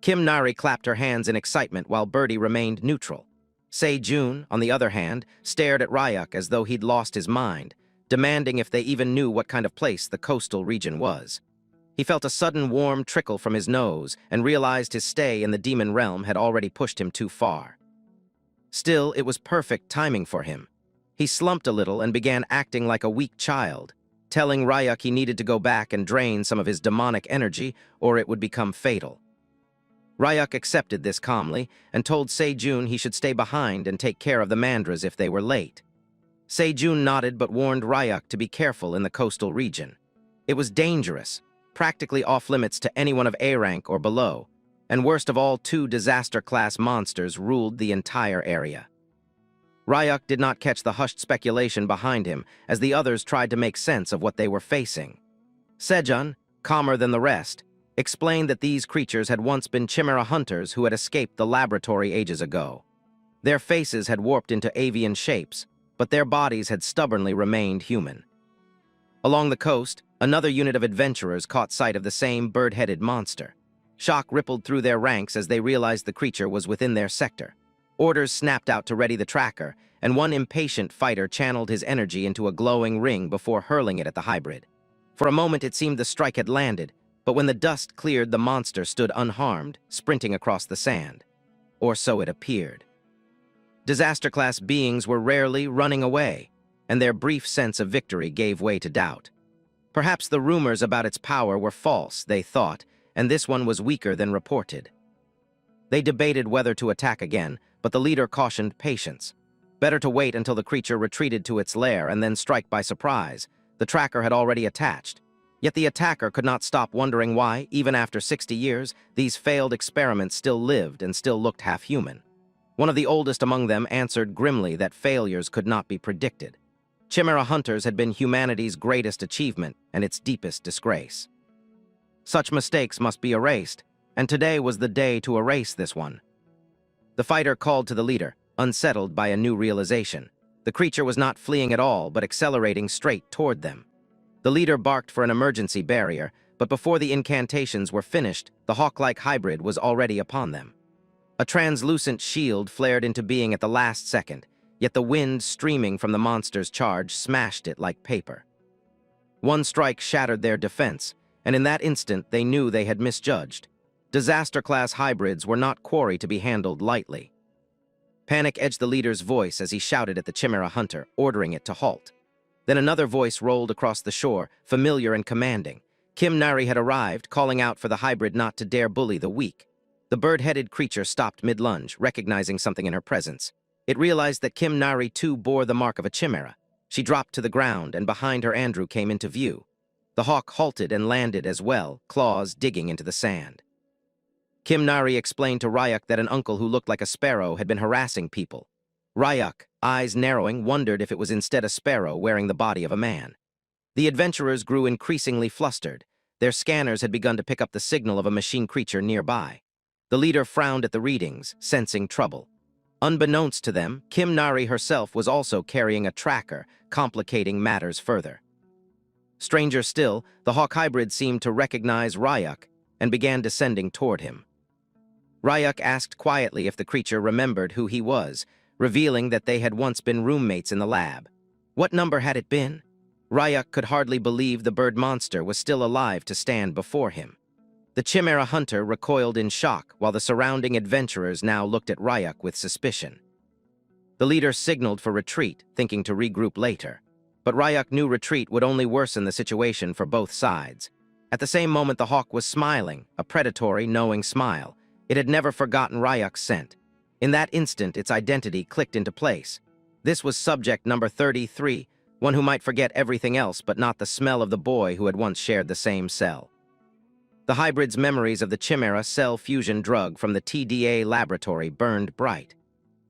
Kim Nari clapped her hands in excitement while Birdie remained neutral. Se-jun, on the other hand, stared at Ryuk as though he'd lost his mind, demanding if they even knew what kind of place the coastal region was. He felt a sudden warm trickle from his nose and realized his stay in the demon realm had already pushed him too far. Still, it was perfect timing for him. He slumped a little and began acting like a weak child, telling Ryuk he needed to go back and drain some of his demonic energy or it would become fatal. Ryuk accepted this calmly and told Se-jun he should stay behind and take care of the mandras if they were late. Se-jun nodded but warned Ryuk to be careful in the coastal region. It was dangerous, practically off-limits to anyone of A rank or below, and worst of all, 2 disaster-class monsters ruled the entire area. Ryuk did not catch the hushed speculation behind him as the others tried to make sense of what they were facing. Se-jun, calmer than the rest, explained that these creatures had once been chimera hunters who had escaped the laboratory ages ago. Their faces had warped into avian shapes, but their bodies had stubbornly remained human. Along the coast, another unit of adventurers caught sight of the same bird-headed monster. Shock rippled through their ranks as they realized the creature was within their sector. Orders snapped out to ready the tracker, and one impatient fighter channeled his energy into a glowing ring before hurling it at the hybrid. For a moment it seemed the strike had landed, but when the dust cleared, the monster stood unharmed, sprinting across the sand. Or so it appeared. Disaster-class beings were rarely running away, and their brief sense of victory gave way to doubt. Perhaps the rumors about its power were false, they thought, and this one was weaker than reported. They debated whether to attack again, but the leader cautioned patience. Better to wait until the creature retreated to its lair and then strike by surprise. The tracker had already attached. Yet the attacker could not stop wondering why, even after 60 years, these failed experiments still lived and still looked half-human. One of the oldest among them answered grimly that failures could not be predicted. Chimera hunters had been humanity's greatest achievement and its deepest disgrace. Such mistakes must be erased, and today was the day to erase this one. The fighter called to the leader, unsettled by a new realization. The creature was not fleeing at all, but accelerating straight toward them. The leader barked for an emergency barrier, but before the incantations were finished, the hawk-like hybrid was already upon them. A translucent shield flared into being at the last second, yet the wind streaming from the monster's charge smashed it like paper. One strike shattered their defense, and in that instant they knew they had misjudged. Disaster-class hybrids were not quarry to be handled lightly. Panic edged the leader's voice as he shouted at the Chimera hunter, ordering it to halt. Then another voice rolled across the shore, familiar and commanding. Kim Nari had arrived, calling out for the hybrid not to dare bully the weak. The bird-headed creature stopped mid-lunge, recognizing something in her presence. It realized that Kim Nari too bore the mark of a chimera. She dropped to the ground, and behind her Andrew came into view. The hawk halted and landed as well, claws digging into the sand. Kim Nari explained to Ryuk that an uncle who looked like a sparrow had been harassing people. Ryuk, eyes narrowing, wondered if it was instead a sparrow wearing the body of a man. The adventurers grew increasingly flustered. Their scanners had begun to pick up the signal of a machine creature nearby. The leader frowned at the readings, sensing trouble. Unbeknownst to them, Kim Nari herself was also carrying a tracker, complicating matters further. Stranger still, the hawk hybrid seemed to recognize Ryuk and began descending toward him. Ryuk asked quietly if the creature remembered who he was, revealing that they had once been roommates in the lab. What number had it been? Ryuk could hardly believe the bird monster was still alive to stand before him. The Chimera hunter recoiled in shock, while the surrounding adventurers now looked at Ryuk with suspicion. The leader signaled for retreat, thinking to regroup later. But Ryuk knew retreat would only worsen the situation for both sides. At the same moment, the hawk was smiling, a predatory, knowing smile. It had never forgotten Ryuk's scent. In that instant, its identity clicked into place. This was subject number 33, one who might forget everything else but not the smell of the boy who had once shared the same cell. The hybrid's memories of the Chimera cell fusion drug from the TDA laboratory burned bright.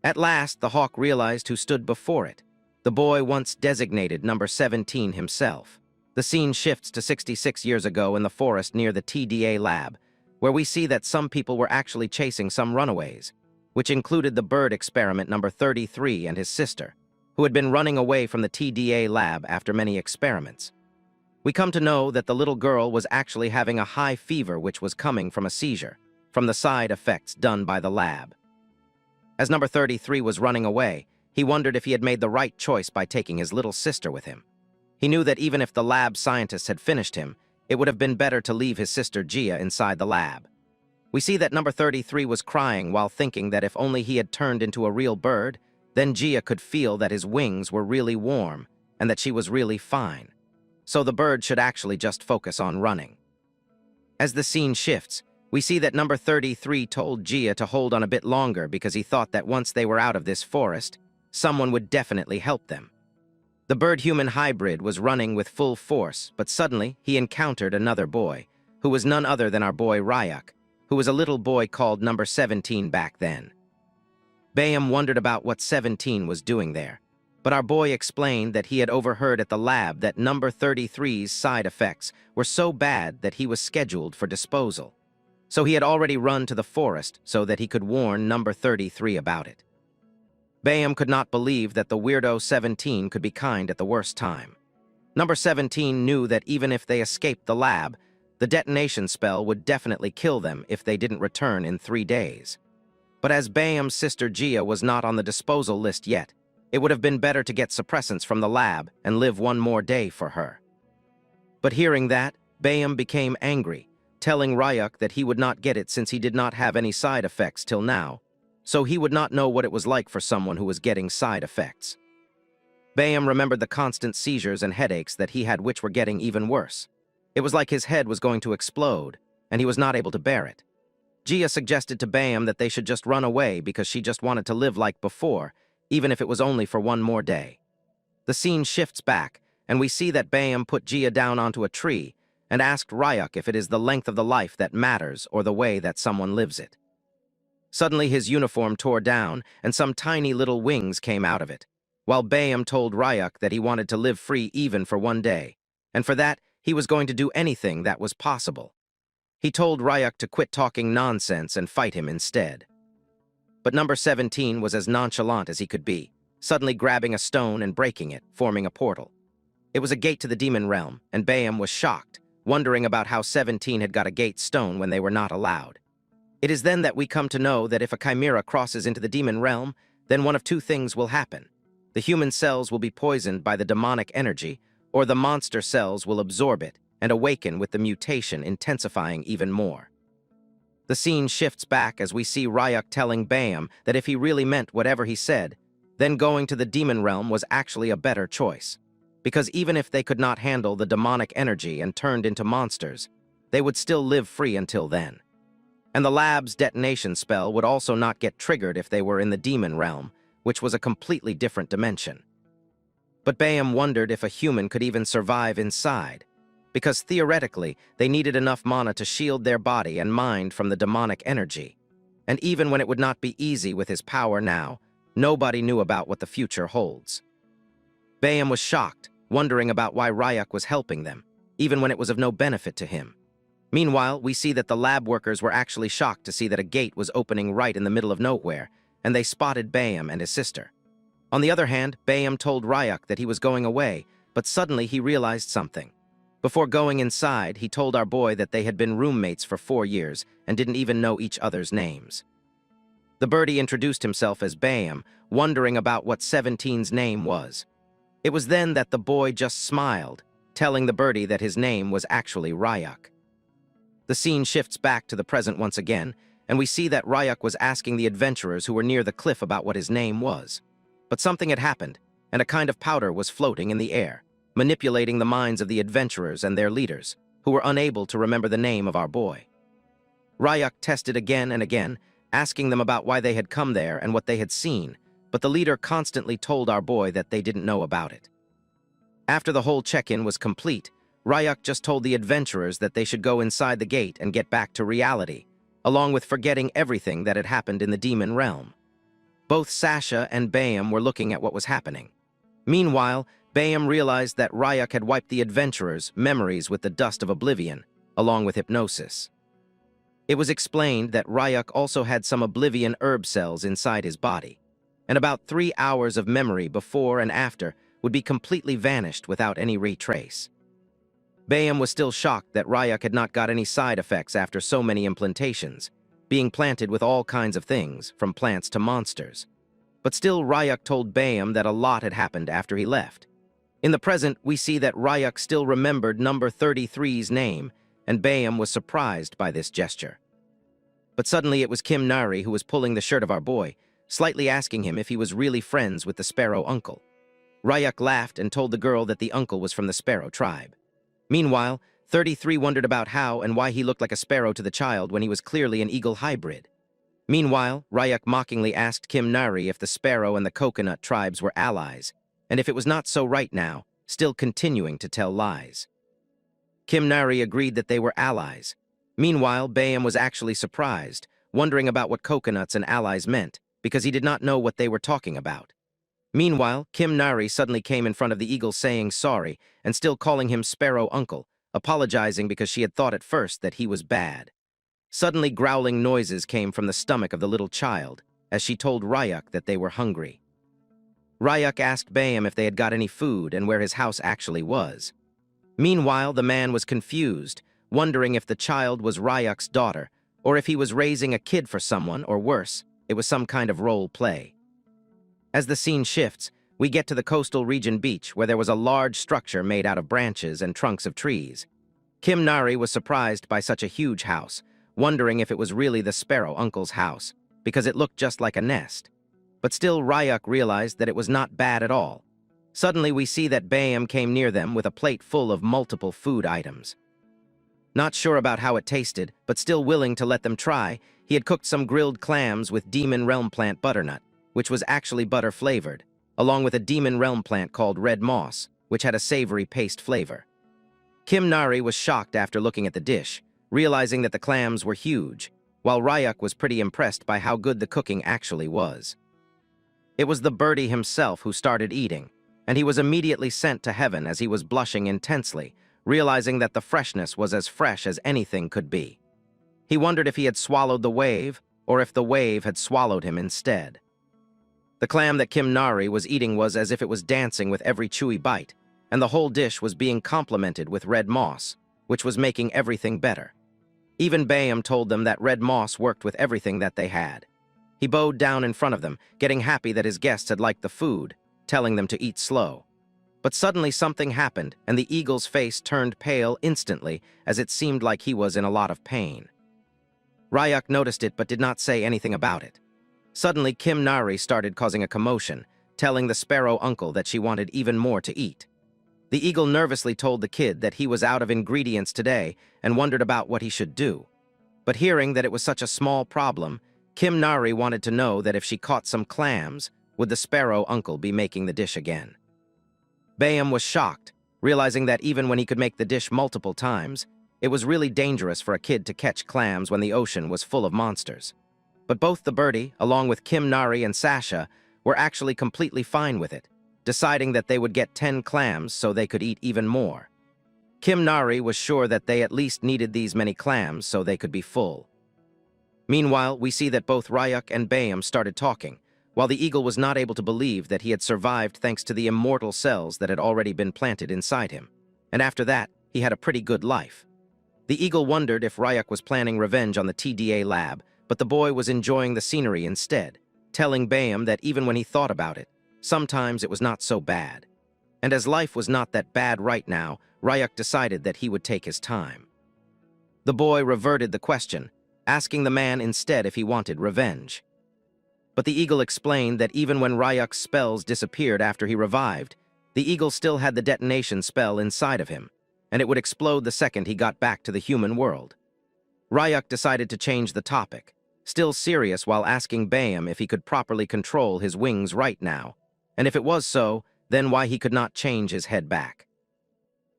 At last, the hawk realized who stood before it. The boy once designated number 17 himself. The scene shifts to 66 years ago in the forest near the TDA lab, where we see that some people were actually chasing some runaways, which included the bird experiment number 33 and his sister, who had been running away from the TDA lab after many experiments. We come to know that the little girl was actually having a high fever which was coming from a seizure, from the side effects done by the lab. As number 33 was running away, he wondered if he had made the right choice by taking his little sister with him. He knew that even if the lab scientists had finished him, it would have been better to leave his sister Gia inside the lab. We see that number 33 was crying while thinking that if only he had turned into a real bird, then Gia could feel that his wings were really warm and that she was really fine. So the bird should actually just focus on running. As the scene shifts, we see that number 33 told Gia to hold on a bit longer because he thought that once they were out of this forest, someone would definitely help them. The bird-human hybrid was running with full force, but suddenly he encountered another boy, who was none other than our boy Ryuk, who was a little boy called number 17 back then. Bayam wondered about what 17 was doing there, but our boy explained that he had overheard at the lab that number 33's side effects were so bad that he was scheduled for disposal. So he had already run to the forest so that he could warn number 33 about it. Bayam could not believe that the weirdo 17 could be kind at the worst time. Number 17 knew that even if they escaped the lab, the detonation spell would definitely kill them if they didn't return in 3 days. But as Bayam's sister Gia was not on the disposal list yet, it would have been better to get suppressants from the lab and live one more day for her. But hearing that, Bayam became angry, telling Ryuk that he would not get it since he did not have any side effects till now, so he would not know what it was like for someone who was getting side effects. Bayam remembered the constant seizures and headaches that he had, which were getting even worse. It was like his head was going to explode, and he was not able to bear it. Gia suggested to Bayam that they should just run away because she just wanted to live like before, even if it was only for one more day. The scene shifts back, and we see that Bayam put Gia down onto a tree and asked Ryuk if it is the length of the life that matters or the way that someone lives it. Suddenly his uniform tore down, and some tiny little wings came out of it, while Bayam told Ryuk that he wanted to live free even for one day, and for that he was going to do anything that was possible. He told Ryuk to quit talking nonsense and fight him instead. But number 17 was as nonchalant as he could be, suddenly grabbing a stone and breaking it, forming a portal. It was a gate to the demon realm, and Bayam was shocked, wondering about how 17 had got a gate stone when they were not allowed. It is then that we come to know that if a chimera crosses into the demon realm, then one of two things will happen. The human cells will be poisoned by the demonic energy, or the monster cells will absorb it and awaken with the mutation intensifying even more. The scene shifts back as we see Ryuk telling Bayam that if he really meant whatever he said, then going to the demon realm was actually a better choice. Because even if they could not handle the demonic energy and turned into monsters, they would still live free until then. And the lab's detonation spell would also not get triggered if they were in the demon realm, which was a completely different dimension. But Bayam wondered if a human could even survive inside, because theoretically they needed enough mana to shield their body and mind from the demonic energy. And even when it would not be easy with his power now, nobody knew about what the future holds. Bayam was shocked, wondering about why Ryuk was helping them, even when it was of no benefit to him. Meanwhile, we see that the lab workers were actually shocked to see that a gate was opening right in the middle of nowhere, and they spotted Bayam and his sister. On the other hand, Bayam told Ryuk that he was going away, but suddenly he realized something. Before going inside, he told our boy that they had been roommates for 4 years and didn't even know each other's names. The birdie introduced himself as Bayam, wondering about what 17's name was. It was then that the boy just smiled, telling the birdie that his name was actually Ryuk. The scene shifts back to the present once again, and we see that Ryuk was asking the adventurers who were near the cliff about what his name was. But something had happened, and a kind of powder was floating in the air, manipulating the minds of the adventurers and their leaders, who were unable to remember the name of our boy. Ryuk tested again and again, asking them about why they had come there and what they had seen, but the leader constantly told our boy that they didn't know about it. After the whole check-in was complete, Ryuk just told the adventurers that they should go inside the gate and get back to reality, along with forgetting everything that had happened in the demon realm. Both Sasha and Bayam were looking at what was happening. Meanwhile, Bayam realized that Ryuk had wiped the adventurers' memories with the dust of oblivion, along with hypnosis. It was explained that Ryuk also had some oblivion herb cells inside his body, and about 3 hours of memory before and after would be completely vanished without any retrace. Bayam was still shocked that Ryuk had not got any side effects after so many implantations, being planted with all kinds of things, from plants to monsters. But still, Ryuk told Bayam that a lot had happened after he left. In the present, we see that Ryuk still remembered number 33's name, and Bayam was surprised by this gesture. But suddenly it was Kim Nari who was pulling the shirt of our boy, slightly asking him if he was really friends with the Sparrow uncle. Ryuk laughed and told the girl that the uncle was from the Sparrow tribe. Meanwhile, 33 wondered about how and why he looked like a sparrow to the child when he was clearly an eagle hybrid. Meanwhile, Ryuk mockingly asked Kim Nari if the Sparrow and the Coconut tribes were allies, and if it was not so right now, still continuing to tell lies. Kim Nari agreed that they were allies. Meanwhile, Bayam was actually surprised, wondering about what coconuts and allies meant, because he did not know what they were talking about. Meanwhile, Kim Nari suddenly came in front of the eagle saying sorry and still calling him Sparrow Uncle, apologizing because she had thought at first that he was bad. Suddenly, growling noises came from the stomach of the little child, as she told Ryuk that they were hungry. Ryuk asked Bayam if they had got any food and where his house actually was. Meanwhile, the man was confused, wondering if the child was Ryuk's daughter, or if he was raising a kid for someone, or worse, it was some kind of role play. As the scene shifts, we get to the coastal region beach where there was a large structure made out of branches and trunks of trees. Kim Nari was surprised by such a huge house, wondering if it was really the Sparrow Uncle's house, because it looked just like a nest. But still, Ryuk realized that it was not bad at all. Suddenly, we see that Bayam came near them with a plate full of multiple food items. Not sure about how it tasted, but still willing to let them try, he had cooked some grilled clams with Demon Realm plant butternut, which was actually butter-flavored, along with a Demon Realm plant called red moss, which had a savory paste flavor. Kim Nari was shocked after looking at the dish, realizing that the clams were huge, while Ryuk was pretty impressed by how good the cooking actually was. It was the birdie himself who started eating, and he was immediately sent to heaven as he was blushing intensely, realizing that the freshness was as fresh as anything could be. He wondered if he had swallowed the wave, or if the wave had swallowed him instead. The clam that Kim Nari was eating was as if it was dancing with every chewy bite, and the whole dish was being complemented with red moss, which was making everything better. Even Bayam told them that red moss worked with everything that they had. He bowed down in front of them, getting happy that his guests had liked the food, telling them to eat slow. But suddenly something happened, and the eagle's face turned pale instantly, as it seemed like he was in a lot of pain. Ryuk noticed it but did not say anything about it. Suddenly, Kim Nari started causing a commotion, telling the Sparrow Uncle that she wanted even more to eat. The eagle nervously told the kid that he was out of ingredients today and wondered about what he should do. But hearing that it was such a small problem, Kim Nari wanted to know that if she caught some clams, would the Sparrow Uncle be making the dish again? Bayam was shocked, realizing that even when he could make the dish multiple times, it was really dangerous for a kid to catch clams when the ocean was full of monsters. But both the birdie, along with Kim Nari and Sasha, were actually completely fine with it, deciding that they would get 10 clams so they could eat even more. Kim Nari was sure that they at least needed these many clams so they could be full. Meanwhile, we see that both Ryuk and Bayam started talking, while the eagle was not able to believe that he had survived thanks to the immortal cells that had already been planted inside him. And after that, he had a pretty good life. The eagle wondered if Ryuk was planning revenge on the TDA lab, but the boy was enjoying the scenery instead, telling Bayam that even when he thought about it, sometimes it was not so bad. And as life was not that bad right now, Ryuk decided that he would take his time. The boy reverted the question, asking the man instead if he wanted revenge. But the eagle explained that even when Ryuk's spells disappeared after he revived, the eagle still had the detonation spell inside of him, and it would explode the second he got back to the human world. Ryuk decided to change the topic, still serious while asking Bayam if he could properly control his wings right now, and if it was so, then why he could not change his head back.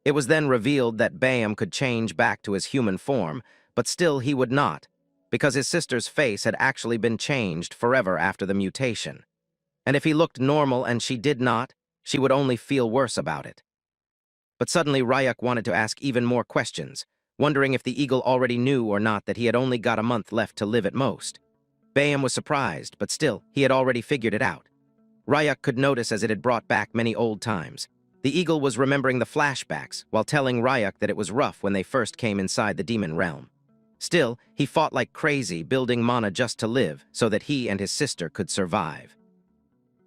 It was then revealed that Bayam could change back to his human form, but still he would not, because his sister's face had actually been changed forever after the mutation. And if he looked normal and she did not, she would only feel worse about it. But suddenly Ryuk wanted to ask even more questions, wondering if the eagle already knew or not that he had only got a month left to live at most. Bayam was surprised, but still, he had already figured it out. Ryuk could notice as it had brought back many old times. The eagle was remembering the flashbacks while telling Ryuk that it was rough when they first came inside the demon realm. Still, he fought like crazy, building mana just to live so that he and his sister could survive.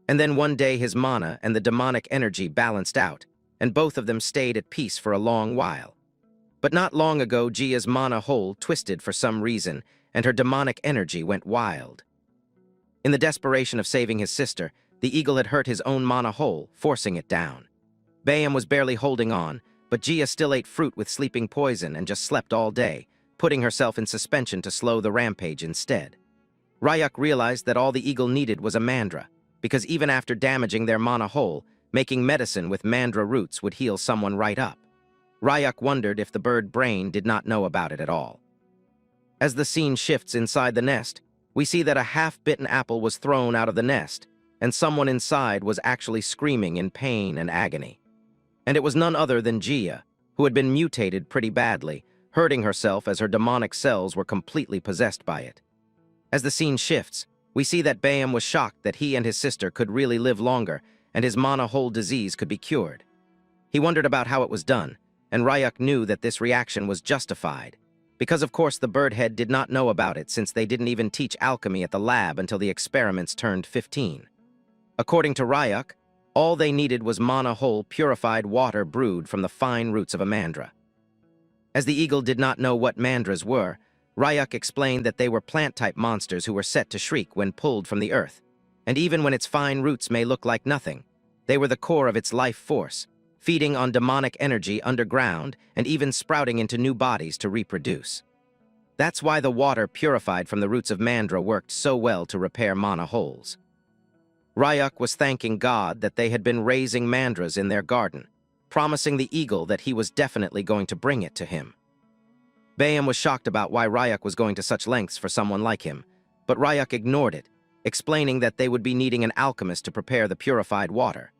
And then one day his mana and the demonic energy balanced out, and both of them stayed at peace for a long while. But not long ago, Gia's mana hole twisted for some reason, and her demonic energy went wild. In the desperation of saving his sister, the eagle had hurt his own mana hole, forcing it down. Bayam was barely holding on, but Gia still ate fruit with sleeping poison and just slept all day, putting herself in suspension to slow the rampage instead. Ryuk realized that all the eagle needed was a mandra, because even after damaging their mana hole, making medicine with mandra roots would heal someone right up. Ryuk wondered if the bird brain did not know about it at all. As the scene shifts inside the nest, we see that a half-bitten apple was thrown out of the nest, and someone inside was actually screaming in pain and agony. And it was none other than Gia, who had been mutated pretty badly, hurting herself as her demonic cells were completely possessed by it. As the scene shifts, we see that Bayam was shocked that he and his sister could really live longer, and his mana hole disease could be cured. He wondered about how it was done, and Ryuk knew that this reaction was justified, because of course the birdhead did not know about it since they didn't even teach alchemy at the lab until the experiments turned 15. According to Ryuk, all they needed was mana hole purified water brewed from the fine roots of a mandra. As the eagle did not know what mandras were, Ryuk explained that they were plant-type monsters who were set to shriek when pulled from the earth, and even when its fine roots may look like nothing, they were the core of its life force, feeding on demonic energy underground and even sprouting into new bodies to reproduce. That's why the water purified from the roots of mandra worked so well to repair mana holes. Ryuk was thanking God that they had been raising mandras in their garden, promising the eagle that he was definitely going to bring it to him. Bayam was shocked about why Ryuk was going to such lengths for someone like him, but Ryuk ignored it, explaining that they would be needing an alchemist to prepare the purified water.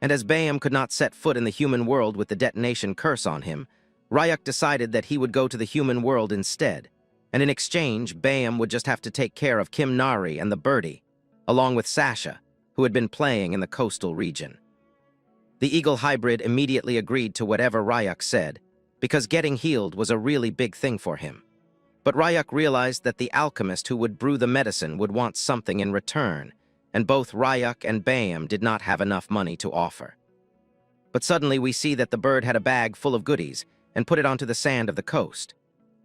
And as Bayam could not set foot in the human world with the detonation curse on him, Ryuk decided that he would go to the human world instead, and in exchange, Bayam would just have to take care of Kim Nari and the birdie, along with Sasha, who had been playing in the coastal region. The eagle hybrid immediately agreed to whatever Ryuk said, because getting healed was a really big thing for him. But Ryuk realized that the alchemist who would brew the medicine would want something in return, and both Ryuk and Bayam did not have enough money to offer. But suddenly we see that the bird had a bag full of goodies and put it onto the sand of the coast.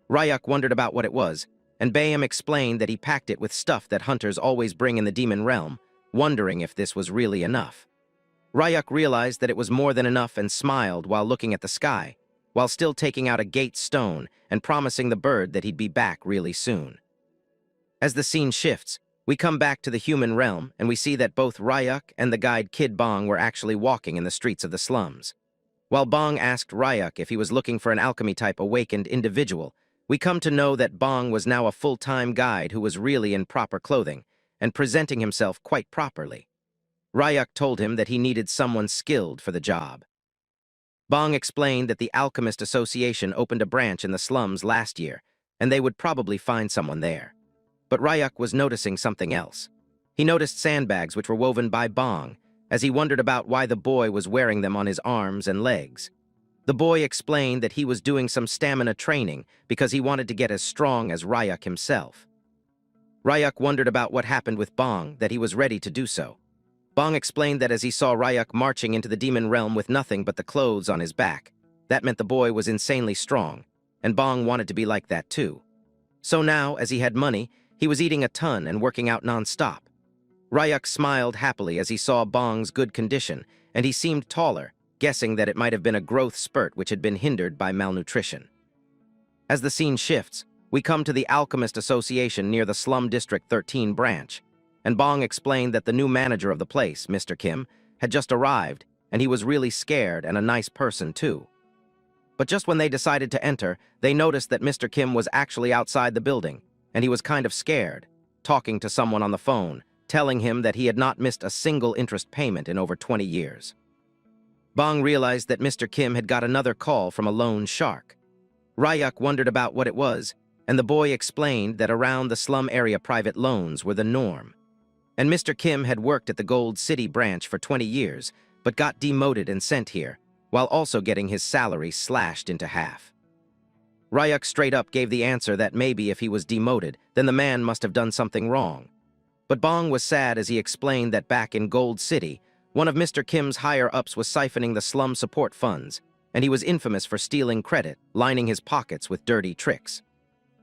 Ryuk wondered about what it was, and Bayam explained that he packed it with stuff that hunters always bring in the demon realm, wondering if this was really enough. Ryuk realized that it was more than enough and smiled while looking at the sky, while still taking out a gate stone and promising the bird that he'd be back really soon. As the scene shifts, we come back to the human realm and we see that both Ryuk and the guide Kid Bong were actually walking in the streets of the slums. While Bong asked Ryuk if he was looking for an alchemy-type awakened individual, we come to know that Bong was now a full-time guide who was really in proper clothing and presenting himself quite properly. Ryuk told him that he needed someone skilled for the job. Bong explained that the Alchemist Association opened a branch in the slums last year, and they would probably find someone there. But Ryuk was noticing something else. He noticed sandbags which were woven by Bong, as he wondered about why the boy was wearing them on his arms and legs. The boy explained that he was doing some stamina training because he wanted to get as strong as Ryuk himself. Ryuk wondered about what happened with Bong, that he was ready to do so. Bong explained that as he saw Ryuk marching into the demon realm with nothing but the clothes on his back, that meant the boy was insanely strong, and Bong wanted to be like that too. So now, as he had money, he was eating a ton and working out non-stop. Ryuk smiled happily as he saw Bong's good condition, and he seemed taller, guessing that it might have been a growth spurt which had been hindered by malnutrition. As the scene shifts, we come to the Alchemist Association near the Slum District 13 branch, and Bong explained that the new manager of the place, Mr. Kim, had just arrived, and he was really scared and a nice person too. But just when they decided to enter, they noticed that Mr. Kim was actually outside the building, and he was kind of scared, talking to someone on the phone, telling him that he had not missed a single interest payment in over 20 years. Bong realized that Mr. Kim had got another call from a loan shark. Ryuk wondered about what it was, and the boy explained that around the slum area private loans were the norm. And Mr. Kim had worked at the Gold City branch for 20 years, but got demoted and sent here, while also getting his salary slashed into half. Ryuk straight up gave the answer that maybe if he was demoted, then the man must have done something wrong. But Bong was sad as he explained that back in Gold City, one of Mr. Kim's higher-ups was siphoning the slum support funds, and he was infamous for stealing credit, lining his pockets with dirty tricks.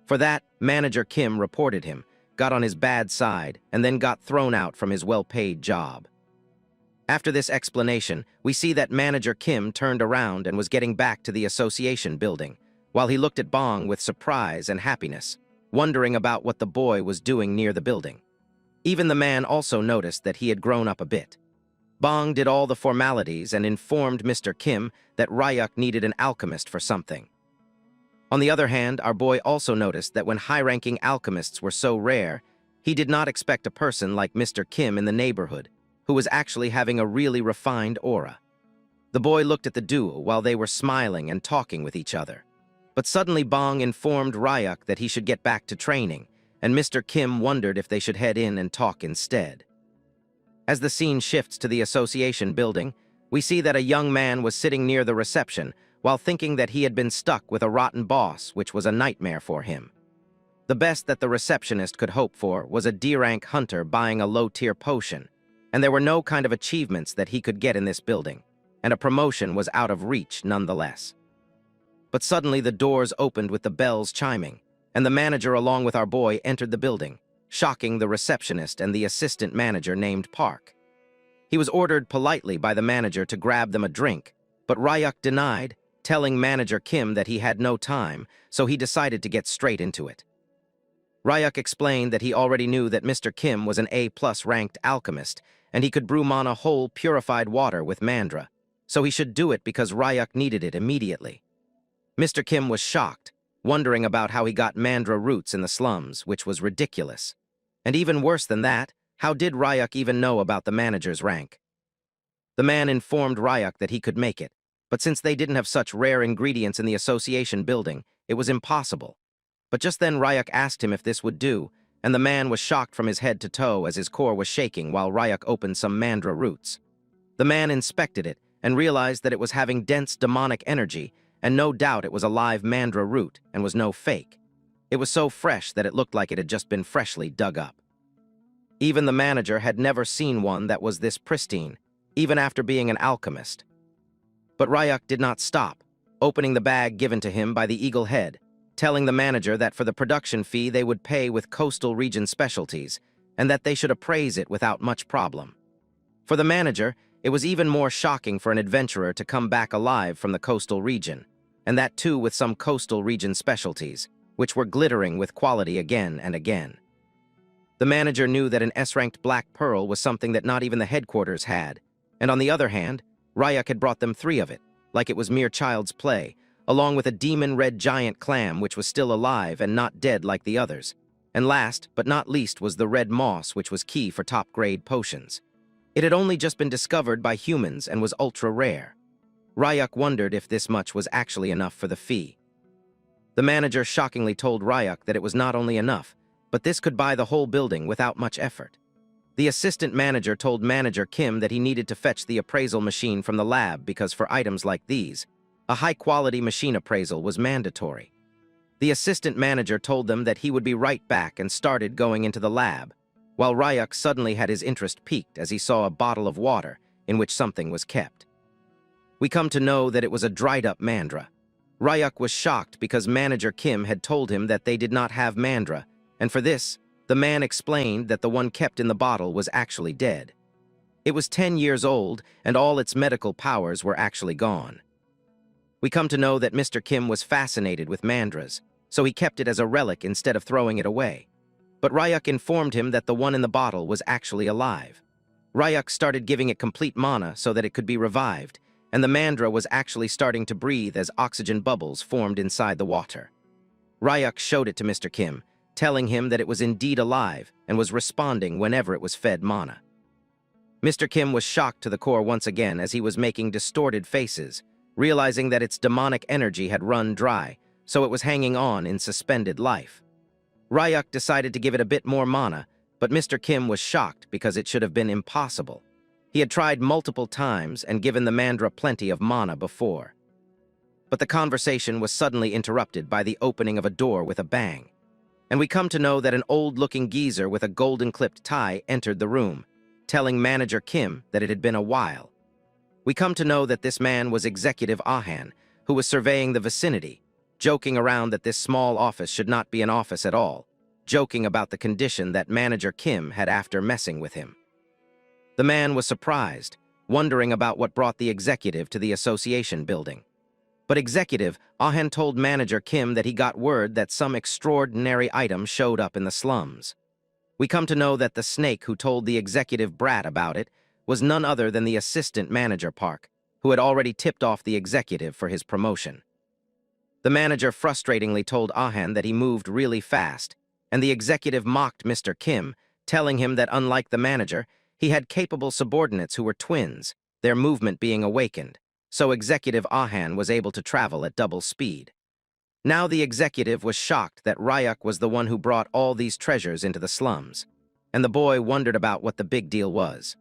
For that, Manager Kim reported him, got on his bad side, and then got thrown out from his well-paid job. After this explanation, we see that Manager Kim turned around and was getting back to the association building, while he looked at Bong with surprise and happiness, wondering about what the boy was doing near the building. Even the man also noticed that he had grown up a bit. Bong did all the formalities and informed Mr. Kim that Ryuk needed an alchemist for something. On the other hand, our boy also noticed that when high-ranking alchemists were so rare, he did not expect a person like Mr. Kim in the neighborhood, who was actually having a really refined aura. The boy looked at the duo while they were smiling and talking with each other. But suddenly Bong informed Ryuk that he should get back to training, and Mr. Kim wondered if they should head in and talk instead. As the scene shifts to the association building, we see that a young man was sitting near the reception while thinking that he had been stuck with a rotten boss, which was a nightmare for him. The best that the receptionist could hope for was a D-rank hunter buying a low-tier potion, and there were no kind of achievements that he could get in this building, and a promotion was out of reach nonetheless. But suddenly the doors opened with the bells chiming, and the manager along with our boy entered the building, shocking the receptionist and the assistant manager named Park. He was ordered politely by the manager to grab them a drink, but Ryuk denied, telling Manager Kim that he had no time, so he decided to get straight into it. Ryuk explained that he already knew that Mr. Kim was an A+ ranked alchemist, and he could brew mana whole purified water with mandra, so he should do it because Ryuk needed it immediately. Mr. Kim was shocked, wondering about how he got mandra roots in the slums, which was ridiculous. And even worse than that, how did Ryuk even know about the manager's rank? The man informed Ryuk that he could make it, but since they didn't have such rare ingredients in the association building, it was impossible. But just then Ryuk asked him if this would do, and the man was shocked from his head to toe as his core was shaking while Ryuk opened some mandra roots. The man inspected it and realized that it was having dense demonic energy, and no doubt it was a live mandra root and was no fake. It was so fresh that it looked like it had just been freshly dug up. Even the manager had never seen one that was this pristine, even after being an alchemist. But Ryuk did not stop, opening the bag given to him by the Eagle Head, telling the manager that for the production fee they would pay with coastal region specialties, and that they should appraise it without much problem. For the manager, it was even more shocking for an adventurer to come back alive from the coastal region, and that too with some coastal region specialties, which were glittering with quality again and again. The manager knew that an S-ranked black pearl was something that not even the headquarters had, and on the other hand, Ryuk had brought them 3 of it, like it was mere child's play, along with a demon red giant clam which was still alive and not dead like the others, and last but not least was the red moss which was key for top-grade potions. It had only just been discovered by humans and was ultra-rare. Ryuk wondered if this much was actually enough for the fee. The manager shockingly told Ryuk that it was not only enough, but this could buy the whole building without much effort. The assistant manager told Manager Kim that he needed to fetch the appraisal machine from the lab because for items like these, a high-quality machine appraisal was mandatory. The assistant manager told them that he would be right back and started going into the lab, while Ryuk suddenly had his interest piqued as he saw a bottle of water in which something was kept. We come to know that it was a dried-up mandra. Ryuk was shocked because Manager Kim had told him that they did not have mandra, and for this, the man explained that the one kept in the bottle was actually dead. It was 10 years old, and all its medical powers were actually gone. We come to know that Mr. Kim was fascinated with mandras, so he kept it as a relic instead of throwing it away. But Ryuk informed him that the one in the bottle was actually alive. Ryuk started giving it complete mana so that it could be revived, and the mandra was actually starting to breathe as oxygen bubbles formed inside the water. Ryuk showed it to Mr. Kim, telling him that it was indeed alive and was responding whenever it was fed mana. Mr. Kim was shocked to the core once again as he was making distorted faces, realizing that its demonic energy had run dry, so it was hanging on in suspended life. Ryuk decided to give it a bit more mana, but Mr. Kim was shocked because it should have been impossible. He had tried multiple times and given the Mandra plenty of mana before. But the conversation was suddenly interrupted by the opening of a door with a bang. And we come to know that an old-looking geezer with a golden-clipped tie entered the room, telling Manager Kim that it had been a while. We come to know that this man was Executive Ahan, who was surveying the vicinity, joking around that this small office should not be an office at all, joking about the condition that Manager Kim had after messing with him. The man was surprised, wondering about what brought the executive to the association building. But Executive Ahan told Manager Kim that he got word that some extraordinary item showed up in the slums. We come to know that the snake who told the executive brat about it was none other than the assistant manager Park, who had already tipped off the executive for his promotion. The manager frustratingly told Ahan that he moved really fast, and the executive mocked Mr. Kim, telling him that unlike the manager, he had capable subordinates who were twins, their movement being awakened, so Executive Ahan was able to travel at double speed. Now the executive was shocked that Ryuk was the one who brought all these treasures into the slums, and the boy wondered about what the big deal was.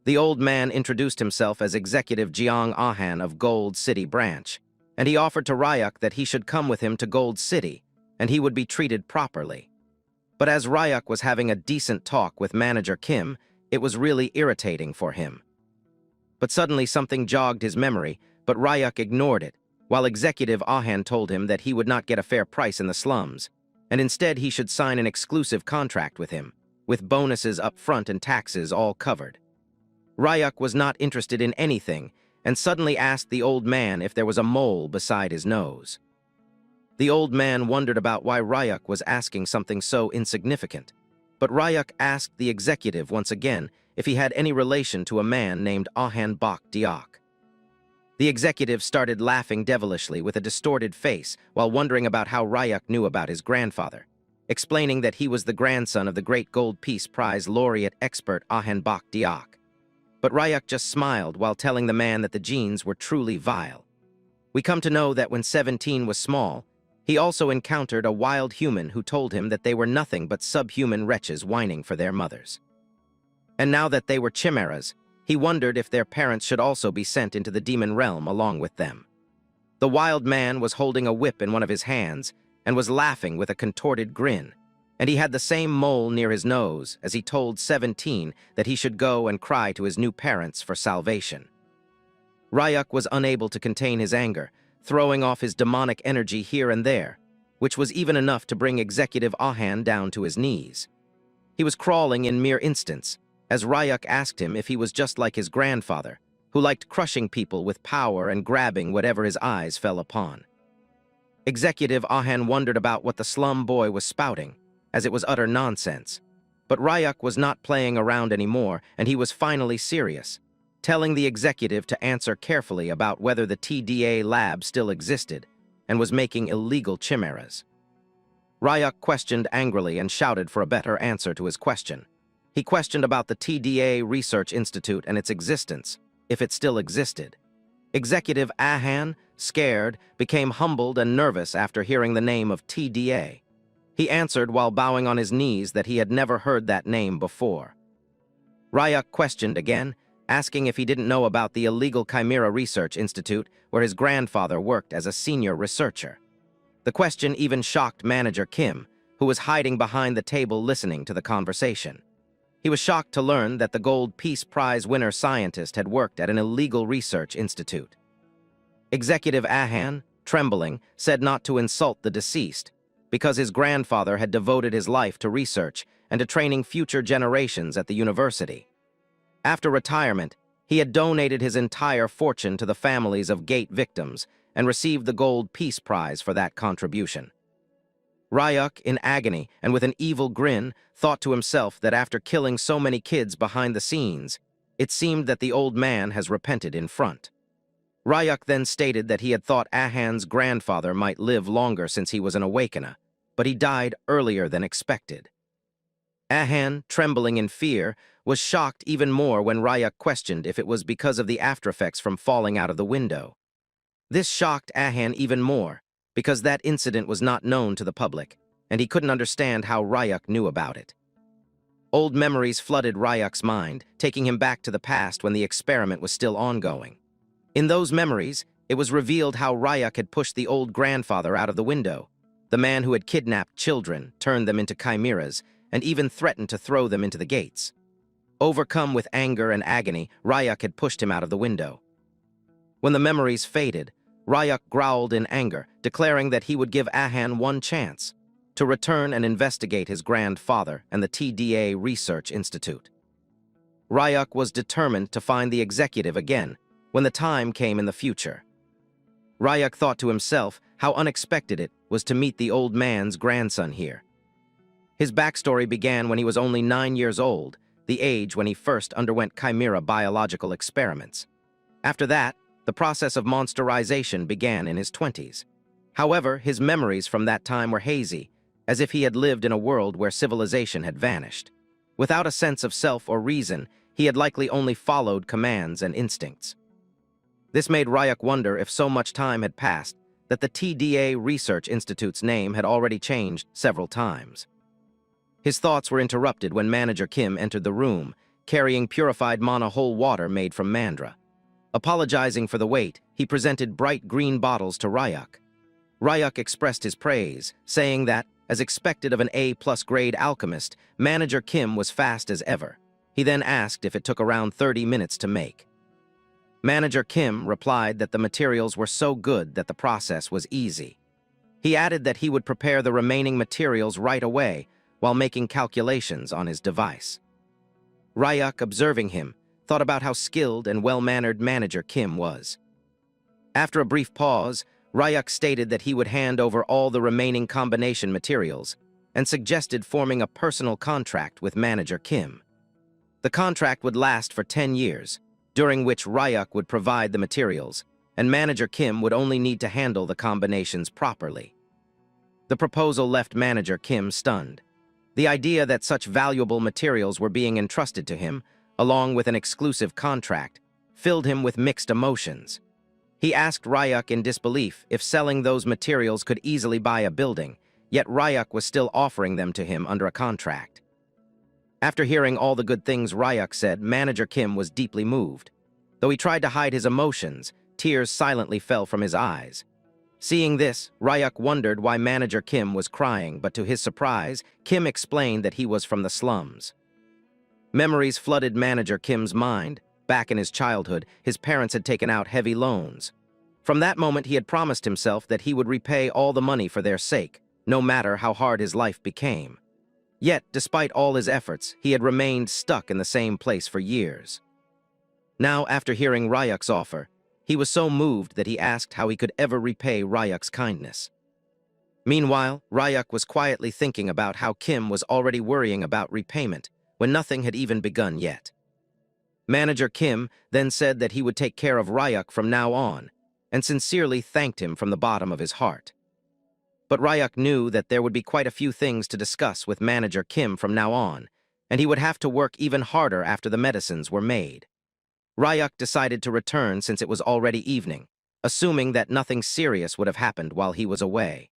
The old man introduced himself as Executive Jeong Ahan of Gold City Branch, and he offered to Ryuk that he should come with him to Gold City, and he would be treated properly. But as Ryuk was having a decent talk with Manager Kim, it was really irritating for him. But suddenly something jogged his memory, but Ryuk ignored it, while Executive Ahan told him that he would not get a fair price in the slums, and instead he should sign an exclusive contract with him, with bonuses up front and taxes all covered. Ryuk was not interested in anything, and suddenly asked the old man if there was a mole beside his nose. The old man wondered about why Ryuk was asking something so insignificant, but Ryuk asked the executive once again if he had any relation to a man named Ahan Bok Diok. The executive started laughing devilishly with a distorted face while wondering about how Ryuk knew about his grandfather, explaining that he was the grandson of the Great Gold Peace Prize laureate expert Ahan Bok Diok. But Ryuk just smiled while telling the man that the genes were truly vile. We come to know that when 17 was small, he also encountered a wild human who told him that they were nothing but subhuman wretches whining for their mothers. And now that they were chimeras, he wondered if their parents should also be sent into the demon realm along with them. The wild man was holding a whip in one of his hands and was laughing with a contorted grin, and he had the same mole near his nose as he told 17 that he should go and cry to his new parents for salvation. Ryuk was unable to contain his anger, throwing off his demonic energy here and there, which was even enough to bring Executive Ahan down to his knees. He was crawling in mere instants, as Ryuk asked him if he was just like his grandfather, who liked crushing people with power and grabbing whatever his eyes fell upon. Executive Ahan wondered about what the slum boy was spouting, as it was utter nonsense. But Ryuk was not playing around anymore, and he was finally serious, telling the executive to answer carefully about whether the TDA lab still existed and was making illegal chimeras. Ryuk questioned angrily and shouted for a better answer to his question. He questioned about the TDA Research Institute and its existence, if it still existed. Executive Ahan, scared, became humbled and nervous after hearing the name of TDA. He answered while bowing on his knees that he had never heard that name before. Ryuk questioned again, asking if he didn't know about the illegal Chimera Research Institute where his grandfather worked as a senior researcher. The question even shocked Manager Kim, who was hiding behind the table listening to the conversation. He was shocked to learn that the Gold Peace Prize winner scientist had worked at an illegal research institute. Executive Ahan, trembling, said not to insult the deceased, because his grandfather had devoted his life to research and to training future generations at the university. After retirement, he had donated his entire fortune to the families of Gate victims and received the Gold Peace Prize for that contribution. Ryuk, in agony and with an evil grin, thought to himself that after killing so many kids behind the scenes, it seemed that the old man has repented in front. Ryuk then stated that he had thought Ahan's grandfather might live longer since he was an awakener, but he died earlier than expected. Ahan, trembling in fear, was shocked even more when Rayuk questioned if it was because of the aftereffects from falling out of the window. This shocked Ahan even more, because that incident was not known to the public, and he couldn't understand how Rayuk knew about it. Old memories flooded Ryuk's mind, taking him back to the past when the experiment was still ongoing. In those memories, it was revealed how Rayuk had pushed the old grandfather out of the window, the man who had kidnapped children, turned them into chimeras, and even threatened to throw them into the gates. Overcome with anger and agony, Rayuk had pushed him out of the window. When the memories faded, Rayuk growled in anger, declaring that he would give Ahan one chance to return and investigate his grandfather and the TDA Research Institute. Rayuk was determined to find the executive again when the time came in the future. Rayuk thought to himself how unexpected it was to meet the old man's grandson here. His backstory began when he was only 9 years old, the age when he first underwent chimera biological experiments. After that, the process of monsterization began in his 20s. However, his memories from that time were hazy, as if he had lived in a world where civilization had vanished. Without a sense of self or reason, he had likely only followed commands and instincts. This made Rayuk wonder if so much time had passed that the TDA Research Institute's name had already changed several times. His thoughts were interrupted when Manager Kim entered the room, carrying purified whole water made from MANHWA. Apologizing for the wait, he presented bright green bottles to Rayuk. Rayuk expressed his praise, saying that, as expected of an A+ grade alchemist, Manager Kim was fast as ever. He then asked if it took around 30 minutes to make. Manager Kim replied that the materials were so good that the process was easy. He added that he would prepare the remaining materials right away while making calculations on his device. Rayuk, observing him, thought about how skilled and well-mannered Manager Kim was. After a brief pause, Rayuk stated that he would hand over all the remaining combination materials and suggested forming a personal contract with Manager Kim. The contract would last for 10 years, during which Rayuk would provide the materials, and Manager Kim would only need to handle the combinations properly. The proposal left Manager Kim stunned. The idea that such valuable materials were being entrusted to him, along with an exclusive contract, filled him with mixed emotions. He asked Rayuk in disbelief if selling those materials could easily buy a building, yet Rayuk was still offering them to him under a contract. After hearing all the good things Rayuk said, Manager Kim was deeply moved. Though he tried to hide his emotions, tears silently fell from his eyes. Seeing this, Rayuk wondered why Manager Kim was crying, but to his surprise, Kim explained that he was from the slums. Memories flooded Manager Kim's mind. Back in his childhood, his parents had taken out heavy loans. From that moment, he had promised himself that he would repay all the money for their sake, no matter how hard his life became. Yet, despite all his efforts, he had remained stuck in the same place for years. Now, after hearing Rayuk's offer, he was so moved that he asked how he could ever repay Rayuk's kindness. Meanwhile, Rayuk was quietly thinking about how Kim was already worrying about repayment when nothing had even begun yet. Manager Kim then said that he would take care of Rayuk from now on, and sincerely thanked him from the bottom of his heart. But Rayuk knew that there would be quite a few things to discuss with Manager Kim from now on, and he would have to work even harder after the medicines were made. Rayuk decided to return since it was already evening, assuming that nothing serious would have happened while he was away.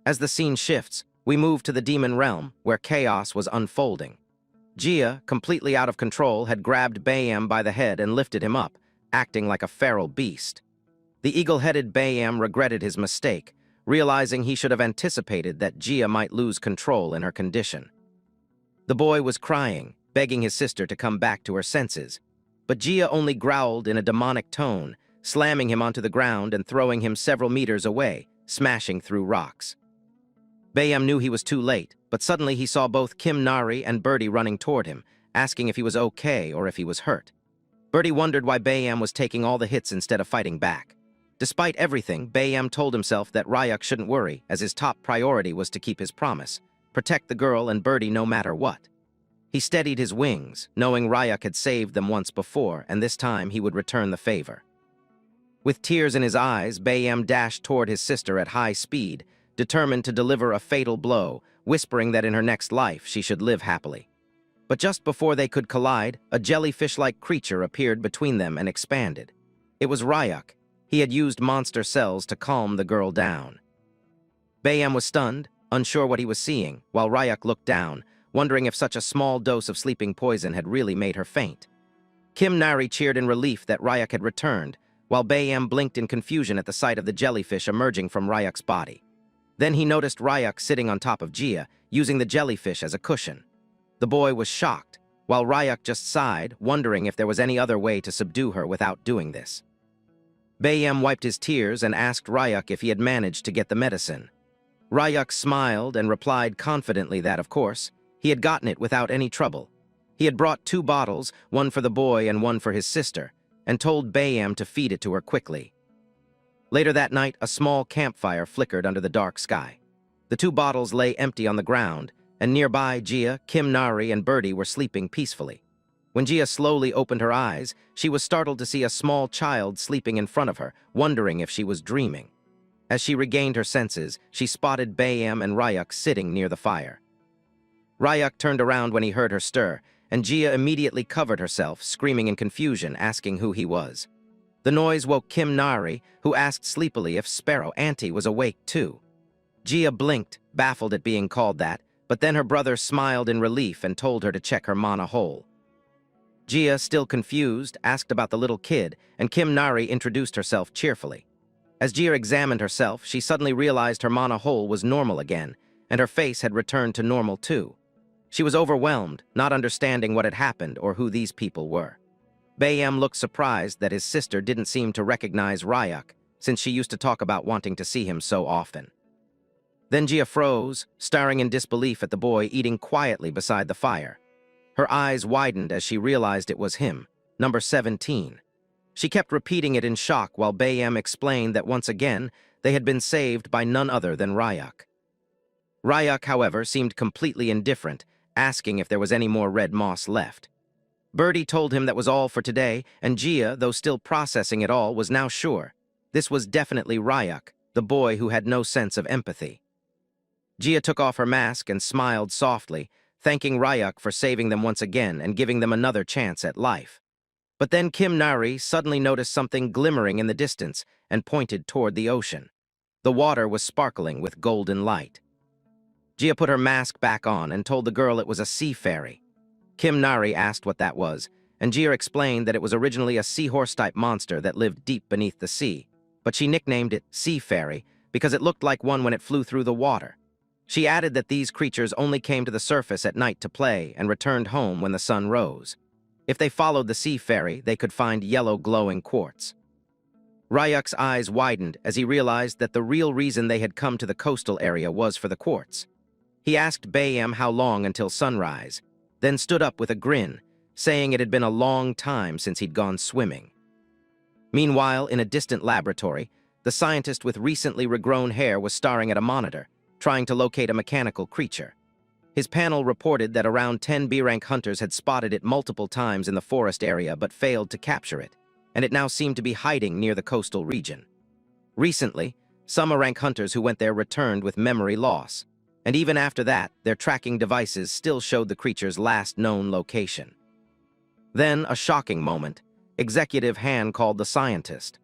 As the scene shifts, we move to the demon realm, where chaos was unfolding. Jia, completely out of control, had grabbed Bayam by the head and lifted him up, acting like a feral beast. The eagle-headed Bayam regretted his mistake, realizing he should have anticipated that Jia might lose control in her condition. The boy was crying, begging his sister to come back to her senses, but Jia only growled in a demonic tone, slamming him onto the ground and throwing him several meters away, smashing through rocks. Bayam knew he was too late, but suddenly he saw both Kim Nari and Birdie running toward him, asking if he was okay or if he was hurt. Birdie wondered why Bayam was taking all the hits instead of fighting back. Despite everything, Bayam told himself that Rayuk shouldn't worry, as his top priority was to keep his promise, protect the girl and Birdie no matter what. He steadied his wings, knowing Rayuk had saved them once before, and this time he would return the favor. With tears in his eyes, Bayam dashed toward his sister at high speed, determined to deliver a fatal blow, whispering that in her next life she should live happily. But just before they could collide, a jellyfish-like creature appeared between them and expanded. It was Ryuk. He had used monster cells to calm the girl down. Bayam was stunned, unsure what he was seeing, while Ryuk looked down, wondering if such a small dose of sleeping poison had really made her faint. Kim Nari cheered in relief that Ryuk had returned, while Bayam blinked in confusion at the sight of the jellyfish emerging from Ryuk's body. Then he noticed Ryuk sitting on top of Gia, using the jellyfish as a cushion. The boy was shocked, while Ryuk just sighed, wondering if there was any other way to subdue her without doing this. Bayam wiped his tears and asked Ryuk if he had managed to get the medicine. Ryuk smiled and replied confidently that, of course, he had gotten it without any trouble. He had brought 2 bottles, one for the boy and one for his sister, and told Bayam to feed it to her quickly. Later that night, a small campfire flickered under the dark sky. The 2 bottles lay empty on the ground, and nearby Gia, Kim Nari, and Birdie were sleeping peacefully. When Gia slowly opened her eyes, she was startled to see a small child sleeping in front of her, wondering if she was dreaming. As she regained her senses, she spotted Bayam and Ryuk sitting near the fire. Ryuk turned around when he heard her stir, and Gia immediately covered herself, screaming in confusion, asking who he was. The noise woke Kim Nari, who asked sleepily if Sparrow Auntie was awake too. Gia blinked, baffled at being called that, but then her brother smiled in relief and told her to check her mana hole. Gia, still confused, asked about the little kid, and Kim Nari introduced herself cheerfully. As Gia examined herself, she suddenly realized her mana hole was normal again, and her face had returned to normal too. She was overwhelmed, not understanding what had happened or who these people were. Bayam looked surprised that his sister didn't seem to recognize Ryuk, since she used to talk about wanting to see him so often. Then Gia froze, staring in disbelief at the boy eating quietly beside the fire. Her eyes widened as she realized it was him, number 17. She kept repeating it in shock while Bayam explained that once again they had been saved by none other than Ryuk. Ryuk, however, seemed completely indifferent, asking if there was any more red moss left. Birdie told him that was all for today, and Gia, though still processing it all, was now sure. This was definitely Ryuk, the boy who had no sense of empathy. Gia took off her mask and smiled softly, thanking Ryuk for saving them once again and giving them another chance at life. But then Kim Nari suddenly noticed something glimmering in the distance and pointed toward the ocean. The water was sparkling with golden light. Gia put her mask back on and told the girl it was a sea fairy. Kim Nari asked what that was, and Gia explained that it was originally a seahorse-type monster that lived deep beneath the sea, but she nicknamed it Sea Fairy because it looked like one when it flew through the water. She added that these creatures only came to the surface at night to play and returned home when the sun rose. If they followed the Sea Fairy, they could find yellow glowing quartz. Ryuk's eyes widened as he realized that the real reason they had come to the coastal area was for the quartz. He asked Bayam how long until sunrise, then stood up with a grin, saying it had been a long time since he'd gone swimming. Meanwhile, in a distant laboratory, the scientist with recently regrown hair was staring at a monitor, trying to locate a mechanical creature. His panel reported that around 10 B-rank hunters had spotted it multiple times in the forest area but failed to capture it, and it now seemed to be hiding near the coastal region. Recently, some A-rank hunters who went there returned with memory loss, and even after that, their tracking devices still showed the creature's last known location. Then, a shocking moment, Executive Han called the scientist.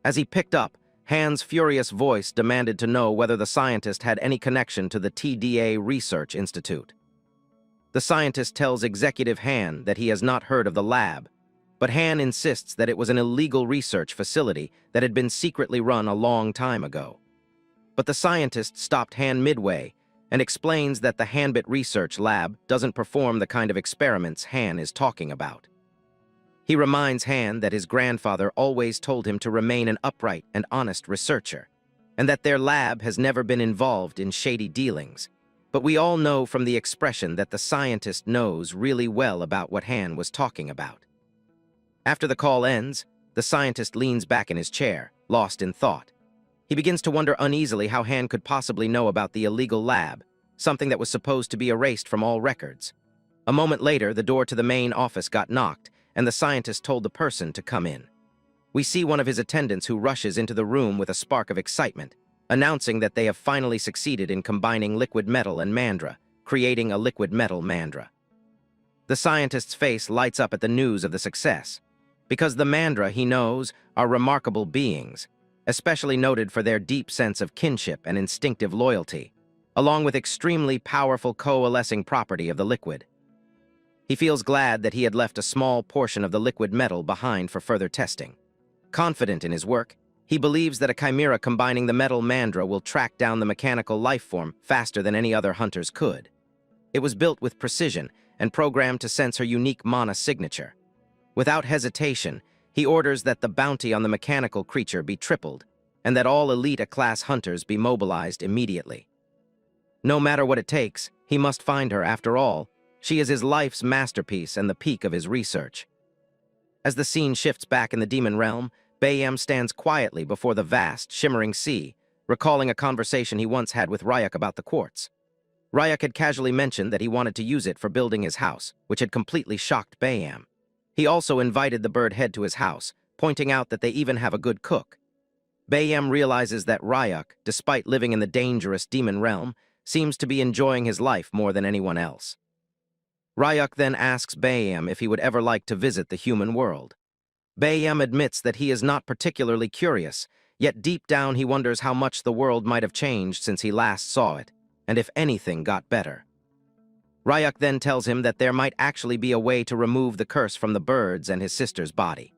As he picked up, Han's furious voice demanded to know whether the scientist had any connection to the TDA Research Institute. The scientist tells Executive Han that he has not heard of the lab, but Han insists that it was an illegal research facility that had been secretly run a long time ago. But the scientist stopped Han midway and explains that the Hanbit Research Lab doesn't perform the kind of experiments Han is talking about. He reminds Han that his grandfather always told him to remain an upright and honest researcher, and that their lab has never been involved in shady dealings. But we all know from the expression that the scientist knows really well about what Han was talking about. After the call ends, the scientist leans back in his chair, lost in thought. He begins to wonder uneasily how Han could possibly know about the illegal lab, something that was supposed to be erased from all records. A moment later, the door to the main office got knocked, and the scientist told the person to come in. We see one of his attendants who rushes into the room with a spark of excitement, announcing that they have finally succeeded in combining liquid metal and mandra, creating a liquid metal mandra. The scientist's face lights up at the news of the success, because the mandra, he knows, are remarkable beings, especially noted for their deep sense of kinship and instinctive loyalty, along with extremely powerful coalescing property of the liquid. He feels glad that he had left a small portion of the liquid metal behind for further testing. Confident in his work, he believes that a chimera combining the metal mandra will track down the mechanical life form faster than any other hunters could. It was built with precision and programmed to sense her unique mana signature. Without hesitation, he orders that the bounty on the mechanical creature be tripled and that all Elite-class hunters be mobilized immediately. No matter what it takes, he must find her. After all, she is his life's masterpiece and the peak of his research. As the scene shifts back in the demon realm, Bayam stands quietly before the vast, shimmering sea, recalling a conversation he once had with Ryak about the quartz. Ryak had casually mentioned that he wanted to use it for building his house, which had completely shocked Bayam. He also invited the bird head to his house, pointing out that they even have a good cook. Bayam realizes that Ryak, despite living in the dangerous demon realm, seems to be enjoying his life more than anyone else. Ryak then asks Bayam if he would ever like to visit the human world. Bayam admits that he is not particularly curious, yet deep down he wonders how much the world might have changed since he last saw it, and if anything got better. Ryak then tells him that there might actually be a way to remove the curse from the bird's and his sister's body.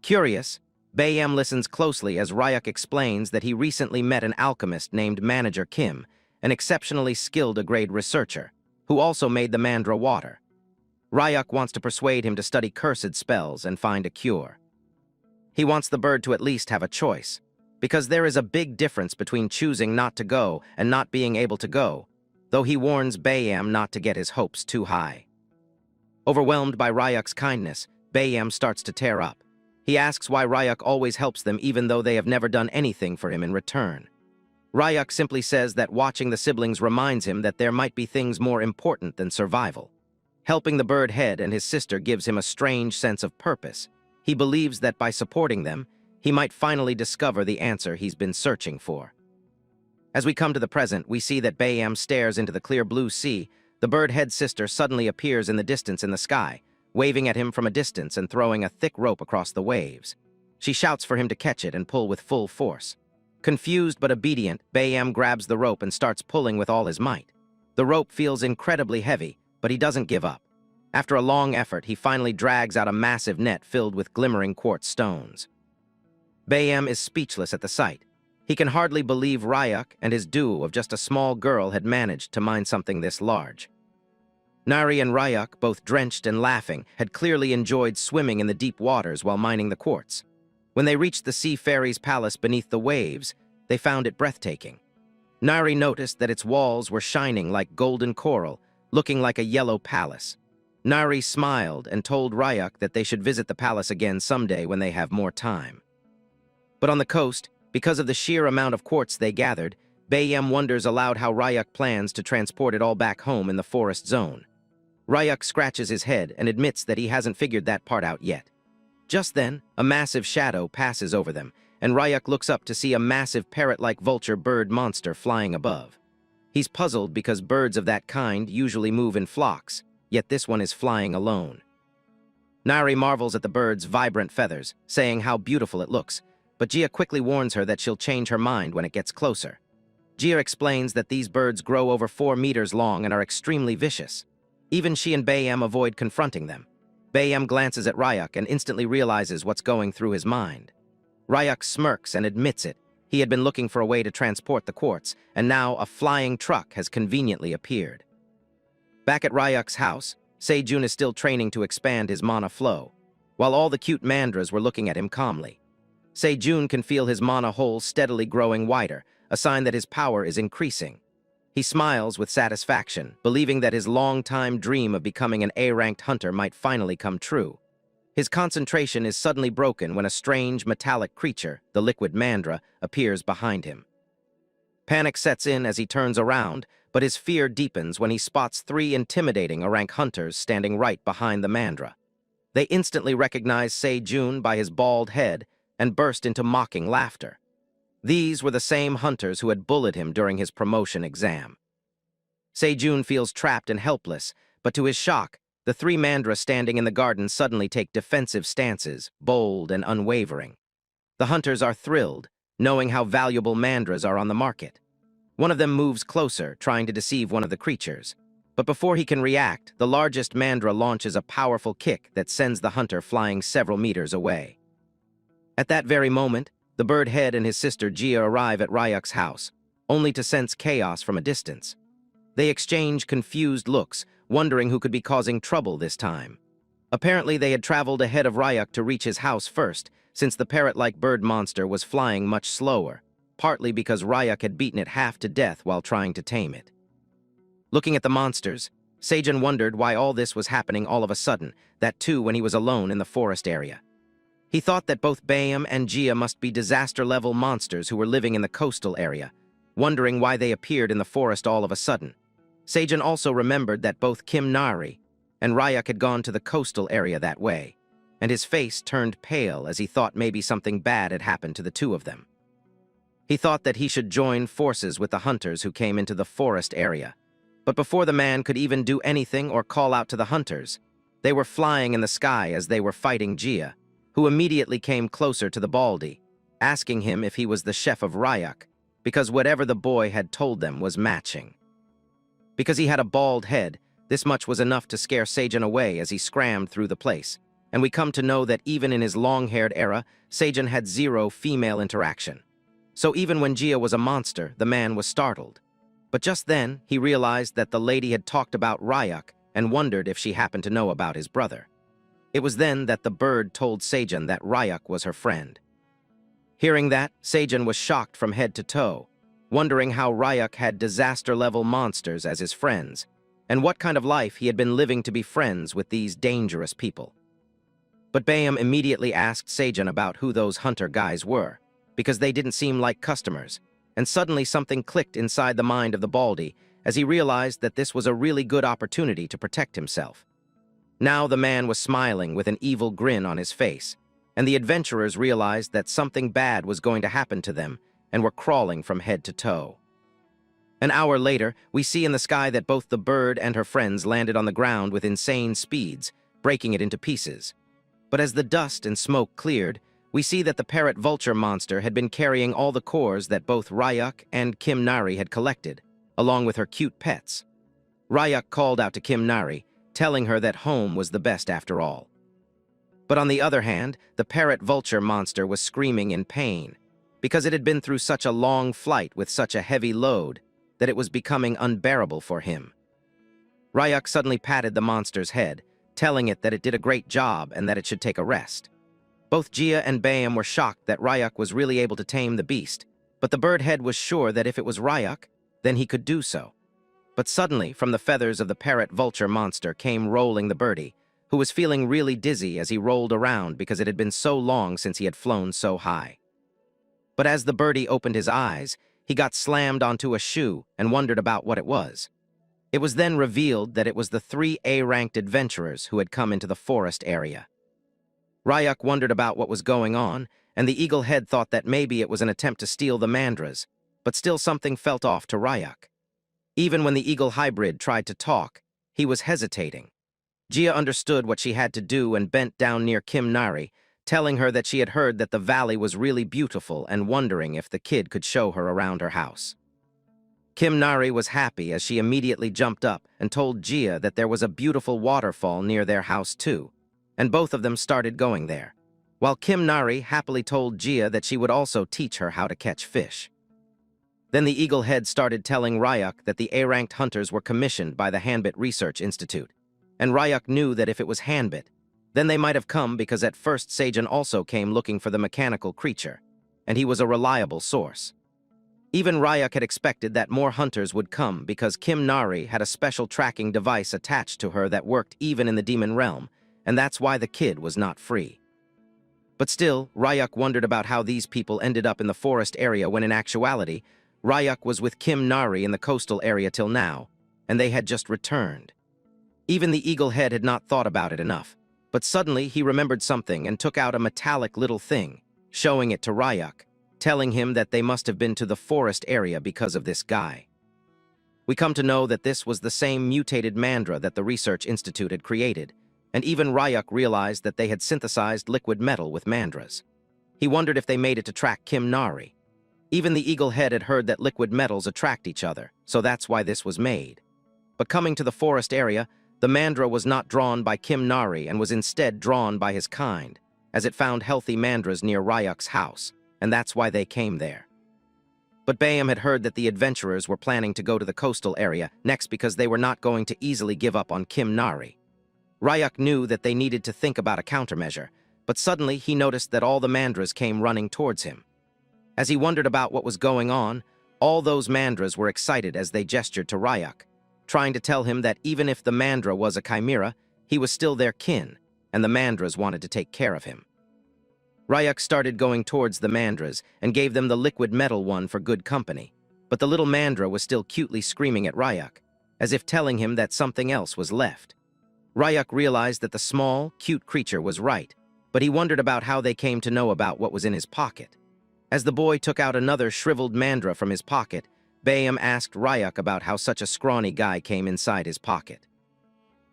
Curious, Bayam listens closely as Ryak explains that he recently met an alchemist named Manager Kim, an exceptionally skilled grade researcher, who also made the mandra water. Ryak wants to persuade him to study cursed spells and find a cure. He wants the bird to at least have a choice, because there is a big difference between choosing not to go and not being able to go, though he warns Bayam not to get his hopes too high. Overwhelmed by Ryak's kindness, Bayam starts to tear up. He asks why Ryak always helps them even though they have never done anything for him in return. Ryak simply says that watching the siblings reminds him that there might be things more important than survival. Helping the bird head and his sister gives him a strange sense of purpose. He believes that by supporting them, he might finally discover the answer he's been searching for. As we come to the present, we see that Bayam stares into the clear blue sea. The bird head sister suddenly appears in the distance in the sky, waving at him from a distance and throwing a thick rope across the waves. She shouts for him to catch it and pull with full force. Confused but obedient, Bayam grabs the rope and starts pulling with all his might. The rope feels incredibly heavy, but he doesn't give up. After a long effort, he finally drags out a massive net filled with glimmering quartz stones. Bayam is speechless at the sight. He can hardly believe Ryak and his duo of just a small girl had managed to mine something this large. Nari and Ryak, both drenched and laughing, had clearly enjoyed swimming in the deep waters while mining the quartz. When they reached the sea fairy's palace beneath the waves, they found it breathtaking. Nari noticed that its walls were shining like golden coral, looking like a yellow palace. Nari smiled and told Ryak that they should visit the palace again someday when they have more time. But on the coast, because of the sheer amount of quartz they gathered, Bayam wonders aloud how Ryak plans to transport it all back home in the forest zone. Ryak scratches his head and admits that he hasn't figured that part out yet. Just then, a massive shadow passes over them, and Ryak looks up to see a massive parrot-like vulture bird monster flying above. He's puzzled because birds of that kind usually move in flocks, yet this one is flying alone. Nari marvels at the bird's vibrant feathers, saying how beautiful it looks, but Gia quickly warns her that she'll change her mind when it gets closer. Gia explains that these birds grow over 4 meters long and are extremely vicious. Even she and Bayam avoid confronting them. Bayam glances at Ryak and instantly realizes what's going through his mind. Ryak smirks and admits it. He had been looking for a way to transport the quartz, and now a flying truck has conveniently appeared. Back at Ryak's house, Sejun is still training to expand his mana flow, while all the cute mandras were looking at him calmly. Sejun can feel his mana hole steadily growing wider, a sign that his power is increasing. He smiles with satisfaction, believing that his long-time dream of becoming an A-ranked hunter might finally come true. His concentration is suddenly broken when a strange metallic creature, the liquid mandra, appears behind him. Panic sets in as he turns around, but his fear deepens when he spots 3 intimidating A-rank hunters standing right behind the mandra. They instantly recognize Sejun by his bald head and burst into mocking laughter. These were the same hunters who had bullied him during his promotion exam. Sejun feels trapped and helpless, but to his shock, the three Mandra standing in the garden suddenly take defensive stances, bold and unwavering. The hunters are thrilled, knowing how valuable Mandras are on the market. One of them moves closer, trying to deceive one of the creatures. But before he can react, the largest Mandra launches a powerful kick that sends the hunter flying several meters away. At that very moment, the bird head and his sister Gia arrive at Ryuk's house, only to sense chaos from a distance. They exchange confused looks, wondering who could be causing trouble this time. Apparently, they had traveled ahead of Ryuk to reach his house first, since the parrot-like bird monster was flying much slower, partly because Ryuk had beaten it half to death while trying to tame it. Looking at the monsters, Sejun wondered why all this was happening all of a sudden, that too when he was alone in the forest area. He thought that both Bayam and Gia must be disaster-level monsters who were living in the coastal area, wondering why they appeared in the forest all of a sudden. Sejun also remembered that both Kim Nari and Ryuk had gone to the coastal area that way, and his face turned pale as he thought maybe something bad had happened to the two of them. He thought that he should join forces with the hunters who came into the forest area. But before the man could even do anything or call out to the hunters, they were flying in the sky as they were fighting Gia, who immediately came closer to the Baldy, asking him if he was the chef of Ryuk, because whatever the boy had told them was matching. Because he had a bald head, this much was enough to scare Sejun away as he scrammed through the place, and we come to know that even in his long-haired era, Sejun had zero female interaction. So even when Gia was a monster, the man was startled. But just then, he realized that the lady had talked about Ryuk and wondered if she happened to know about his brother. It was then that the bird told Sejun that Ryuk was her friend. Hearing that, Sejun was shocked from head to toe, wondering how Ryuk had disaster-level monsters as his friends, and what kind of life he had been living to be friends with these dangerous people. But Bayam immediately asked Sejun about who those hunter guys were, because they didn't seem like customers, and suddenly something clicked inside the mind of the Baldy as he realized that this was a really good opportunity to protect himself. Now the man was smiling with an evil grin on his face, and the adventurers realized that something bad was going to happen to them and were crawling from head to toe. An hour later, we see in the sky that both the bird and her friends landed on the ground with insane speeds, breaking it into pieces. But as the dust and smoke cleared, we see that the parrot vulture monster had been carrying all the cores that both Ryuk and Kim Nari had collected, along with her cute pets. Ryuk called out to Kim Nari, telling her that home was the best after all. But on the other hand, the parrot vulture monster was screaming in pain, because it had been through such a long flight with such a heavy load that it was becoming unbearable for him. Ryuk suddenly patted the monster's head, telling it that it did a great job and that it should take a rest. Both Gia and Bayam were shocked that Ryuk was really able to tame the beast, but the bird head was sure that if it was Ryuk, then he could do so. But suddenly, from the feathers of the parrot vulture monster came rolling the birdie, who was feeling really dizzy as he rolled around because it had been so long since he had flown so high. But as the birdie opened his eyes, he got slammed onto a shoe and wondered about what it was. It was then revealed that it was the 3 A-ranked adventurers who had come into the forest area. Ryuk wondered about what was going on, and the eagle head thought that maybe it was an attempt to steal the mandras, but still something felt off to Ryuk. Even when the eagle hybrid tried to talk, he was hesitating. Gia understood what she had to do and bent down near Kim Nari, telling her that she had heard that the valley was really beautiful and wondering if the kid could show her around her house. Kim Nari was happy as she immediately jumped up and told Gia that there was a beautiful waterfall near their house too, and both of them started going there, while Kim Nari happily told Gia that she would also teach her how to catch fish. Then the eagle head started telling Ryuk that the A-ranked hunters were commissioned by the Hanbit Research Institute, and Ryuk knew that if it was Hanbit, then they might have come because at first Sejun also came looking for the mechanical creature, and he was a reliable source. Even Ryuk had expected that more hunters would come because Kim Nari had a special tracking device attached to her that worked even in the demon realm, and that's why the kid was not free. But still, Ryuk wondered about how these people ended up in the forest area when in actuality, Ryuk was with Kim Nari in the coastal area till now, and they had just returned. Even the eagle head had not thought about it enough, but suddenly he remembered something and took out a metallic little thing, showing it to Ryuk, telling him that they must have been to the forest area because of this guy. We come to know that this was the same mutated MANHWA that the Research Institute had created, and even Ryuk realized that they had synthesized liquid metal with MANHWAs. He wondered if they made it to track Kim Nari. Even the Eagle Head had heard that liquid metals attract each other, so that's why this was made. But coming to the forest area, the MANHWA was not drawn by Kim Nari and was instead drawn by his kind, as it found healthy MANHWAs near Ryuk's house, and that's why they came there. But Bayam had heard that the adventurers were planning to go to the coastal area next because they were not going to easily give up on Kim Nari. Ryuk knew that they needed to think about a countermeasure, but suddenly he noticed that all the MANHWAs came running towards him. As he wondered about what was going on, all those MANHWAs were excited as they gestured to Ryuk, trying to tell him that even if the MANHWA was a chimera, he was still their kin, and the MANHWAs wanted to take care of him. Ryuk started going towards the MANHWAs and gave them the liquid metal one for good company, but the little MANHWA was still cutely screaming at Ryuk, as if telling him that something else was left. Ryuk realized that the small, cute creature was right, but he wondered about how they came to know about what was in his pocket. As the boy took out another shriveled MANHWA from his pocket, Bayam asked Ryuk about how such a scrawny guy came inside his pocket.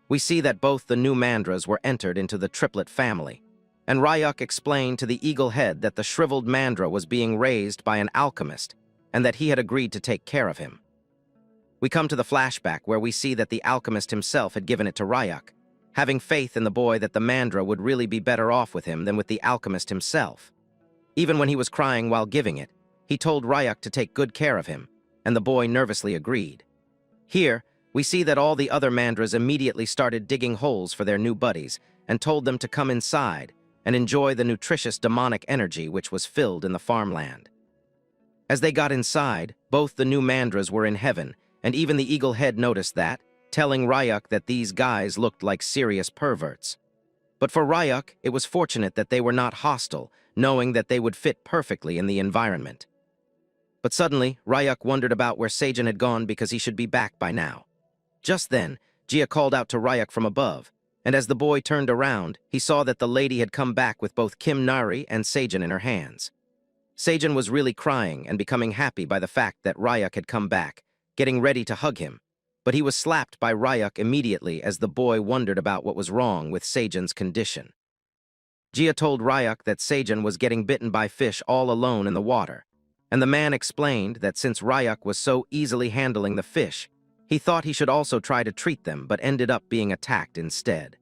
We see that both the new MANHWAs were entered into the triplet family, and Ryuk explained to the Eagle Head that the shriveled MANHWA was being raised by an alchemist and that he had agreed to take care of him. We come to the flashback where we see that the alchemist himself had given it to Ryuk, having faith in the boy that the MANHWA would really be better off with him than with the alchemist himself. Even when he was crying while giving it, he told Ryuk to take good care of him, and the boy nervously agreed. Here, we see that all the other MANHWAs immediately started digging holes for their new buddies and told them to come inside and enjoy the nutritious demonic energy which was filled in the farmland. As they got inside, both the new MANHWAs were in heaven, and even the Eagle Head noticed that, telling Ryuk that these guys looked like serious perverts. But for Ryuk, it was fortunate that they were not hostile, knowing that they would fit perfectly in the environment. But suddenly, Ryuk wondered about where Seijin had gone because he should be back by now. Just then, Jia called out to Ryuk from above, and as the boy turned around, he saw that the lady had come back with both Kim Nari and Seijin in her hands. Seijin was really crying and becoming happy by the fact that Ryuk had come back, getting ready to hug him, but he was slapped by Ryuk immediately as the boy wondered about what was wrong with Seijin's condition. Jia told Ryuk that Seijin was getting bitten by fish all alone in the water, and the man explained that since Ryuk was so easily handling the fish, he thought he should also try to treat them but ended up being attacked instead.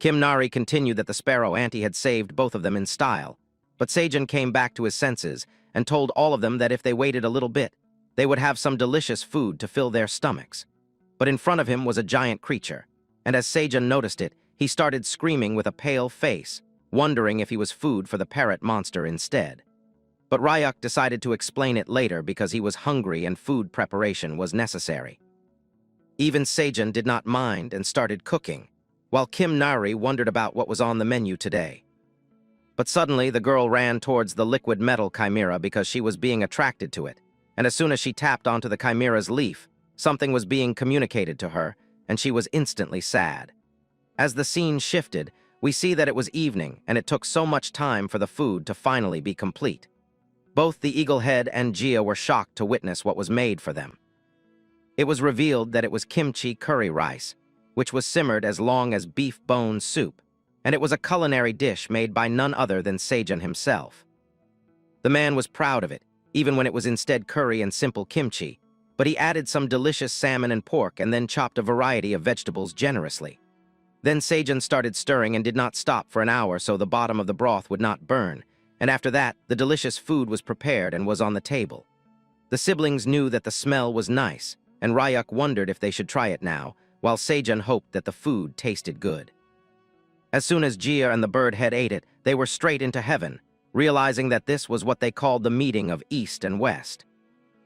Kim Nari continued that the sparrow auntie had saved both of them in style, but Seijin came back to his senses and told all of them that if they waited a little bit, they would have some delicious food to fill their stomachs. But in front of him was a giant creature, and as Seijin noticed it, he started screaming with a pale face, wondering if he was food for the parrot monster instead. But Ryuk decided to explain it later because he was hungry and food preparation was necessary. Even Seijin did not mind and started cooking, while Kim Nari wondered about what was on the menu today. But suddenly the girl ran towards the liquid metal chimera because she was being attracted to it, and as soon as she tapped onto the chimera's leaf, something was being communicated to her, and she was instantly sad. As the scene shifted, we see that it was evening, and it took so much time for the food to finally be complete. Both the Eagle Head and Jia were shocked to witness what was made for them. It was revealed that it was kimchi curry rice, which was simmered as long as beef bone soup, and it was a culinary dish made by none other than Seijin himself. The man was proud of it, even when it was instead curry and simple kimchi, but he added some delicious salmon and pork and then chopped a variety of vegetables generously. Then Seijin started stirring and did not stop for an hour so the bottom of the broth would not burn, and after that, the delicious food was prepared and was on the table. The siblings knew that the smell was nice, and Ryuk wondered if they should try it now, while Seijin hoped that the food tasted good. As soon as Jia and the bird head ate it, they were straight into heaven, realizing that this was what they called the meeting of East and West.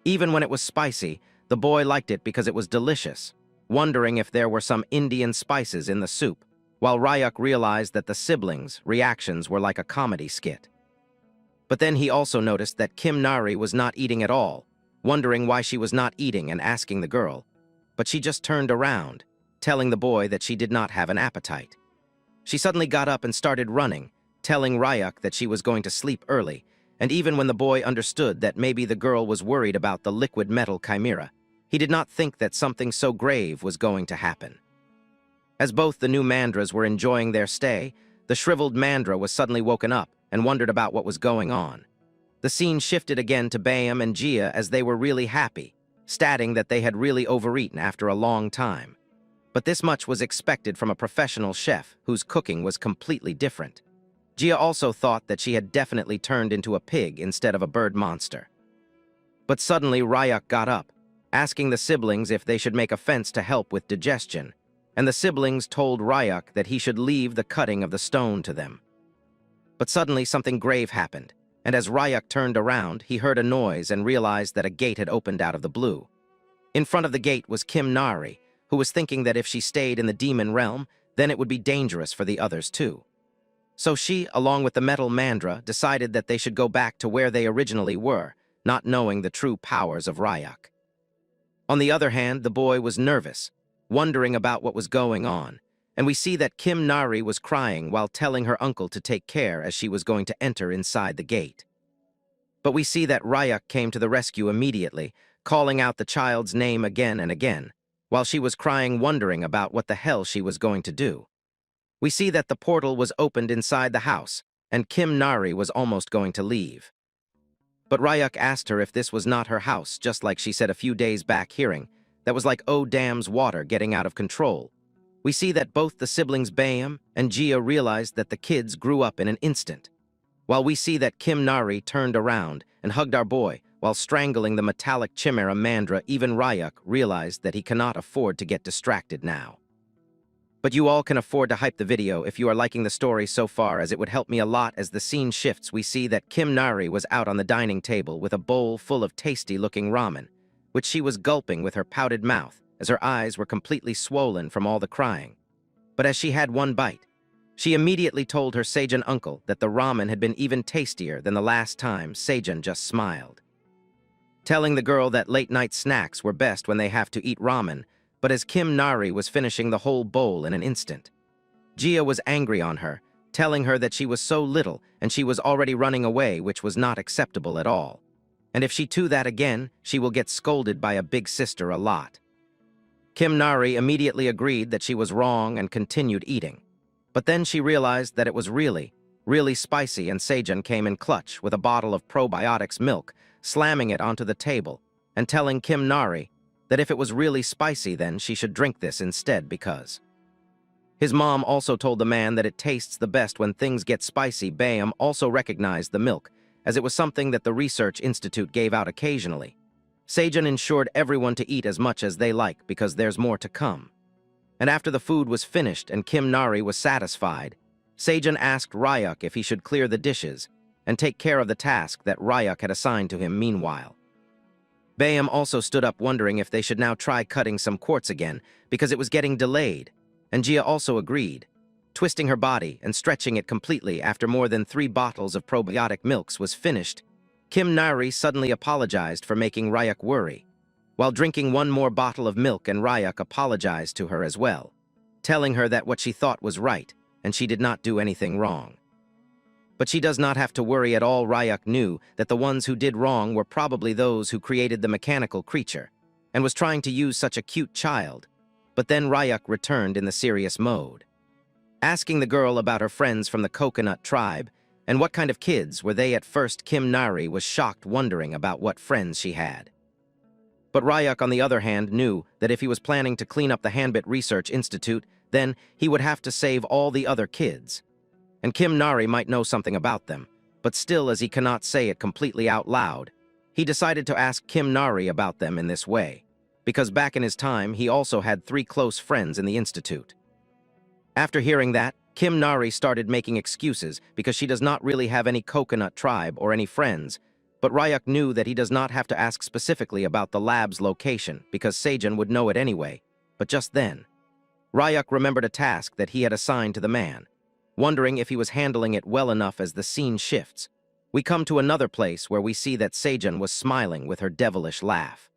Even when it was spicy, the boy liked it because it was delicious, wondering if there were some Indian spices in the soup, while Ryuk realized that the siblings' reactions were like a comedy skit. But then he also noticed that Kim Nari was not eating at all, wondering why she was not eating and asking the girl, but she just turned around, telling the boy that she did not have an appetite. She suddenly got up and started running, telling Ryuk that she was going to sleep early, and even when the boy understood that maybe the girl was worried about the liquid metal chimera, he did not think that something so grave was going to happen. As both the new Mandras were enjoying their stay, the shriveled Mandra was suddenly woken up and wondered about what was going on. The scene shifted again to Bayam and Gia as they were really happy, stating that they had really overeaten after a long time. But this much was expected from a professional chef whose cooking was completely different. Gia also thought that she had definitely turned into a pig instead of a bird monster. But suddenly Ryak got up, asking the siblings if they should make a fence to help with digestion, and the siblings told Ryak that he should leave the cutting of the stone to them. But suddenly something grave happened, and as Ryak turned around, he heard a noise and realized that a gate had opened out of the blue. In front of the gate was Kim Nari, who was thinking that if she stayed in the demon realm, then it would be dangerous for the others too. So she, along with the metal Mandra, decided that they should go back to where they originally were, not knowing the true powers of Ryak. On the other hand, the boy was nervous, wondering about what was going on, and we see that Kim Nari was crying while telling her uncle to take care as she was going to enter inside the gate. But we see that Ryak came to the rescue immediately, calling out the child's name again and again, while she was crying, wondering about what the hell she was going to do. We see that the portal was opened inside the house, and Kim Nari was almost going to leave. But Ryak asked her if this was not her house, just like she said a few days back, hearing that was like oh damn's water getting out of control. We see that both the siblings Bayam and Gia realized that the kids grew up in an instant, while we see that Kim Nari turned around and hugged our boy while strangling the metallic chimera Mandra. Even Ryak realized that he cannot afford to get distracted now. But you all can afford to hype the video if you are liking the story so far, as it would help me a lot. As the scene shifts, we see that Kim Nari was out on the dining table with a bowl full of tasty-looking ramen, which she was gulping with her pouted mouth, as her eyes were completely swollen from all the crying. But as she had one bite, she immediately told her Sejun uncle that the ramen had been even tastier than the last time. Sejun just smiled, telling the girl that late-night snacks were best when they have to eat ramen. But as Kim Nari was finishing the whole bowl in an instant, Gia was angry on her, telling her that she was so little and she was already running away, which was not acceptable at all. And if she do that again, she will get scolded by a big sister a lot. Kim Nari immediately agreed that she was wrong and continued eating. But then she realized that it was really, really spicy, and Sejun came in clutch with a bottle of probiotics milk, slamming it onto the table and telling Kim Nari that if it was really spicy, then she should drink this instead, because his mom also told the man that it tastes the best when things get spicy. Bayam also recognized the milk, as it was something that the Research Institute gave out occasionally. Sejun ensured everyone to eat as much as they like, because there's more to come. And after the food was finished and Kim Nari was satisfied, Sejun asked Ryak if he should clear the dishes and take care of the task that Ryak had assigned to him. Meanwhile, Bayam also stood up, wondering if they should now try cutting some quartz again, because it was getting delayed, and Gia also agreed, twisting her body and stretching it completely. After more than 3 bottles of probiotic milks was finished, Kim Nari suddenly apologized for making Ryak worry, while drinking one more bottle of milk, and Ryak apologized to her as well, telling her that what she thought was right, and she did not do anything wrong. But she does not have to worry at all. Ryak knew that the ones who did wrong were probably those who created the mechanical creature, and was trying to use such a cute child. But then Ryak returned in the serious mode, asking the girl about her friends from the coconut tribe, and what kind of kids were they. At first, Kim Nari was shocked, wondering about what friends she had. But Ryak, on the other hand, knew that if he was planning to clean up the Hanbit Research Institute, then he would have to save all the other kids. And Kim Nari might know something about them, but still, as he cannot say it completely out loud, he decided to ask Kim Nari about them in this way, because back in his time, he also had 3 close friends in the institute. After hearing that, Kim Nari started making excuses because she does not really have any coconut tribe or any friends, but Ryak knew that he does not have to ask specifically about the lab's location, because Sejun would know it anyway. But just then, Ryak remembered a task that he had assigned to the man, wondering if he was handling it well enough. As the scene shifts, we come to another place where we see that Sejun was smiling with her devilish laugh,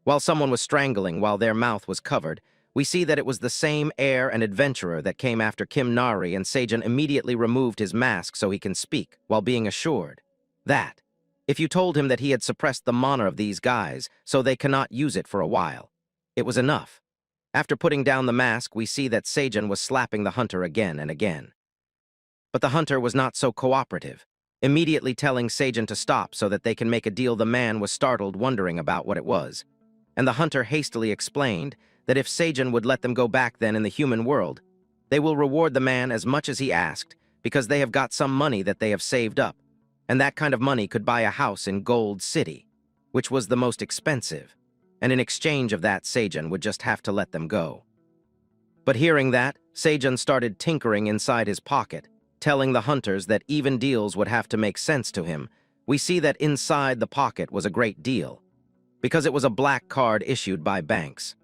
while someone was strangling while their mouth was covered. We see that it was the same heir and adventurer that came after Kim Nari, and Sejun immediately removed his mask so he can speak, while being assured That. If you told him that he had suppressed the mana of these guys, so they cannot use it for a while. It was enough. After putting down the mask, we see that Seijun was slapping the hunter again and again. But the hunter was not so cooperative, immediately telling Seijun to stop so that they can make a deal. The man was startled, wondering about what it was. And the hunter hastily explained that if Seijun would let them go back then in the human world, they will reward the man as much as he asked, because they have got some money that they have saved up, and that kind of money could buy a house in Gold City, which was the most expensive, and in exchange of that Seijun would just have to let them go. But hearing that, Seijun started tinkering inside his pocket, telling the hunters that even deals would have to make sense to him. We see that inside the pocket was a great deal, because it was a black card issued by banks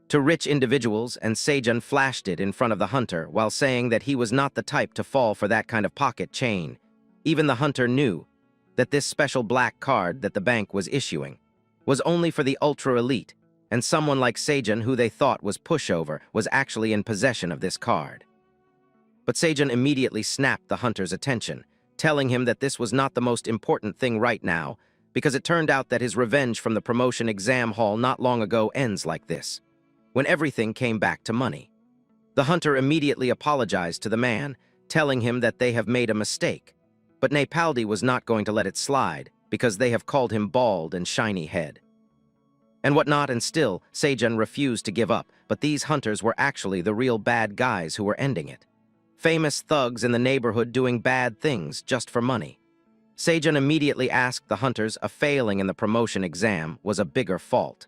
to rich individuals, and Seijun flashed it in front of the hunter while saying that he was not the type to fall for that kind of pocket chain. Even the hunter knew that this special black card that the bank was issuing was only for the ultra-elite, and someone like Seijun, who they thought was pushover, was actually in possession of this card. But Seijun immediately snapped the hunter's attention, telling him that this was not the most important thing right now, because it turned out that his revenge from the promotion exam hall not long ago ends like this, when everything came back to money. The hunter immediately apologized to the man, telling him that they have made a mistake, but Nepaldi was not going to let it slide, because they have called him bald and shiny head and whatnot, and still Seijun refused to give up. But these hunters were actually the real bad guys who were ending it. Famous thugs in the neighborhood doing bad things just for money. Seijun immediately asked the hunters if failing in the promotion exam was a bigger fault,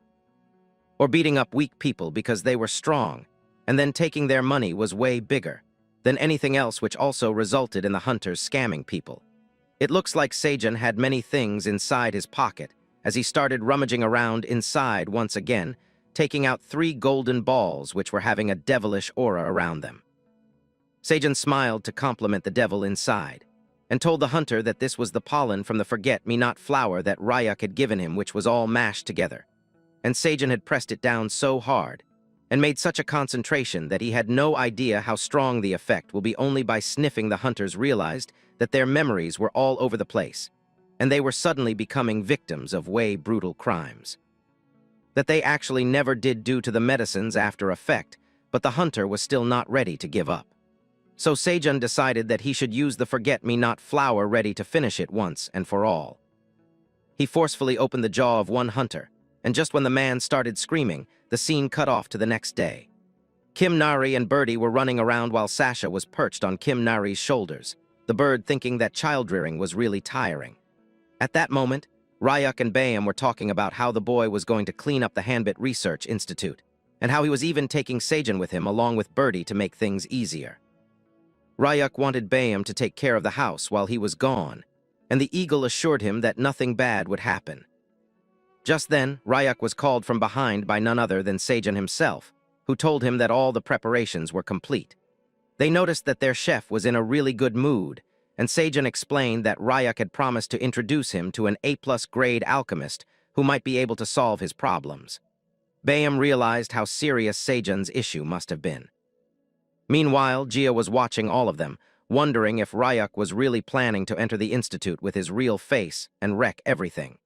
or beating up weak people because they were strong, and then taking their money was way bigger than anything else, which also resulted in the hunters scamming people. It looks like Seijun had many things inside his pocket as he started rummaging around inside once again, taking out 3 golden balls which were having a devilish aura around them. Seijun smiled to compliment the devil inside, and told the hunter that this was the pollen from the forget-me-not flower that Ryuk had given him, which was all mashed together. And Seijun had pressed it down so hard, and made such a concentration that he had no idea how strong the effect will be. Only by sniffing, the hunters realized that their memories were all over the place, and they were suddenly becoming victims of way brutal crimes that they actually never did due to the medicine's after effect. But the hunter was still not ready to give up. So Seijun decided that he should use the forget-me-not flower, ready to finish it once and for all. He forcefully opened the jaw of one hunter, and just when the man started screaming, the scene cut off to the next day. Kim Nari and Birdie were running around while Sasha was perched on Kim Nari's shoulders, the bird thinking that child-rearing was really tiring. At that moment, Ryuk and Bayam were talking about how the boy was going to clean up the Hanbit Research Institute, and how he was even taking Seijun with him along with Birdie to make things easier. Ryuk wanted Bayam to take care of the house while he was gone, and the eagle assured him that nothing bad would happen. Just then, Ryuk was called from behind by none other than Seijun himself, who told him that all the preparations were complete. They noticed that their chef was in a really good mood, and Seijun explained that Ryuk had promised to introduce him to an A+ grade alchemist who might be able to solve his problems. Bayam realized how serious Seijun's issue must have been. Meanwhile, Jia was watching all of them, wondering if Ryuk was really planning to enter the institute with his real face and wreck everything.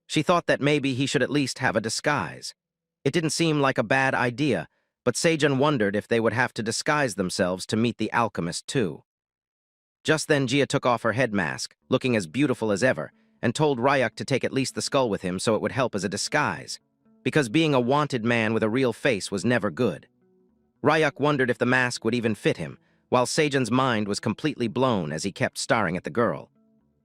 She thought that maybe he should at least have a disguise. It didn't seem like a bad idea, but Seijun wondered if they would have to disguise themselves to meet the alchemist too. Just then Jia took off her head mask, looking as beautiful as ever, and told Ryuk to take at least the skull with him so it would help as a disguise, because being a wanted man with a real face was never good. Ryuk wondered if the mask would even fit him, while Seijun's mind was completely blown as he kept staring at the girl.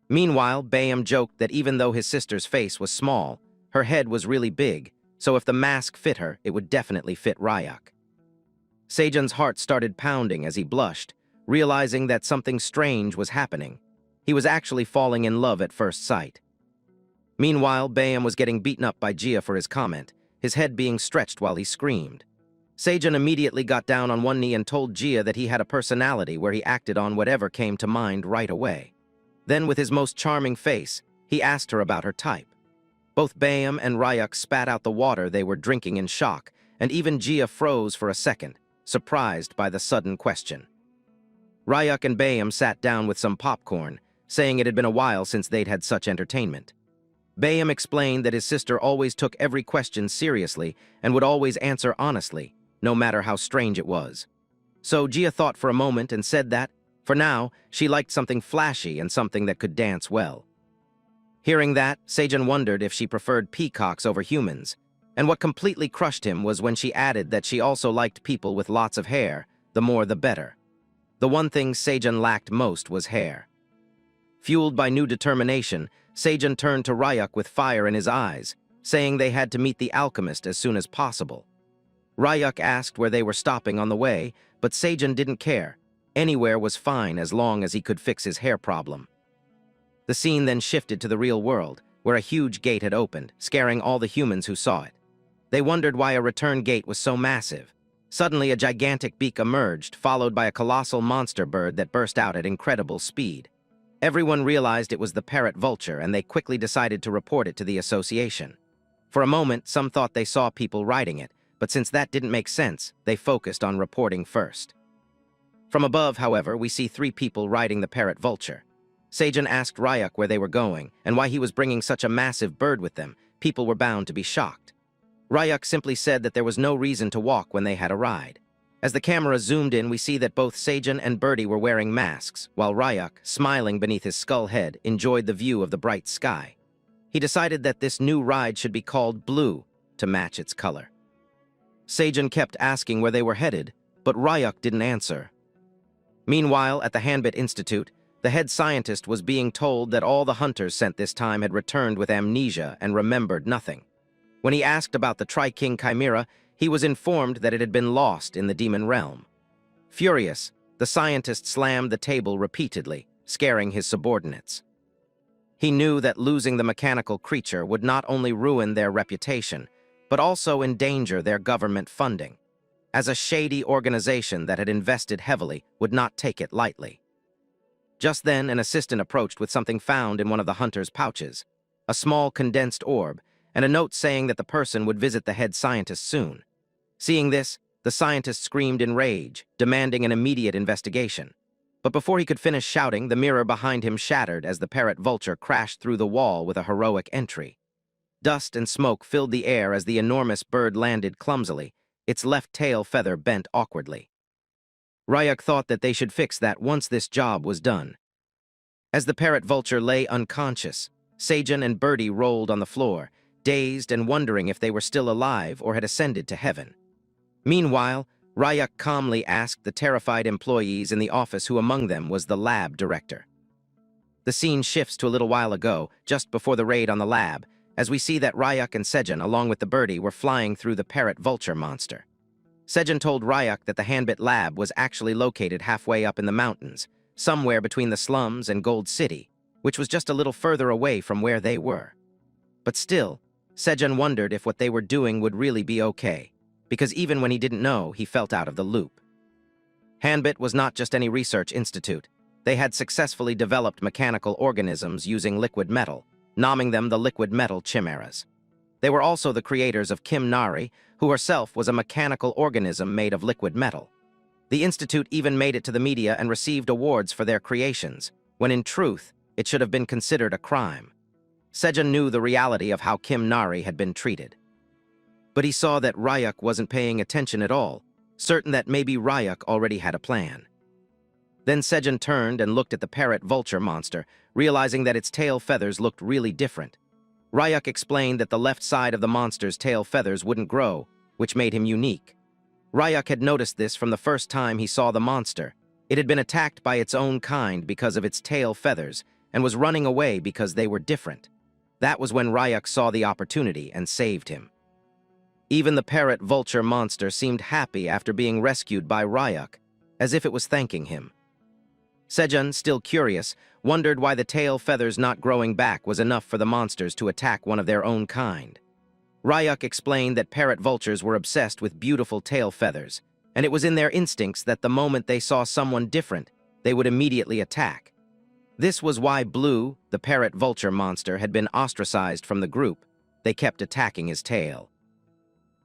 Meanwhile, Bayam joked that even though his sister's face was small, her head was really big, so if the mask fit her, it would definitely fit Ryuk. Seijun's heart started pounding as he blushed, realizing that something strange was happening. He was actually falling in love at first sight. Meanwhile, Bayam was getting beaten up by Jia for his comment, his head being stretched while he screamed. Seijun immediately got down on one knee and told Jia that he had a personality where he acted on whatever came to mind right away. Then, with his most charming face, he asked her about her type. Both Bayam and Ryuk spat out the water they were drinking in shock, and even Jia froze for a second, surprised by the sudden question. Ryuk and Bayam sat down with some popcorn, saying it had been a while since they'd had such entertainment. Bayham explained that his sister always took every question seriously and would always answer honestly, no matter how strange it was. So Gia thought for a moment and said that, for now, she liked something flashy and something that could dance well. Hearing that, Sejun wondered if she preferred peacocks over humans, and what completely crushed him was when she added that she also liked people with lots of hair, the more the better. The one thing Sejun lacked most was hair. Fueled by new determination, Sejun turned to Ryuk with fire in his eyes, saying they had to meet the alchemist as soon as possible. Ryuk asked where they were stopping on the way, but Sejun didn't care. Anywhere was fine as long as he could fix his hair problem. The scene then shifted to the real world, where a huge gate had opened, scaring all the humans who saw it. They wondered why a return gate was so massive. Suddenly, a gigantic beak emerged, followed by a colossal monster bird that burst out at incredible speed. Everyone realized it was the parrot vulture, and they quickly decided to report it to the association. For a moment, some thought they saw people riding it, but since that didn't make sense, they focused on reporting first. From above, however, we see 3 people riding the parrot vulture. Sejun asked Ryuk where they were going and why he was bringing such a massive bird with them. People were bound to be shocked. Ryuk simply said that there was no reason to walk when they had a ride. As the camera zoomed in, we see that both Sejun and Birdie were wearing masks, while Ryuk, smiling beneath his skull head, enjoyed the view of the bright sky. He decided that this new ride should be called Blue, to match its color. Sejun kept asking where they were headed, but Ryuk didn't answer. Meanwhile, at the Hanbit Institute, the head scientist was being told that all the hunters sent this time had returned with amnesia and remembered nothing. When he asked about the Tri-King Chimera, he was informed that it had been lost in the demon realm. Furious, the scientist slammed the table repeatedly, scaring his subordinates. He knew that losing the mechanical creature would not only ruin their reputation, but also endanger their government funding, as a shady organization that had invested heavily would not take it lightly. Just then, an assistant approached with something found in one of the hunter's pouches, a small condensed orb, and a note saying that the person would visit the head scientist soon. Seeing this, the scientist screamed in rage, demanding an immediate investigation. But before he could finish shouting, the mirror behind him shattered as the parrot vulture crashed through the wall with a heroic entry. Dust and smoke filled the air as the enormous bird landed clumsily, its left tail feather bent awkwardly. Ryuk thought that they should fix that once this job was done. As the parrot vulture lay unconscious, Sejun and Birdie rolled on the floor, dazed and wondering if they were still alive or had ascended to heaven. Meanwhile, Ryuk calmly asked the terrified employees in the office who among them was the lab director. The scene shifts to a little while ago, just before the raid on the lab, as we see that Ryuk and Sejun, along with the Birdie, were flying through the parrot vulture monster. Sejun told Ryuk that the Hanbit lab was actually located halfway up in the mountains, somewhere between the slums and Gold City, which was just a little further away from where they were. But still, Sejun wondered if what they were doing would really be okay, because even when he didn't know, he felt out of the loop. Hanbit was not just any research institute. They had successfully developed mechanical organisms using liquid metal, naming them the liquid metal chimeras. They were also the creators of Kim Nari, who herself was a mechanical organism made of liquid metal. The institute even made it to the media and received awards for their creations, when in truth, it should have been considered a crime. Sejun knew the reality of how Kim Nari had been treated. But he saw that Ryuk wasn't paying attention at all, certain that maybe Ryuk already had a plan. Then Sejun turned and looked at the parrot vulture monster, realizing that its tail feathers looked really different. Ryuk explained that the left side of the monster's tail feathers wouldn't grow, which made him unique. Ryuk had noticed this from the first time he saw the monster. It had been attacked by its own kind because of its tail feathers and was running away because they were different. That was when Ryuk saw the opportunity and saved him. Even the parrot vulture monster seemed happy after being rescued by Ryuk, as if it was thanking him. Sejun, still curious, wondered why the tail feathers not growing back was enough for the monsters to attack one of their own kind. Ryuk explained that parrot vultures were obsessed with beautiful tail feathers, and it was in their instincts that the moment they saw someone different, they would immediately attack. This was why Blue, the parrot vulture monster, had been ostracized from the group. They kept attacking his tail.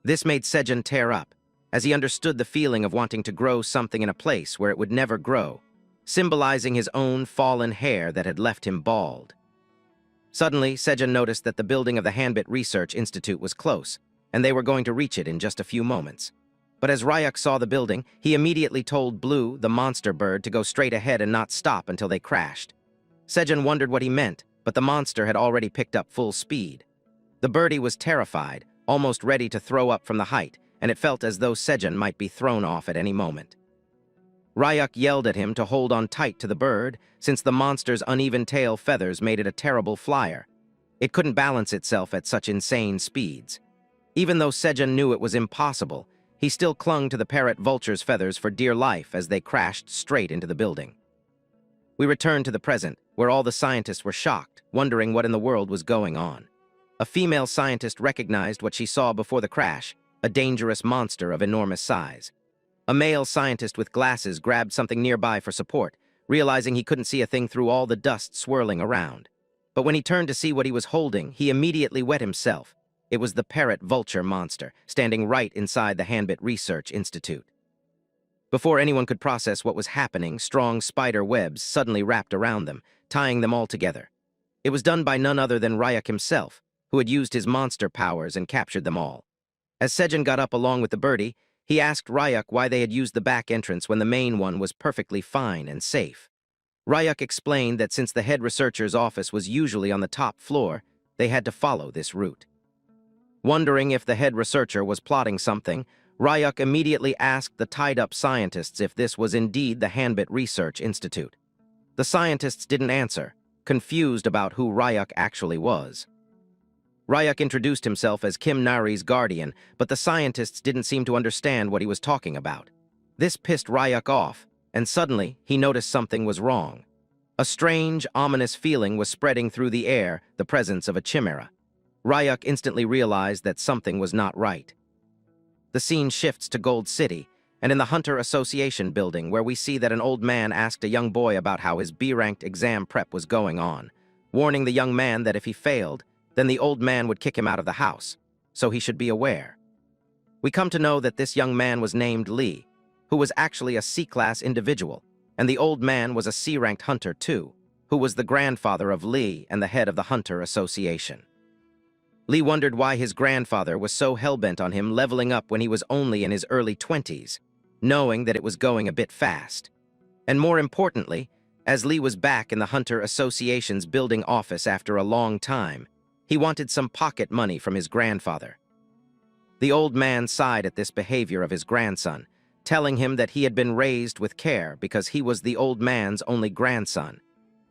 This made Sejun tear up, as he understood the feeling of wanting to grow something in a place where it would never grow. symbolizing his own fallen hair that had left him bald. Suddenly, Sejun noticed that the building of the Hanbit Research Institute was close, and they were going to reach it in just a few moments. But as Ryuk saw the building, he immediately told Blue, the monster bird, to go straight ahead and not stop until they crashed. Sejun wondered what he meant, but the monster had already picked up full speed. The birdie was terrified, almost ready to throw up from the height, and it felt as though Sejun might be thrown off at any moment. Ryuk yelled at him to hold on tight to the bird, since the monster's uneven tail feathers made it a terrible flyer. It couldn't balance itself at such insane speeds. Even though Sejun knew it was impossible, he still clung to the parrot vulture's feathers for dear life as they crashed straight into the building. We returned to the present, where all the scientists were shocked, wondering what in the world was going on. A female scientist recognized what she saw before the crash, a dangerous monster of enormous size. A male scientist with glasses grabbed something nearby for support, realizing he couldn't see a thing through all the dust swirling around. But when he turned to see what he was holding, he immediately wet himself. It was the parrot vulture monster, standing right inside the Hanbit Research Institute. Before anyone could process what was happening, strong spider webs suddenly wrapped around them, tying them all together. It was done by none other than Ryuk himself, who had used his monster powers and captured them all. As Sejun got up along with the birdie, he asked Ryuk why they had used the back entrance when the main one was perfectly fine and safe. Ryuk explained that since the head researcher's office was usually on the top floor, they had to follow this route. Wondering if the head researcher was plotting something, Ryuk immediately asked the tied-up scientists if this was indeed the Hanbit Research Institute. The scientists didn't answer, confused about who Ryuk actually was. Ryuk introduced himself as Kim Nari's guardian, but the scientists didn't seem to understand what he was talking about. This pissed Ryuk off, and suddenly he noticed something was wrong. A strange, ominous feeling was spreading through the air, the presence of a chimera. Ryuk instantly realized that something was not right. The scene shifts to Gold City, and in the Hunter Association building, where we see that an old man asked a young boy about how his B-ranked exam prep was going on, warning the young man that if he failed, then the old man would kick him out of the house, so he should be aware. We come to know that this young man was named Lee, who was actually a C-class individual, and the old man was a C-ranked hunter too, who was the grandfather of Lee and the head of the Hunter Association. Lee wondered why his grandfather was so hell-bent on him leveling up when he was only in his early 20s, knowing that it was going a bit fast. And more importantly, as Lee was back in the Hunter Association's building office after a long time, he wanted some pocket money from his grandfather. The old man sighed at this behavior of his grandson, telling him that he had been raised with care because he was the old man's only grandson.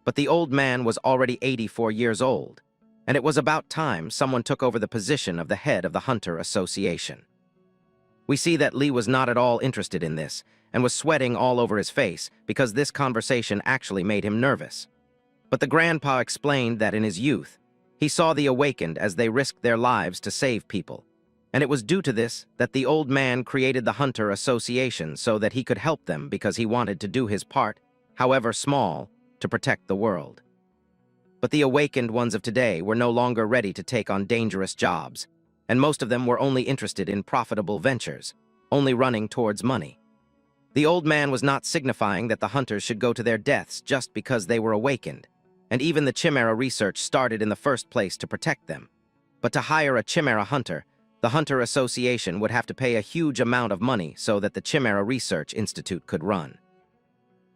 But the old man was already 84 years old, and it was about time someone took over the position of the head of the Hunter Association. We see that Lee was not at all interested in this, and was sweating all over his face because this conversation actually made him nervous. But the grandpa explained that in his youth, he saw the awakened as they risked their lives to save people, and it was due to this that the old man created the Hunter Association so that he could help them because he wanted to do his part, however small, to protect the world. But the awakened ones of today were no longer ready to take on dangerous jobs, and most of them were only interested in profitable ventures, only running towards money. The old man was not signifying that the hunters should go to their deaths just because they were awakened, and even the Chimera research started in the first place to protect them. But to hire a Chimera hunter, the Hunter Association would have to pay a huge amount of money so that the Chimera Research Institute could run.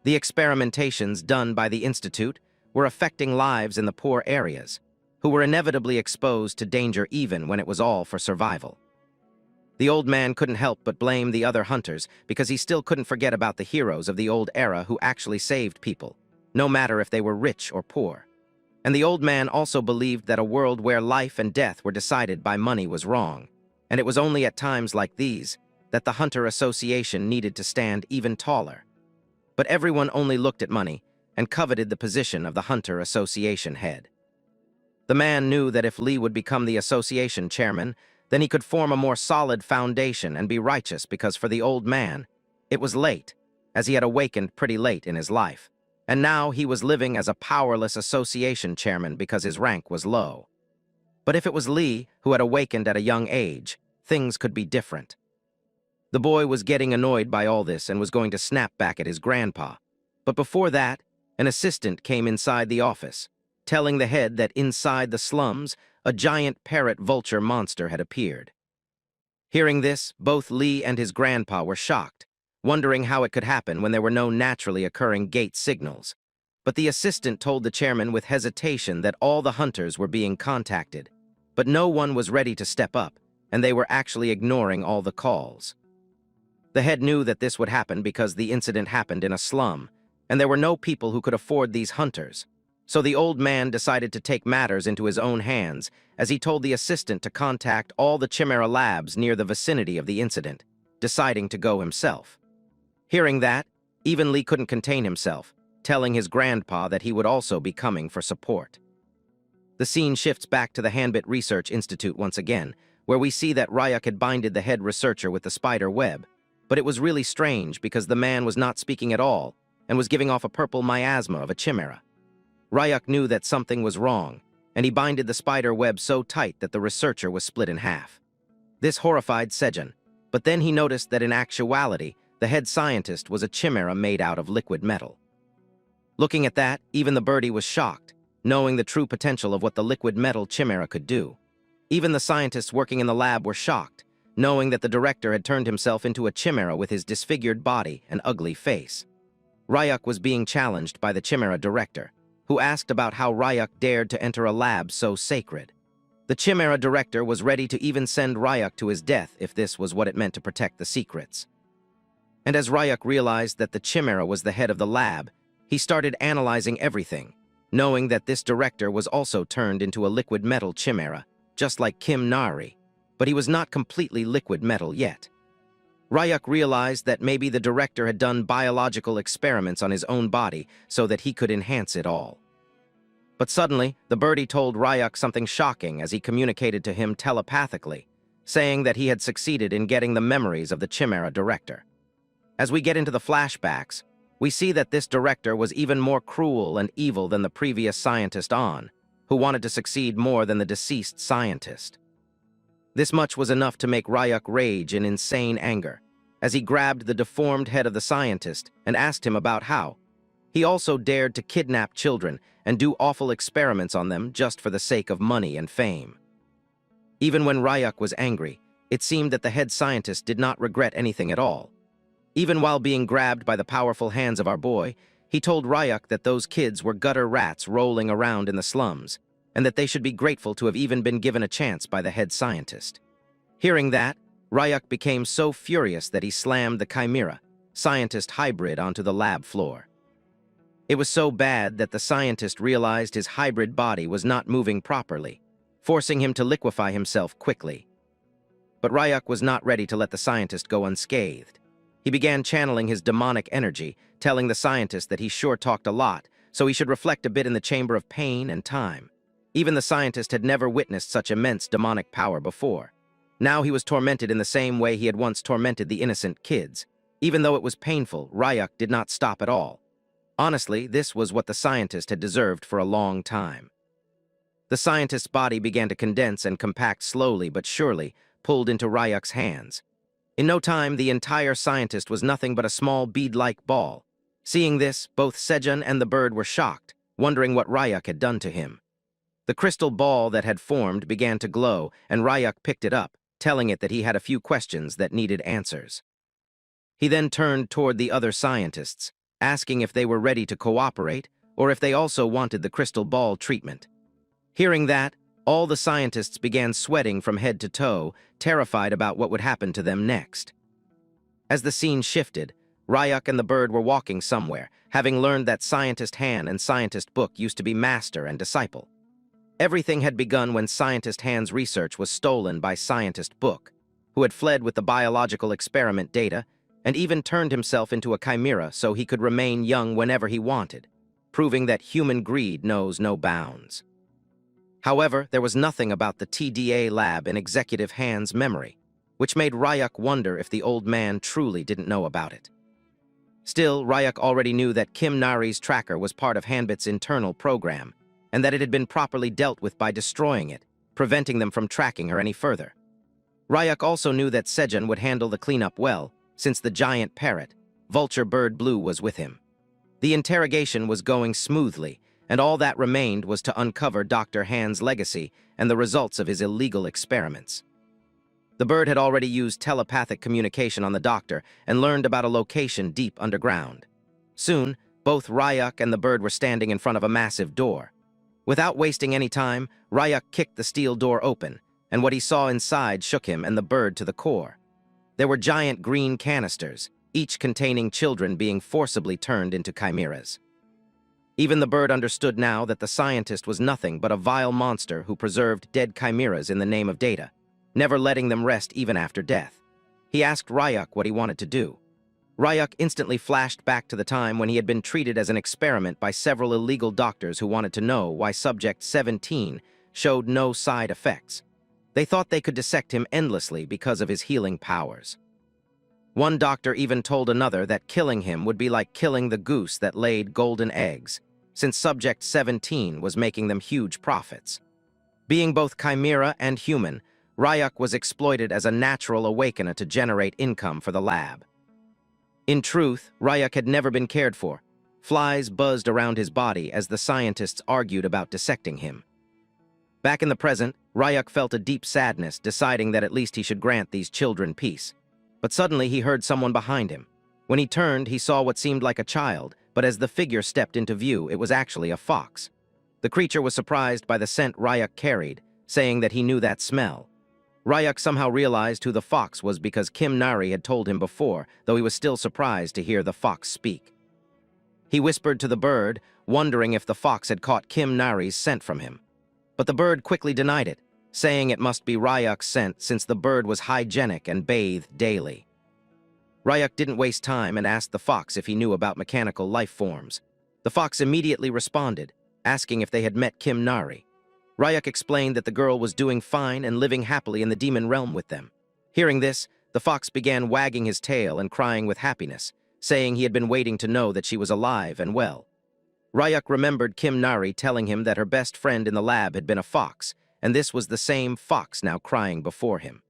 The experimentations done by the Institute were affecting lives in the poor areas, who were inevitably exposed to danger even when it was all for survival. The old man couldn't help but blame the other hunters because he still couldn't forget about the heroes of the old era who actually saved people, no matter if they were rich or poor. And the old man also believed that a world where life and death were decided by money was wrong, and it was only at times like these that the Hunter Association needed to stand even taller. But everyone only looked at money and coveted the position of the Hunter Association head. The man knew that if Lee would become the association chairman, then he could form a more solid foundation and be righteous because for the old man, it was late, as he had awakened pretty late in his life. And now he was living as a powerless association chairman because his rank was low. But if it was Lee who had awakened at a young age, things could be different. The boy was getting annoyed by all this and was going to snap back at his grandpa. But before that, an assistant came inside the office, telling the head that inside the slums, a giant parrot vulture monster had appeared. Hearing this, both Lee and his grandpa were shocked, wondering how it could happen when there were no naturally occurring gate signals. But the assistant told the chairman with hesitation that all the hunters were being contacted, but no one was ready to step up, and they were actually ignoring all the calls. The head knew that this would happen because the incident happened in a slum, and there were no people who could afford these hunters. So the old man decided to take matters into his own hands as he told the assistant to contact all the Chimera labs near the vicinity of the incident, deciding to go himself. Hearing that, even Lee couldn't contain himself, telling his grandpa that he would also be coming for support. The scene shifts back to the Hanbit Research Institute once again, where we see that Ryuk had binded the head researcher with the spider web, but it was really strange because the man was not speaking at all and was giving off a purple miasma of a chimera. Ryuk knew that something was wrong, and he binded the spider web so tight that the researcher was split in half. This horrified Sejun, but then he noticed that in actuality, the head scientist was a chimera made out of liquid metal. Looking at that, even the birdie was shocked, knowing the true potential of what the liquid metal chimera could do. Even the scientists working in the lab were shocked, knowing that the director had turned himself into a chimera with his disfigured body and ugly face. Ryuk was being challenged by the chimera director, who asked about how Ryuk dared to enter a lab so sacred. The chimera director was ready to even send Ryuk to his death if this was what it meant to protect the secrets. And as Ryuk realized that the chimera was the head of the lab, he started analyzing everything, knowing that this director was also turned into a liquid metal chimera, just like Kim Nari, but he was not completely liquid metal yet. Ryuk realized that maybe the director had done biological experiments on his own body so that he could enhance it all. But suddenly, the birdie told Ryuk something shocking as he communicated to him telepathically, saying that he had succeeded in getting the memories of the chimera director. As we get into the flashbacks, we see that this director was even more cruel and evil than the previous scientist On, who wanted to succeed more than the deceased scientist. This much was enough to make Ryuk rage in insane anger, as he grabbed the deformed head of the scientist and asked him about how. He also dared to kidnap children and do awful experiments on them just for the sake of money and fame. Even when Ryuk was angry, it seemed that the head scientist did not regret anything at all. Even while being grabbed by the powerful hands of our boy, he told Ryuk that those kids were gutter rats rolling around in the slums, and that they should be grateful to have even been given a chance by the head scientist. Hearing that, Ryuk became so furious that he slammed the Chimera, scientist hybrid, onto the lab floor. It was so bad that the scientist realized his hybrid body was not moving properly, forcing him to liquefy himself quickly. But Ryuk was not ready to let the scientist go unscathed. He began channeling his demonic energy, telling the scientist that he sure talked a lot, so he should reflect a bit in the chamber of pain and time. Even the scientist had never witnessed such immense demonic power before. Now he was tormented in the same way he had once tormented the innocent kids. Even though it was painful, Ryuk did not stop at all. Honestly, this was what the scientist had deserved for a long time. The scientist's body began to condense and compact slowly but surely, pulled into Ryuk's hands. In no time, the entire scientist was nothing but a small bead-like ball. Seeing this, both Sejun and the bird were shocked, wondering what Ryuk had done to him. The crystal ball that had formed began to glow, and Ryuk picked it up, telling it that he had a few questions that needed answers. He then turned toward the other scientists, asking if they were ready to cooperate or if they also wanted the crystal ball treatment. Hearing that, all the scientists began sweating from head to toe, terrified about what would happen to them next. As the scene shifted, Ryuk and the bird were walking somewhere, having learned that Scientist Han and Scientist Book used to be master and disciple. Everything had begun when Scientist Han's research was stolen by Scientist Book, who had fled with the biological experiment data and even turned himself into a chimera so he could remain young whenever he wanted, proving that human greed knows no bounds. However, there was nothing about the TDA lab in Executive Han's memory, which made Ryuk wonder if the old man truly didn't know about it. Still, Ryuk already knew that Kim Nari's tracker was part of Hanbit's internal program, and that it had been properly dealt with by destroying it, preventing them from tracking her any further. Ryuk also knew that Sejun would handle the cleanup well, since the giant parrot, Vulture Bird Blue, was with him. The interrogation was going smoothly, and all that remained was to uncover Dr. Hand's legacy and the results of his illegal experiments. The bird had already used telepathic communication on the doctor and learned about a location deep underground. Soon, both Ryuk and the bird were standing in front of a massive door. Without wasting any time, Ryuk kicked the steel door open, and what he saw inside shook him and the bird to the core. There were giant green canisters, each containing children being forcibly turned into chimeras. Even the bird understood now that the scientist was nothing but a vile monster who preserved dead chimeras in the name of data, never letting them rest even after death. He asked Ryuk what he wanted to do. Ryuk instantly flashed back to the time when he had been treated as an experiment by several illegal doctors who wanted to know why Subject 17 showed no side effects. They thought they could dissect him endlessly because of his healing powers. One doctor even told another that killing him would be like killing the goose that laid golden eggs, since Subject 17 was making them huge profits. Being both chimera and human, Ryuk was exploited as a natural awakener to generate income for the lab. In truth, Ryuk had never been cared for. Flies buzzed around his body as the scientists argued about dissecting him. Back in the present, Ryuk felt a deep sadness, deciding that at least he should grant these children peace. But suddenly he heard someone behind him. When he turned, he saw what seemed like a child, but as the figure stepped into view, it was actually a fox. The creature was surprised by the scent Ryuk carried, saying that he knew that smell. Ryuk somehow realized who the fox was because Kim Nari had told him before, though he was still surprised to hear the fox speak. He whispered to the bird, wondering if the fox had caught Kim Nari's scent from him. But the bird quickly denied it, saying it must be Ryuk's scent since the bird was hygienic and bathed daily. Ryuk didn't waste time and asked the fox if he knew about mechanical life forms. The fox immediately responded, asking if they had met Kim Nari. Ryuk explained that the girl was doing fine and living happily in the demon realm with them. Hearing this, the fox began wagging his tail and crying with happiness, saying he had been waiting to know that she was alive and well. Ryuk remembered Kim Nari telling him that her best friend in the lab had been a fox, and this was the same fox now crying before him.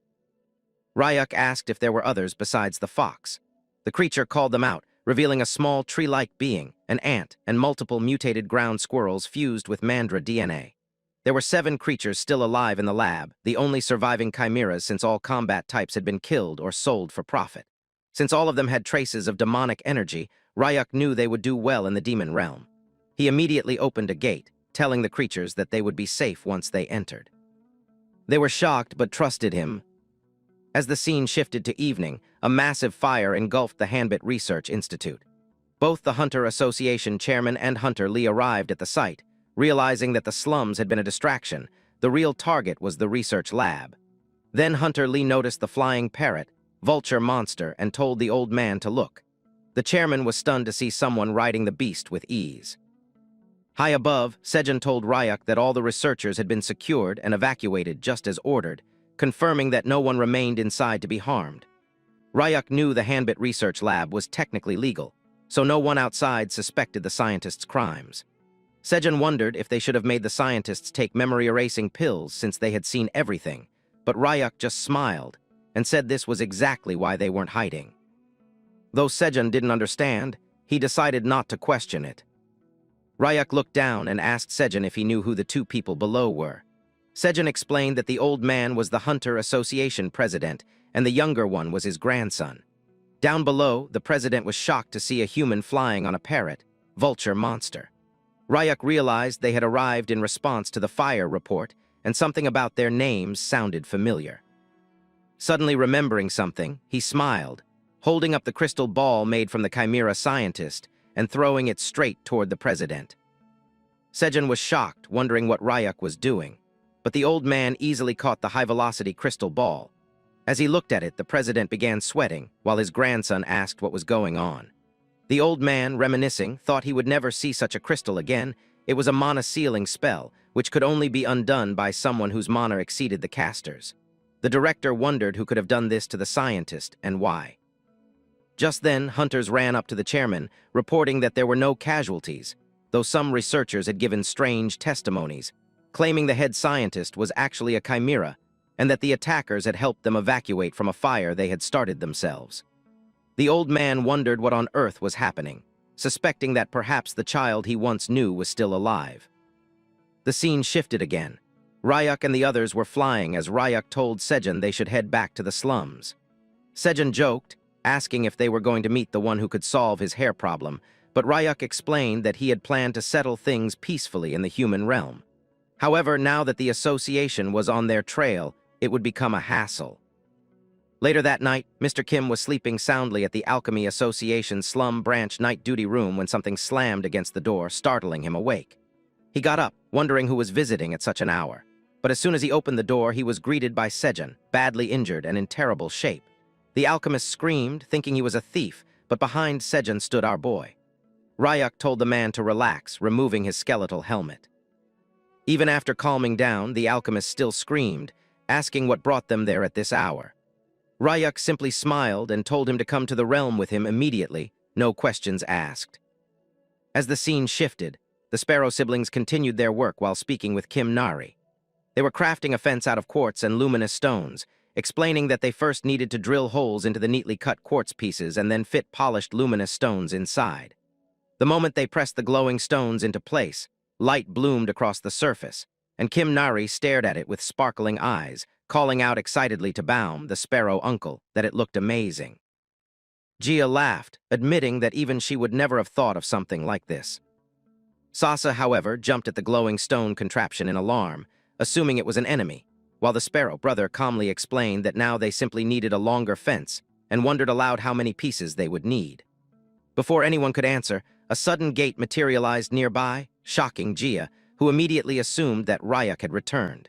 Ryuk asked if there were others besides the fox. The creature called them out, revealing a small tree-like being, an ant, and multiple mutated ground squirrels fused with MANHWA DNA. There were 7 creatures still alive in the lab, the only surviving chimeras since all combat types had been killed or sold for profit. Since all of them had traces of demonic energy, Ryuk knew they would do well in the demon realm. He immediately opened a gate, telling the creatures that they would be safe once they entered. They were shocked but trusted him. As the scene shifted to evening, a massive fire engulfed the Hanbit Research Institute. Both the Hunter Association chairman and Hunter Lee arrived at the site, realizing that the slums had been a distraction. The real target was the research lab. Then Hunter Lee noticed the flying parrot, vulture monster, and told the old man to look. The chairman was stunned to see someone riding the beast with ease. High above, Sejun told Ryuk that all the researchers had been secured and evacuated just as ordered, confirming that no one remained inside to be harmed. Ryuk knew the Hanbit Research Lab was technically legal, so no one outside suspected the scientists' crimes. Sejun wondered if they should have made the scientists take memory-erasing pills since they had seen everything, but Ryuk just smiled and said this was exactly why they weren't hiding. Though Sejun didn't understand, he decided not to question it. Ryuk looked down and asked Sejun if he knew who the 2 people below were. Sejun explained that the old man was the Hunter Association president and the younger one was his grandson. Down below, the president was shocked to see a human flying on a parrot, vulture monster. Ryuk realized they had arrived in response to the fire report, and something about their names sounded familiar. Suddenly remembering something, he smiled, holding up the crystal ball made from the chimera scientist and throwing it straight toward the president. Sejun was shocked, wondering what Ryuk was doing, but the old man easily caught the high-velocity crystal ball. As he looked at it, the president began sweating, while his grandson asked what was going on. The old man, reminiscing, thought he would never see such a crystal again. It was a mana sealing spell, which could only be undone by someone whose mana exceeded the caster's. The director wondered who could have done this to the scientist and why. Just then, hunters ran up to the chairman, reporting that there were no casualties, though some researchers had given strange testimonies, claiming the head scientist was actually a chimera, and that the attackers had helped them evacuate from a fire they had started themselves. The old man wondered what on earth was happening. suspecting that perhaps the child he once knew was still alive. The scene shifted again. Ryuk and the others were flying as Ryuk told Sejun they should head back to the slums. Sejun joked, asking if they were going to meet the one who could solve his hair problem, but Ryuk explained that he had planned to settle things peacefully in the human realm. However, now that the association was on their trail, it would become a hassle. Later that night, Mr. Kim was sleeping soundly at the Alchemy Association's slum branch night duty room when something slammed against the door, startling him awake. He got up, wondering who was visiting at such an hour. But as soon as he opened the door, he was greeted by Sejun, badly injured and in terrible shape. The alchemist screamed, thinking he was a thief, but behind Sejun stood our boy. Ryuk told the man to relax, removing his skeletal helmet. Even after calming down, the alchemist still screamed, asking what brought them there at this hour. Ryuk simply smiled and told him to come to the realm with him immediately, no questions asked. As the scene shifted, the Sparrow siblings continued their work while speaking with Kim Nari. They were crafting a fence out of quartz and luminous stones, explaining that they first needed to drill holes into the neatly cut quartz pieces and then fit polished luminous stones inside. The moment they pressed the glowing stones into place, light bloomed across the surface, and Kim Nari stared at it with sparkling eyes, calling out excitedly to Baum, the Sparrow uncle, that it looked amazing. Gia laughed, admitting that even she would never have thought of something like this. Sasa, however, jumped at the glowing stone contraption in alarm, assuming it was an enemy, while the Sparrow brother calmly explained that now they simply needed a longer fence and wondered aloud how many pieces they would need. Before anyone could answer, a sudden gate materialized nearby, shocking Gia, who immediately assumed that Ryuk had returned.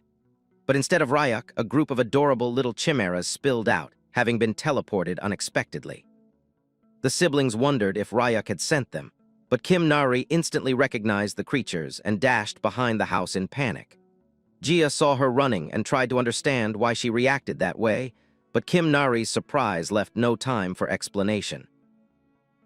But instead of Ryuk, a group of adorable little chimeras spilled out, having been teleported unexpectedly. The siblings wondered if Ryuk had sent them, but Kim Nari instantly recognized the creatures and dashed behind the house in panic. Gia saw her running and tried to understand why she reacted that way, but Kim Nari's surprise left no time for explanation.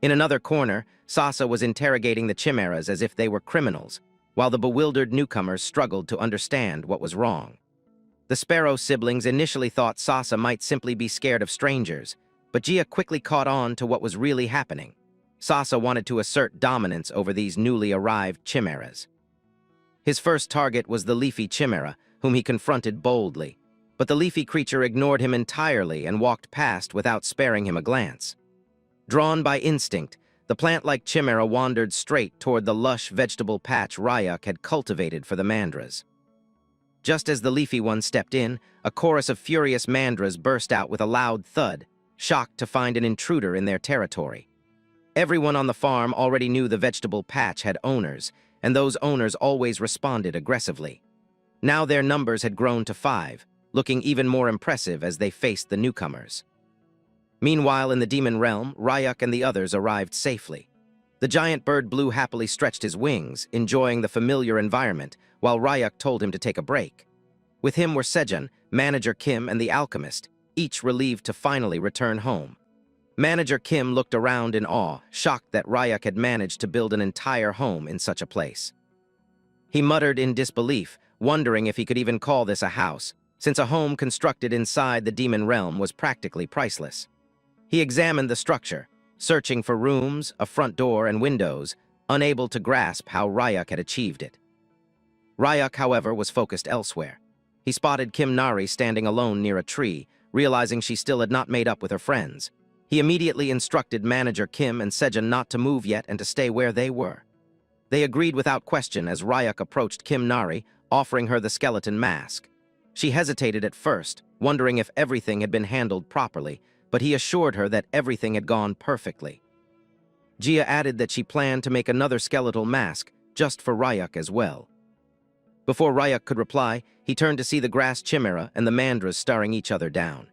In another corner, Sasa was interrogating the chimeras as if they were criminals, while the bewildered newcomers struggled to understand what was wrong. The Sparrow siblings initially thought Sasa might simply be scared of strangers, but Gia quickly caught on to what was really happening. Sasa wanted to assert dominance over these newly arrived chimeras. His first target was the leafy chimera, whom he confronted boldly, but the leafy creature ignored him entirely and walked past without sparing him a glance. Drawn by instinct, the plant-like chimera wandered straight toward the lush vegetable patch Ryuk had cultivated for the mandras. Just as the leafy one stepped in, a chorus of furious mandras burst out with a loud thud, shocked to find an intruder in their territory. Everyone on the farm already knew the vegetable patch had owners, and those owners always responded aggressively. Now their numbers had grown to 5, looking even more impressive as they faced the newcomers. Meanwhile, in the demon realm, Ryuk and the others arrived safely. The giant bird Blue happily stretched his wings, enjoying the familiar environment, while Ryuk told him to take a break. With him were Sejun, Manager Kim, and the alchemist, each relieved to finally return home. Manager Kim looked around in awe, shocked that Ryuk had managed to build an entire home in such a place. He muttered in disbelief, wondering if he could even call this a house, since a home constructed inside the demon realm was practically priceless. He examined the structure, searching for rooms, a front door, and windows, unable to grasp how Ryuk had achieved it. Ryuk, however, was focused elsewhere. He spotted Kim Nari standing alone near a tree, realizing she still had not made up with her friends. He immediately instructed Manager Kim and Sejun not to move yet and to stay where they were. They agreed without question as Ryuk approached Kim Nari, offering her the skeleton mask. She hesitated at first, wondering if everything had been handled properly, but he assured her that everything had gone perfectly. Gia added that she planned to make another skeletal mask, just for Ryuk as well. Before Ryuk could reply, he turned to see the grass chimera and the mandras staring each other down.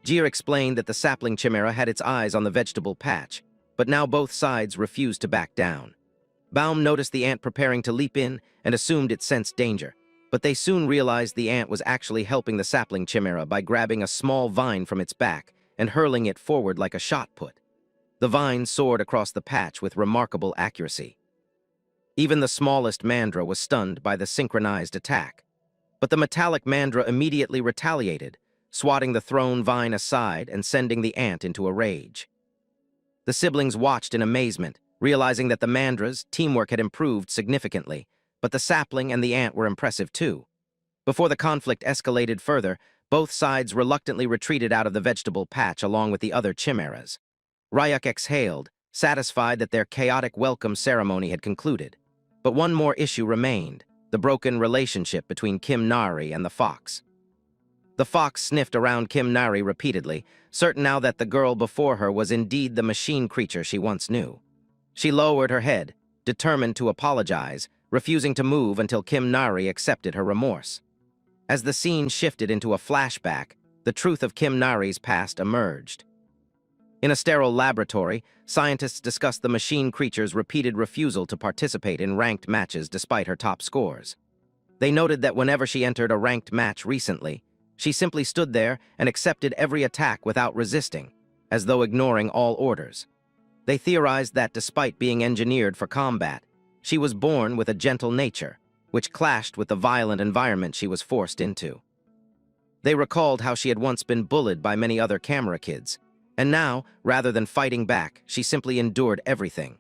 Gia explained that the sapling chimera had its eyes on the vegetable patch, but now both sides refused to back down. Baum noticed the ant preparing to leap in and assumed it sensed danger, but they soon realized the ant was actually helping the sapling chimera by grabbing a small vine from its back and hurling it forward like a shot put. The vine soared across the patch with remarkable accuracy. Even the smallest mandra was stunned by the synchronized attack, but the metallic mandra immediately retaliated, swatting the thrown vine aside and sending the ant into a rage. The siblings watched in amazement, realizing that the Mandra's teamwork had improved significantly, but the sapling and the ant were impressive too. Before the conflict escalated further, both sides reluctantly retreated out of the vegetable patch along with the other chimeras. Ryuk exhaled, satisfied that their chaotic welcome ceremony had concluded. But one more issue remained, the broken relationship between Kim Nari and the fox. The fox sniffed around Kim Nari repeatedly, certain now that the girl before her was indeed the machine creature she once knew. She lowered her head, determined to apologize, refusing to move until Kim Nari accepted her remorse. As the scene shifted into a flashback, the truth of Kim Nari's past emerged. In a sterile laboratory, scientists discussed the machine creature's repeated refusal to participate in ranked matches despite her top scores. They noted that whenever she entered a ranked match recently, she simply stood there and accepted every attack without resisting, as though ignoring all orders. They theorized that despite being engineered for combat, she was born with a gentle nature, which clashed with the violent environment she was forced into. They recalled how she had once been bullied by many other camera kids, and now, rather than fighting back, she simply endured everything.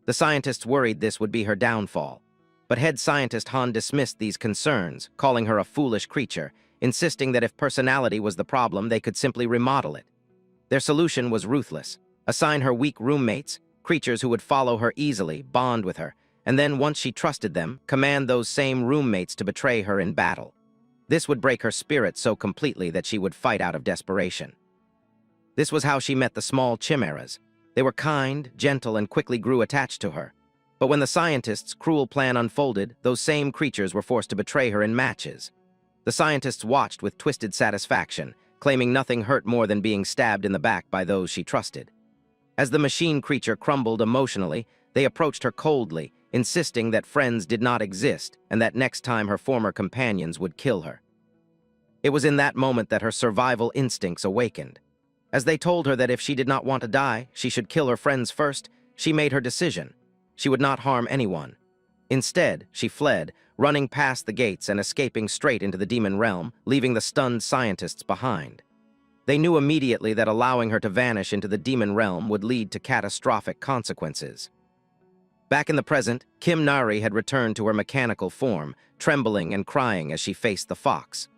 The scientists worried this would be her downfall, but head scientist Han dismissed these concerns, calling her a foolish creature, insisting that if personality was the problem, they could simply remodel it. Their solution was ruthless: assign her weak roommates, creatures who would follow her easily, bond with her, and then, once she trusted them, command those same roommates to betray her in battle. This would break her spirit so completely that she would fight out of desperation. This was how she met the small chimeras. They were kind, gentle, and quickly grew attached to her. But when the scientists' cruel plan unfolded, those same creatures were forced to betray her in matches. The scientists watched with twisted satisfaction, claiming nothing hurt more than being stabbed in the back by those she trusted. As the machine creature crumbled emotionally, they approached her coldly, insisting that friends did not exist and that next time her former companions would kill her. It was in that moment that her survival instincts awakened. As they told her that if she did not want to die, she should kill her friends first, she made her decision. She would not harm anyone. Instead, she fled, running past the gates and escaping straight into the demon realm, leaving the stunned scientists behind. They knew immediately that allowing her to vanish into the demon realm would lead to catastrophic consequences. Back in the present, Kim Nari had returned to her mechanical form, trembling and crying as she faced the fox.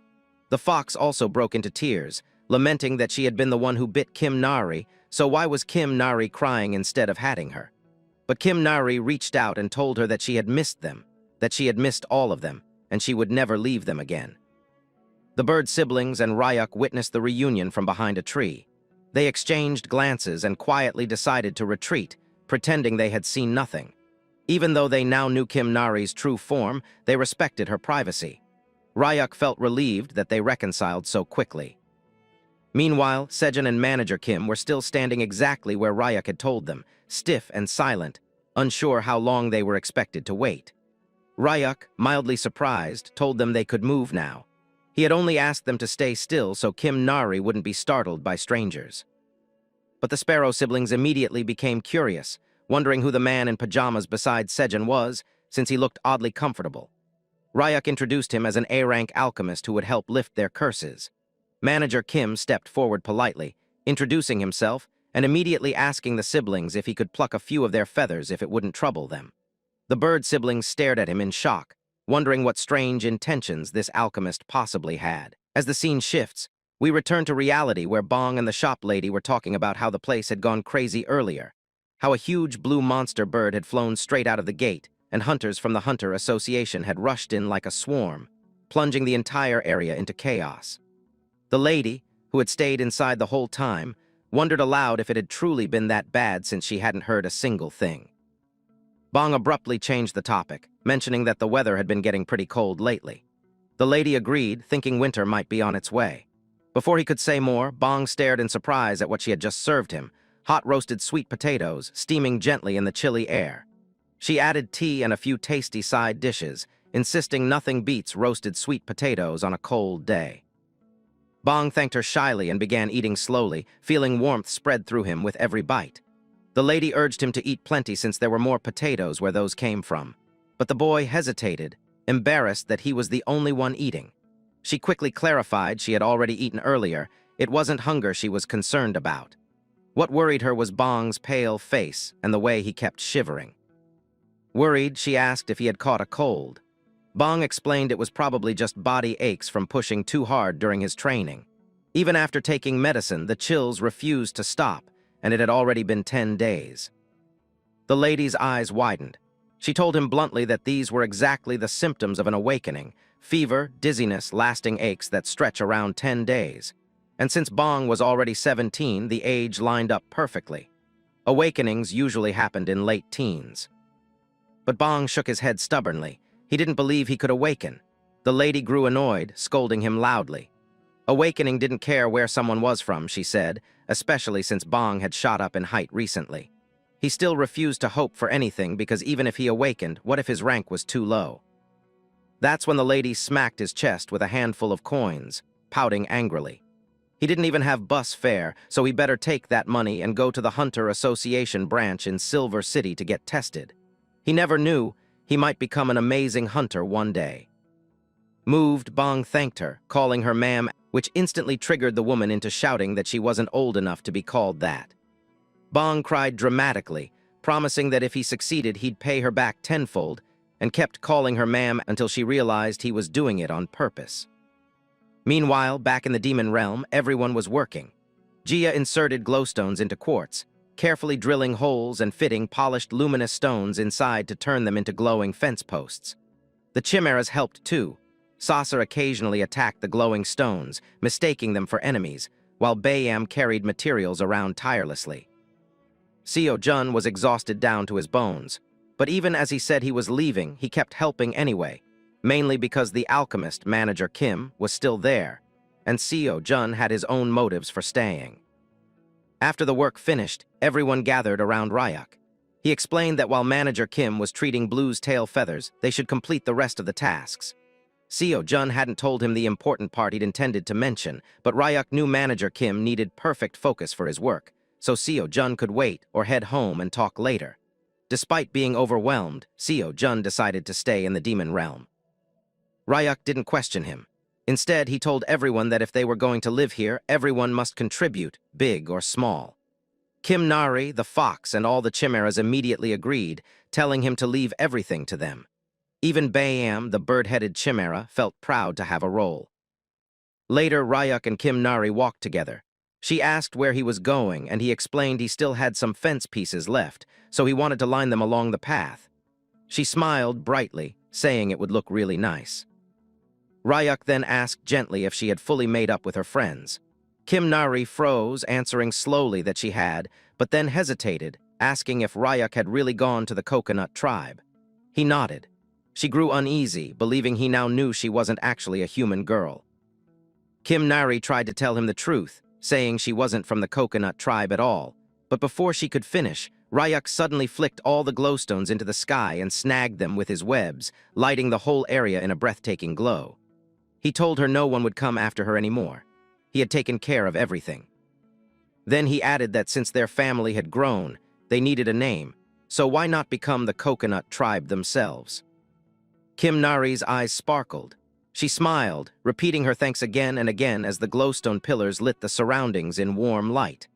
The fox also broke into tears, lamenting that she had been the one who bit Kim Nari, so why was Kim Nari crying instead of hatting her? But Kim Nari reached out and told her that she had missed them, that she had missed all of them, and she would never leave them again. The bird siblings and Ryuk witnessed the reunion from behind a tree. They exchanged glances and quietly decided to retreat, pretending they had seen nothing. Even though they now knew Kim Nari's true form, they respected her privacy. Ryuk felt relieved that they reconciled so quickly. Meanwhile, Sejun and Manager Kim were still standing exactly where Ryuk had told them, stiff and silent, unsure how long they were expected to wait. Ryuk, mildly surprised, told them they could move now. He had only asked them to stay still so Kim Nari wouldn't be startled by strangers. But the Sparrow siblings immediately became curious, wondering who the man in pajamas beside Sejun was, since he looked oddly comfortable. Ryuk introduced him as an A-rank alchemist who would help lift their curses. Manager Kim stepped forward politely, introducing himself and immediately asking the siblings if he could pluck a few of their feathers if it wouldn't trouble them. The bird siblings stared at him in shock, wondering what strange intentions this alchemist possibly had. As the scene shifts, we return to reality where Bong and the shop lady were talking about how the place had gone crazy earlier, how a huge blue monster bird had flown straight out of the gate, and hunters from the Hunter Association had rushed in like a swarm, plunging the entire area into chaos. The lady, who had stayed inside the whole time, wondered aloud if it had truly been that bad since she hadn't heard a single thing. Bong abruptly changed the topic, mentioning that the weather had been getting pretty cold lately. The lady agreed, thinking winter might be on its way. Before he could say more, Bong stared in surprise at what she had just served him, hot roasted sweet potatoes steaming gently in the chilly air. She added tea and a few tasty side dishes, insisting nothing beats roasted sweet potatoes on a cold day. Bong thanked her shyly and began eating slowly, feeling warmth spread through him with every bite. The lady urged him to eat plenty since there were more potatoes where those came from. But the boy hesitated, embarrassed that he was the only one eating. She quickly clarified she had already eaten earlier. It wasn't hunger she was concerned about. What worried her was Bong's pale face and the way he kept shivering. Worried, she asked if he had caught a cold. Bong explained it was probably just body aches from pushing too hard during his training. Even after taking medicine, the chills refused to stop, and it had already been 10 days. The lady's eyes widened. She told him bluntly that these were exactly the symptoms of an awakening: fever, dizziness, lasting aches that stretch around 10 days. And since Bong was already 17, the age lined up perfectly. Awakenings usually happened in late teens. But Bong shook his head stubbornly. He didn't believe he could awaken. The lady grew annoyed, scolding him loudly. Awakening didn't care where someone was from, she said, especially since Bong had shot up in height recently. He still refused to hope for anything because even if he awakened, what if his rank was too low? That's when the lady smacked his chest with a handful of coins, pouting angrily. He didn't even have bus fare, so he better take that money and go to the Hunter Association branch in Silver City to get tested. He never knew he might become an amazing hunter one day. Moved, Bong thanked her, calling her ma'am, which instantly triggered the woman into shouting that she wasn't old enough to be called that. Bong cried dramatically, promising that if he succeeded he'd pay her back tenfold, and kept calling her ma'am until she realized he was doing it on purpose. Meanwhile, back in the demon realm, everyone was working. Gia inserted glowstones into quartz, carefully drilling holes and fitting polished luminous stones inside to turn them into glowing fence posts. The chimeras helped too. Saucer occasionally attacked the glowing stones, mistaking them for enemies, while Bayam carried materials around tirelessly. Seo Jun was exhausted down to his bones, but even as he said he was leaving, he kept helping anyway, mainly because the alchemist, Manager Kim, was still there, and Seo Jun had his own motives for staying. After the work finished, everyone gathered around Ryuk. He explained that while Manager Kim was treating Blue's tail feathers, they should complete the rest of the tasks. Seo Jun hadn't told him the important part he'd intended to mention, but Ryuk knew Manager Kim needed perfect focus for his work, so Seo Jun could wait or head home and talk later. Despite being overwhelmed, Seo Jun decided to stay in the demon realm. Ryuk didn't question him. Instead, he told everyone that if they were going to live here, everyone must contribute, big or small. Kim Nari, the fox, and all the chimeras immediately agreed, telling him to leave everything to them. Even Bayam, the bird-headed chimera, felt proud to have a role. Later, Ryuk and Kim Nari walked together. She asked where he was going, and he explained he still had some fence pieces left, so he wanted to line them along the path. She smiled brightly, saying it would look really nice. Ryuk then asked gently if she had fully made up with her friends. Kim Nari froze, answering slowly that she had, but then hesitated, asking if Ryuk had really gone to the coconut tribe. He nodded. She grew uneasy, believing he now knew she wasn't actually a human girl. Kim Nari tried to tell him the truth, saying she wasn't from the coconut tribe at all, but before she could finish, Ryuk suddenly flicked all the glowstones into the sky and snagged them with his webs, lighting the whole area in a breathtaking glow. He told her no one would come after her anymore. He had taken care of everything. Then he added that since their family had grown, they needed a name, so why not become the coconut tribe themselves? Kim Nari's eyes sparkled. She smiled, repeating her thanks again and again as the glowstone pillars lit the surroundings in warm light.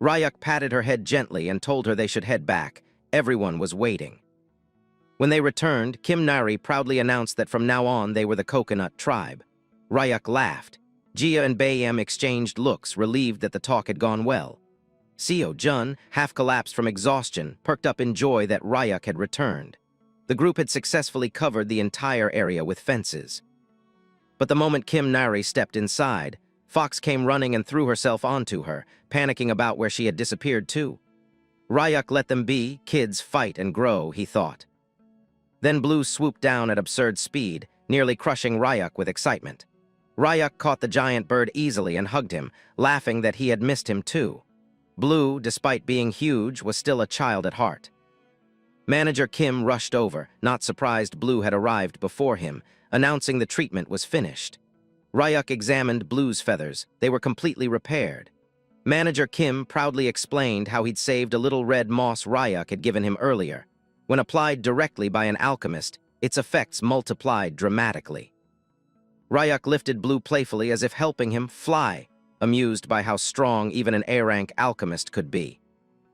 Ryuk patted her head gently and told her they should head back. Everyone was waiting. When they returned, Kim Nari proudly announced that from now on they were the coconut tribe. Ryuk laughed. Gia and Bayam exchanged looks, relieved that the talk had gone well. Seo Jun, half collapsed from exhaustion, perked up in joy that Ryuk had returned. The group had successfully covered the entire area with fences. But the moment Kim Nari stepped inside, Fox came running and threw herself onto her, panicking about where she had disappeared too. Ryuk let them be, kids fight and grow, he thought. Then Blue swooped down at absurd speed, nearly crushing Ryuk with excitement. Ryuk caught the giant bird easily and hugged him, laughing that he had missed him too. Blue, despite being huge, was still a child at heart. Manager Kim rushed over, not surprised Blue had arrived before him, announcing the treatment was finished. Ryuk examined Blue's feathers. They were completely repaired. Manager Kim proudly explained how he'd saved a little red moss Ryuk had given him earlier. When applied directly by an alchemist, its effects multiplied dramatically. Ryuk lifted Blue playfully as if helping him fly, amused by how strong even an A-rank alchemist could be.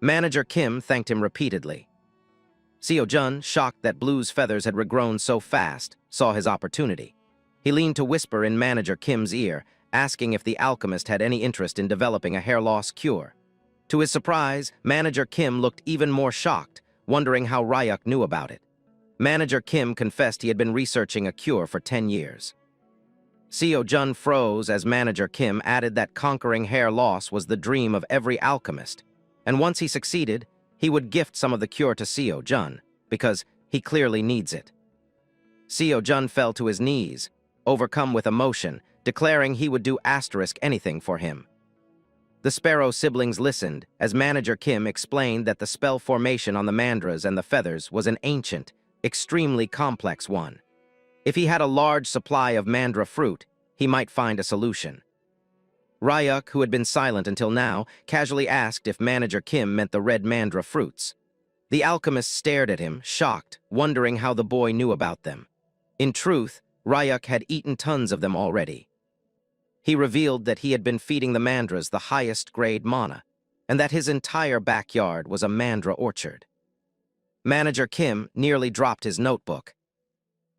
Manager Kim thanked him repeatedly. Seo-jun, shocked that Blue's feathers had regrown so fast, saw his opportunity. He leaned to whisper in Manager Kim's ear, asking if the alchemist had any interest in developing a hair loss cure. To his surprise, Manager Kim looked even more shocked, wondering how Ryuk knew about it. Manager Kim confessed he had been researching a cure for 10 years. Seo-jun froze as Manager Kim added that conquering hair loss was the dream of every alchemist, and once he succeeded, he would gift some of the cure to Seo-jun, because he clearly needs it. Seo-jun fell to his knees, overcome with emotion, declaring he would do anything for him. The Sparrow siblings listened as Manager Kim explained that the spell formation on the mandras and the feathers was an ancient, extremely complex one. If he had a large supply of mandra fruit, he might find a solution. Ryuk, who had been silent until now, casually asked if Manager Kim meant the red mandra fruits. The alchemist stared at him, shocked, wondering how the boy knew about them. In truth, Ryuk had eaten tons of them already. He revealed that he had been feeding the mandras the highest grade mana, and that his entire backyard was a mandra orchard. Manager Kim nearly dropped his notebook.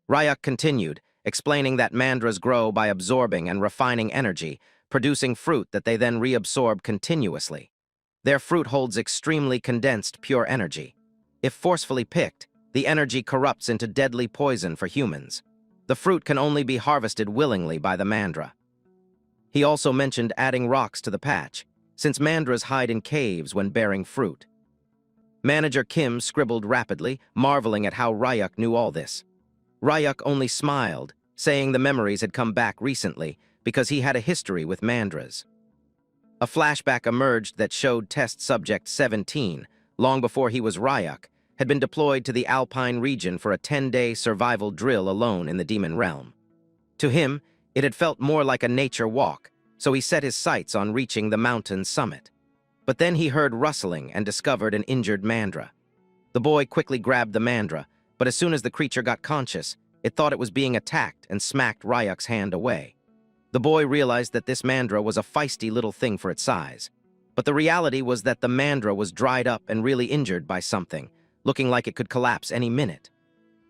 Ryuk continued, explaining that mandras grow by absorbing and refining energy, producing fruit that they then reabsorb continuously. Their fruit holds extremely condensed pure energy. If forcefully picked, the energy corrupts into deadly poison for humans. The fruit can only be harvested willingly by the mandra. He also mentioned adding rocks to the patch, since mandras hide in caves when bearing fruit. Manager Kim scribbled rapidly, marveling at how Ryuk knew all this. Ryuk only smiled, saying the memories had come back recently because he had a history with mandras. A flashback emerged that showed test subject 17, long before he was Ryuk, had been deployed to the Alpine region for a 10-day survival drill alone in the Demon Realm. To him, it had felt more like a nature walk, so he set his sights on reaching the mountain's summit. But then he heard rustling and discovered an injured mandra. The boy quickly grabbed the mandra, but as soon as the creature got conscious, it thought it was being attacked and smacked Ryuk's hand away. The boy realized that this mandra was a feisty little thing for its size. But the reality was that the mandra was dried up and really injured by something, looking like it could collapse any minute.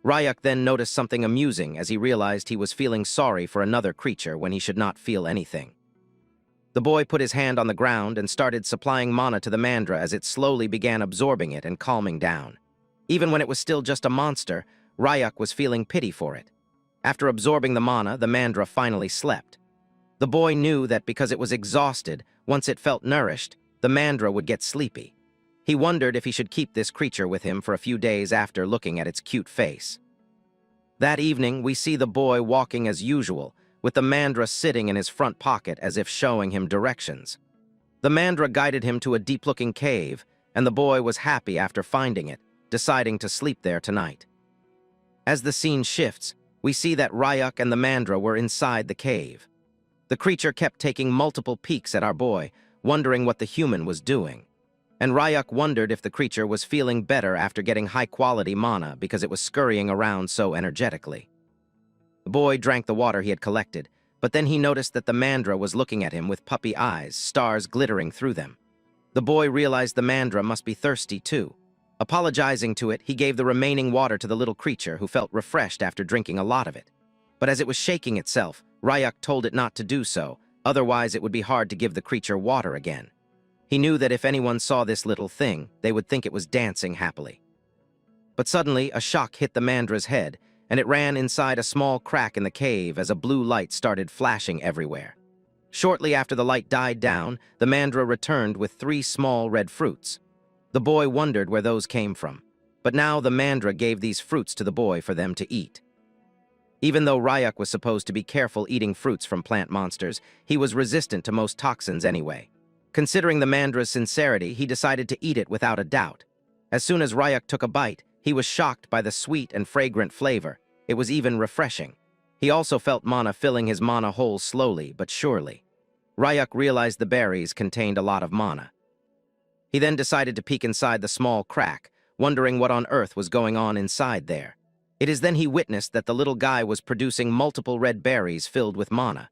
Ryuk then noticed something amusing as he realized he was feeling sorry for another creature when he should not feel anything. The boy put his hand on the ground and started supplying mana to the mandra as it slowly began absorbing it and calming down. Even when it was still just a monster, Ryuk was feeling pity for it. After absorbing the mana, the mandra finally slept. The boy knew that because it was exhausted, once it felt nourished, the mandra would get sleepy. He wondered if he should keep this creature with him for a few days after looking at its cute face. That evening, we see the boy walking as usual, with the mandra sitting in his front pocket as if showing him directions. The mandra guided him to a deep-looking cave, and the boy was happy after finding it, deciding to sleep there tonight. As the scene shifts, we see that Ryuk and the mandra were inside the cave. The creature kept taking multiple peeks at our boy, wondering what the human was doing. And Ryuk wondered if the creature was feeling better after getting high-quality mana because it was scurrying around so energetically. The boy drank the water he had collected, but then he noticed that the mandra was looking at him with puppy eyes, stars glittering through them. The boy realized the mandra must be thirsty too. Apologizing to it, he gave the remaining water to the little creature who felt refreshed after drinking a lot of it. But as it was shaking itself, Ryuk told it not to do so, otherwise it would be hard to give the creature water again. He knew that if anyone saw this little thing, they would think it was dancing happily. But suddenly, a shock hit the mandra's head, and it ran inside a small crack in the cave as a blue light started flashing everywhere. Shortly after the light died down, the mandra returned with 3 small red fruits. The boy wondered where those came from, but now the mandra gave these fruits to the boy for them to eat. Even though Ryuk was supposed to be careful eating fruits from plant monsters, he was resistant to most toxins anyway. Considering the mandra's sincerity, he decided to eat it without a doubt. As soon as Ryuk took a bite, he was shocked by the sweet and fragrant flavor. It was even refreshing. He also felt mana filling his mana hole slowly but surely. Ryuk realized the berries contained a lot of mana. He then decided to peek inside the small crack, wondering what on earth was going on inside there. It is then he witnessed that the little guy was producing multiple red berries filled with mana.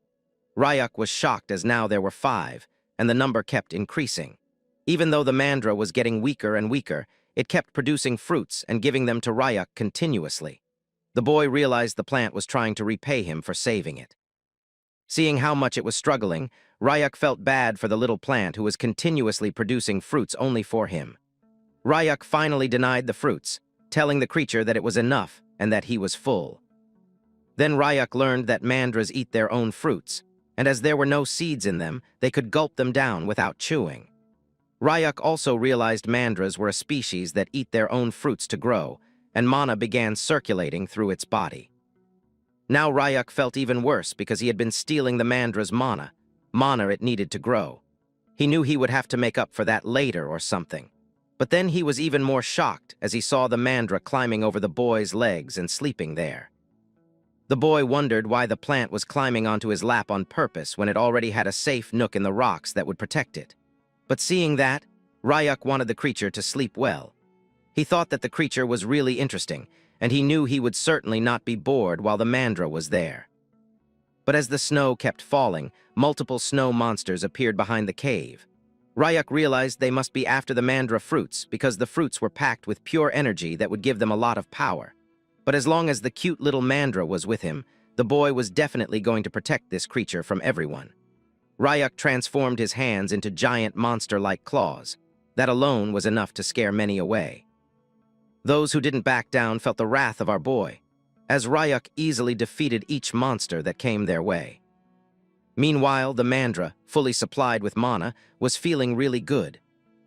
Ryuk was shocked as now there were 5, and the number kept increasing. Even though the mandra was getting weaker and weaker, it kept producing fruits and giving them to Ryuk continuously. The boy realized the plant was trying to repay him for saving it. Seeing how much it was struggling, Ryuk felt bad for the little plant who was continuously producing fruits only for him. Ryuk finally denied the fruits, telling the creature that it was enough and that he was full. Then Ryuk learned that mandras eat their own fruits, and as there were no seeds in them, they could gulp them down without chewing. Ryuk also realized mandras were a species that eat their own fruits to grow, and mana began circulating through its body. Now Ryuk felt even worse because he had been stealing the mandra's mana it needed to grow. He knew he would have to make up for that later or something. But then he was even more shocked as he saw the mandra climbing over the boy's legs and sleeping there. The boy wondered why the plant was climbing onto his lap on purpose when it already had a safe nook in the rocks that would protect it. But seeing that, Ryuk wanted the creature to sleep well. He thought that the creature was really interesting, and he knew he would certainly not be bored while the mandra was there. But as the snow kept falling, multiple snow monsters appeared behind the cave. Ryuk realized they must be after the mandra fruits because the fruits were packed with pure energy that would give them a lot of power. But as long as the cute little mandra was with him, the boy was definitely going to protect this creature from everyone. Ryuk transformed his hands into giant monster-like claws. That alone was enough to scare many away. Those who didn't back down felt the wrath of our boy, as Ryuk easily defeated each monster that came their way. Meanwhile, the mandra, fully supplied with mana, was feeling really good.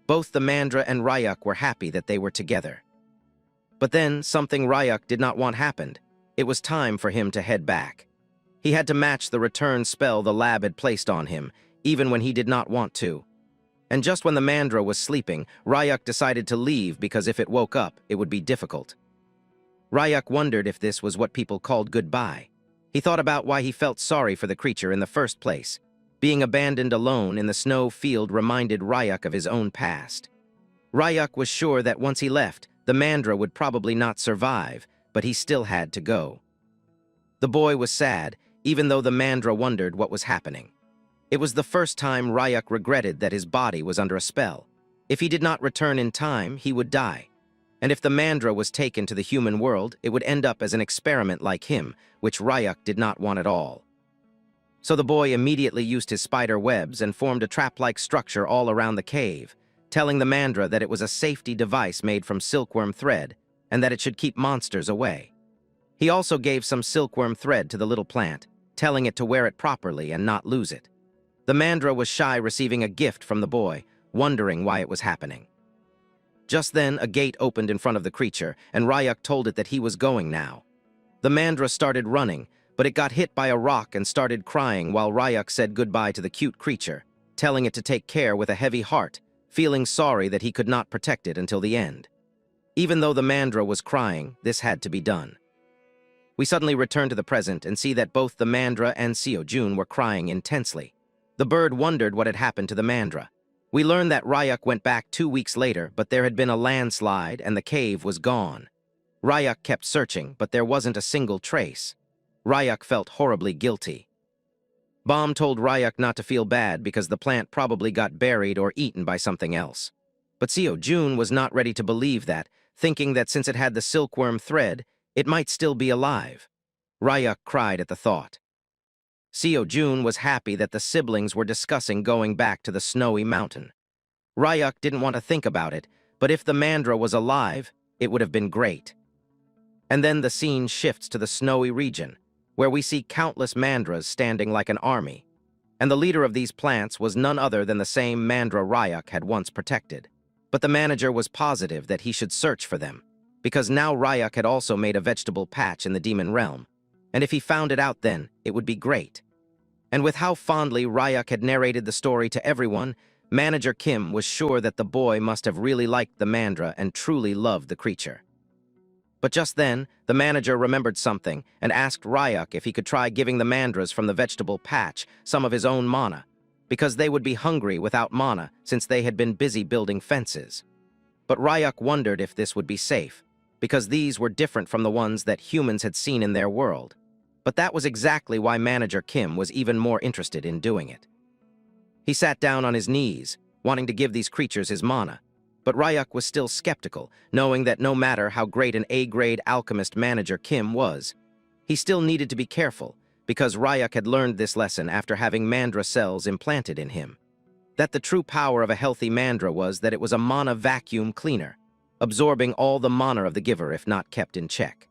Both the mandra and Ryuk were happy that they were together. But then, something Ryuk did not want happened. It was time for him to head back. He had to match the return spell the lab had placed on him, even when he did not want to. And just when the mandra was sleeping, Ryuk decided to leave because if it woke up, it would be difficult. Ryuk wondered if this was what people called goodbye. He thought about why he felt sorry for the creature in the first place. Being abandoned alone in the snow field reminded Ryuk of his own past. Ryuk was sure that once he left, the mandra would probably not survive, but he still had to go. The boy was sad, even though the mandra wondered what was happening. It was the first time Ryuk regretted that his body was under a spell. If he did not return in time, he would die. And if the mandra was taken to the human world, it would end up as an experiment like him, which Ryuk did not want at all. So the boy immediately used his spider webs and formed a trap-like structure all around the cave, telling the mandra that it was a safety device made from silkworm thread, and that it should keep monsters away. He also gave some silkworm thread to the little plant, telling it to wear it properly and not lose it. The mandra was shy receiving a gift from the boy, wondering why it was happening. Just then, a gate opened in front of the creature, and Ryuk told it that he was going now. The mandra started running, but it got hit by a rock and started crying while Ryuk said goodbye to the cute creature, telling it to take care with a heavy heart, feeling sorry that he could not protect it until the end. Even though the mandra was crying, this had to be done. We suddenly return to the present and see that both the mandra and Seo-jun were crying intensely. The bird wondered what had happened to the mandra. We learned that Ryuk went back 2 weeks later, but there had been a landslide and the cave was gone. Ryuk kept searching, but there wasn't a single trace. Ryuk felt horribly guilty. Bomb told Ryuk not to feel bad because the plant probably got buried or eaten by something else. But Seo-jun was not ready to believe that, thinking that since it had the silkworm thread, it might still be alive. Ryuk cried at the thought. Seo-jun was happy that the siblings were discussing going back to the snowy mountain. Ryuk didn't want to think about it, but if the mandra was alive, it would have been great. And then the scene shifts to the snowy region, where we see countless mandras standing like an army. And the leader of these plants was none other than the same mandra Ryuk had once protected. But the manager was positive that he should search for them, because now Ryuk had also made a vegetable patch in the demon realm. And if he found it out then, it would be great. And with how fondly Ryuk had narrated the story to everyone, Manager Kim was sure that the boy must have really liked the mandra and truly loved the creature. But just then, the manager remembered something and asked Ryuk if he could try giving the mandras from the vegetable patch some of his own mana, because they would be hungry without mana since they had been busy building fences. But Ryuk wondered if this would be safe, because these were different from the ones that humans had seen in their world. But that was exactly why Manager Kim was even more interested in doing it. He sat down on his knees, wanting to give these creatures his mana, but Ryuk was still skeptical, knowing that no matter how great an A-grade alchemist Manager Kim was, he still needed to be careful, because Ryuk had learned this lesson after having Mandra cells implanted in him. That the true power of a healthy Mandra was that it was a mana vacuum cleaner, absorbing all the mana of the giver if not kept in check.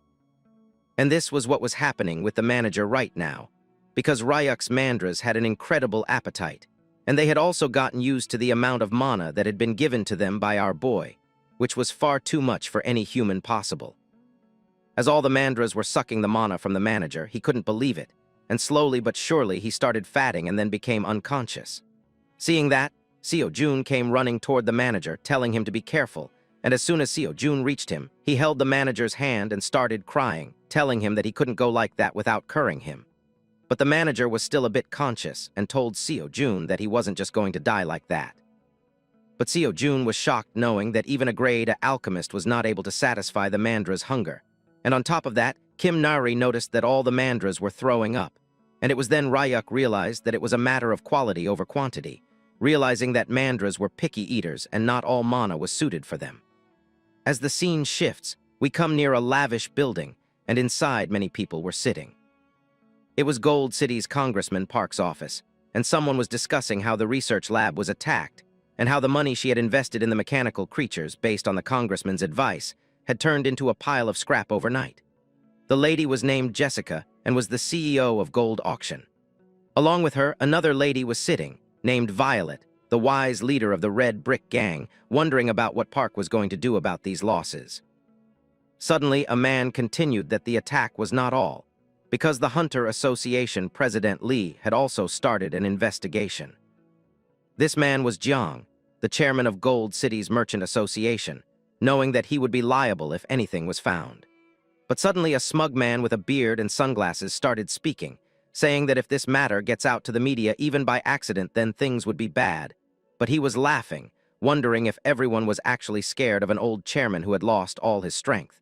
And this was what was happening with the manager right now, because Ryuk's Mandras had an incredible appetite, and they had also gotten used to the amount of mana that had been given to them by our boy, which was far too much for any human possible. As all the Mandras were sucking the mana from the manager, he couldn't believe it, and slowly but surely he started fatting and then became unconscious. Seeing that, Seo Jun came running toward the manager, telling him to be careful, and as soon as Seo Jun reached him, he held the manager's hand and started crying, telling him that he couldn't go like that without curing him. But the manager was still a bit conscious and told Seo Jun that he wasn't just going to die like that. But Seo Jun was shocked knowing that even a grade alchemist was not able to satisfy the mandra's hunger. And on top of that, Kim Nari noticed that all the mandras were throwing up, and it was then Ryuk realized that it was a matter of quality over quantity, realizing that mandras were picky eaters and not all mana was suited for them. As the scene shifts, we come near a lavish building, and inside many people were sitting. It was Gold City's Congressman Park's office, and someone was discussing how the research lab was attacked, and how the money she had invested in the mechanical creatures based on the congressman's advice had turned into a pile of scrap overnight. The lady was named Jessica and was the CEO of Gold Auction. Along with her, another lady was sitting, named Violet, the wise leader of the Red Brick Gang, wondering about what Park was going to do about these losses. Suddenly, a man continued that the attack was not all, because the Hunter Association President Lee had also started an investigation. This man was Jiang, the chairman of Gold City's Merchant Association, knowing that he would be liable if anything was found. But suddenly a smug man with a beard and sunglasses started speaking, saying that if this matter gets out to the media even by accident, then things would be bad. But he was laughing, wondering if everyone was actually scared of an old chairman who had lost all his strength.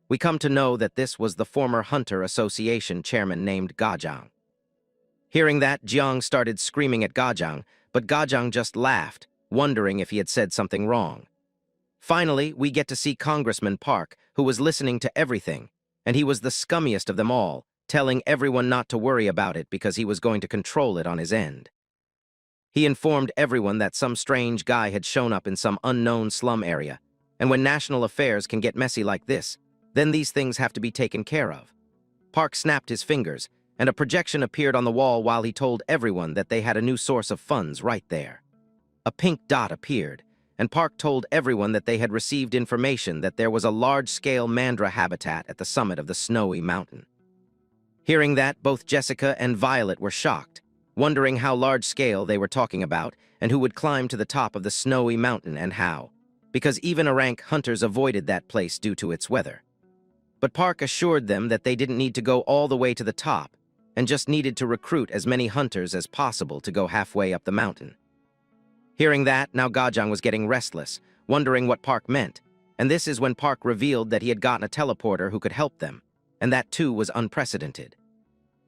We come to know that this was the former Hunter Association chairman named Gajang. Hearing that, Jiang started screaming at Gajang, but Gajang just laughed, wondering if he had said something wrong. Finally, we get to see Congressman Park, who was listening to everything, and he was the scummiest of them all, telling everyone not to worry about it because he was going to control it on his end. He informed everyone that some strange guy had shown up in some unknown slum area, and when national affairs can get messy like this, then these things have to be taken care of. Park snapped his fingers, and a projection appeared on the wall while he told everyone that they had a new source of funds right there. A pink dot appeared, and Park told everyone that they had received information that there was a large-scale mandra habitat at the summit of the snowy mountain. Hearing that, both Jessica and Violet were shocked, wondering how large-scale they were talking about and who would climb to the top of the snowy mountain and how, because even rank hunters avoided that place due to its weather. But Park assured them that they didn't need to go all the way to the top and just needed to recruit as many hunters as possible to go halfway up the mountain. Hearing that, now Gajang was getting restless, wondering what Park meant, and this is when Park revealed that he had gotten a teleporter who could help them, and that too was unprecedented.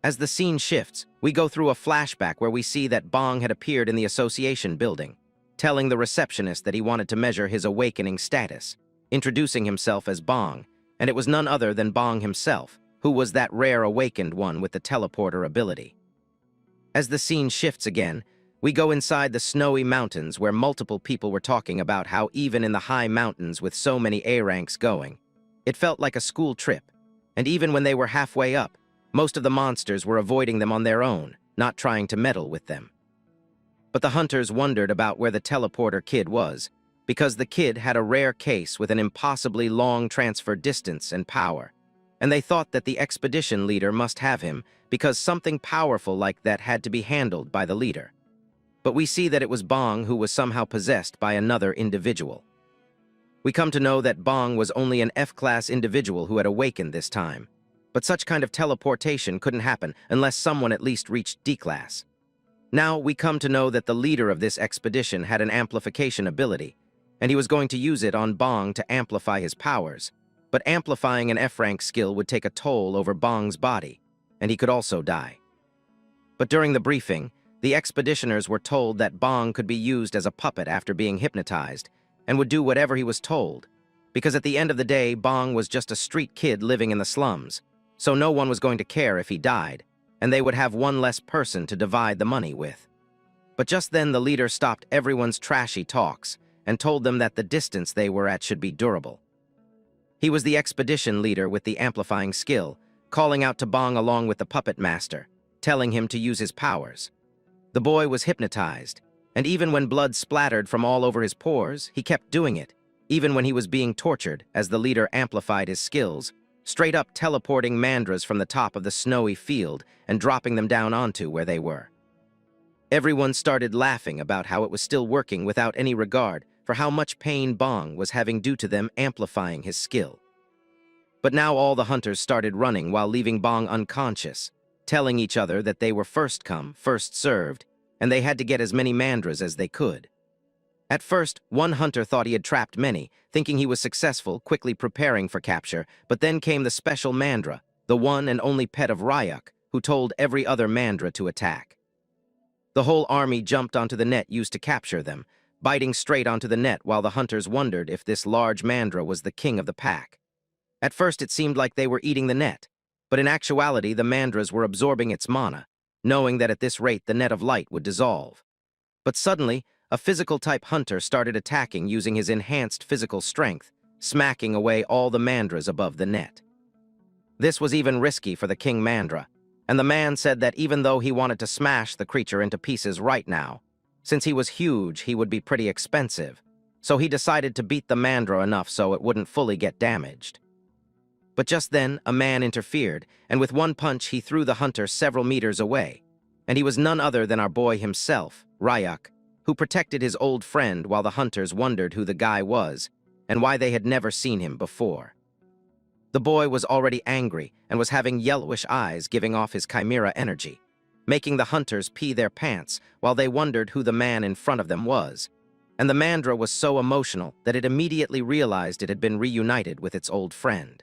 As the scene shifts, we go through a flashback where we see that Bong had appeared in the association building, telling the receptionist that he wanted to measure his awakening status, introducing himself as Bong, and it was none other than Bong himself, who was that rare awakened one with the teleporter ability. As the scene shifts again, we go inside the snowy mountains where multiple people were talking about how even in the high mountains with so many A ranks going, it felt like a school trip, and even when they were halfway up, most of the monsters were avoiding them on their own, not trying to meddle with them. But the hunters wondered about where the teleporter kid was, because the kid had a rare case with an impossibly long transfer distance and power, and they thought that the expedition leader must have him because something powerful like that had to be handled by the leader. But we see that it was Bong who was somehow possessed by another individual. We come to know that Bong was only an F-class individual who had awakened this time, but such kind of teleportation couldn't happen unless someone at least reached D-class. Now we come to know that the leader of this expedition had an amplification ability, and he was going to use it on Bong to amplify his powers, but amplifying an F-rank skill would take a toll over Bong's body, and he could also die. But during the briefing, the expeditioners were told that Bong could be used as a puppet after being hypnotized and would do whatever he was told, because at the end of the day, Bong was just a street kid living in the slums, so no one was going to care if he died, and they would have one less person to divide the money with. But just then the leader stopped everyone's trashy talks and told them that the distance they were at should be durable. He was the expedition leader with the amplifying skill, calling out to Bong along with the puppet master, telling him to use his powers. The boy was hypnotized, and even when blood splattered from all over his pores, he kept doing it, even when he was being tortured as the leader amplified his skills, straight up teleporting mandras from the top of the snowy field and dropping them down onto where they were. Everyone started laughing about how it was still working without any regard for how much pain Bong was having due to them amplifying his skill. But now all the hunters started running while leaving Bong unconscious, telling each other that they were first come, first served, and they had to get as many mandras as they could. At first, one hunter thought he had trapped many, thinking he was successful, quickly preparing for capture, but then came the special mandra, the one and only pet of Ryuk, who told every other mandra to attack. The whole army jumped onto the net used to capture them, biting straight onto the net while the hunters wondered if this large mandra was the king of the pack. At first it seemed like they were eating the net, but in actuality the mandras were absorbing its mana, knowing that at this rate the net of light would dissolve. But suddenly, a physical-type hunter started attacking using his enhanced physical strength, smacking away all the mandras above the net. This was even risky for the king mandra, and the man said that even though he wanted to smash the creature into pieces right now, since he was huge, he would be pretty expensive, so he decided to beat the mandra enough so it wouldn't fully get damaged. But just then, a man interfered, and with one punch he threw the hunter several meters away, and he was none other than our boy himself, Ryuk, who protected his old friend while the hunters wondered who the guy was and why they had never seen him before. The boy was already angry and was having yellowish eyes giving off his chimera energy, making the hunters pee their pants while they wondered who the man in front of them was. And the mandra was so emotional that it immediately realized it had been reunited with its old friend.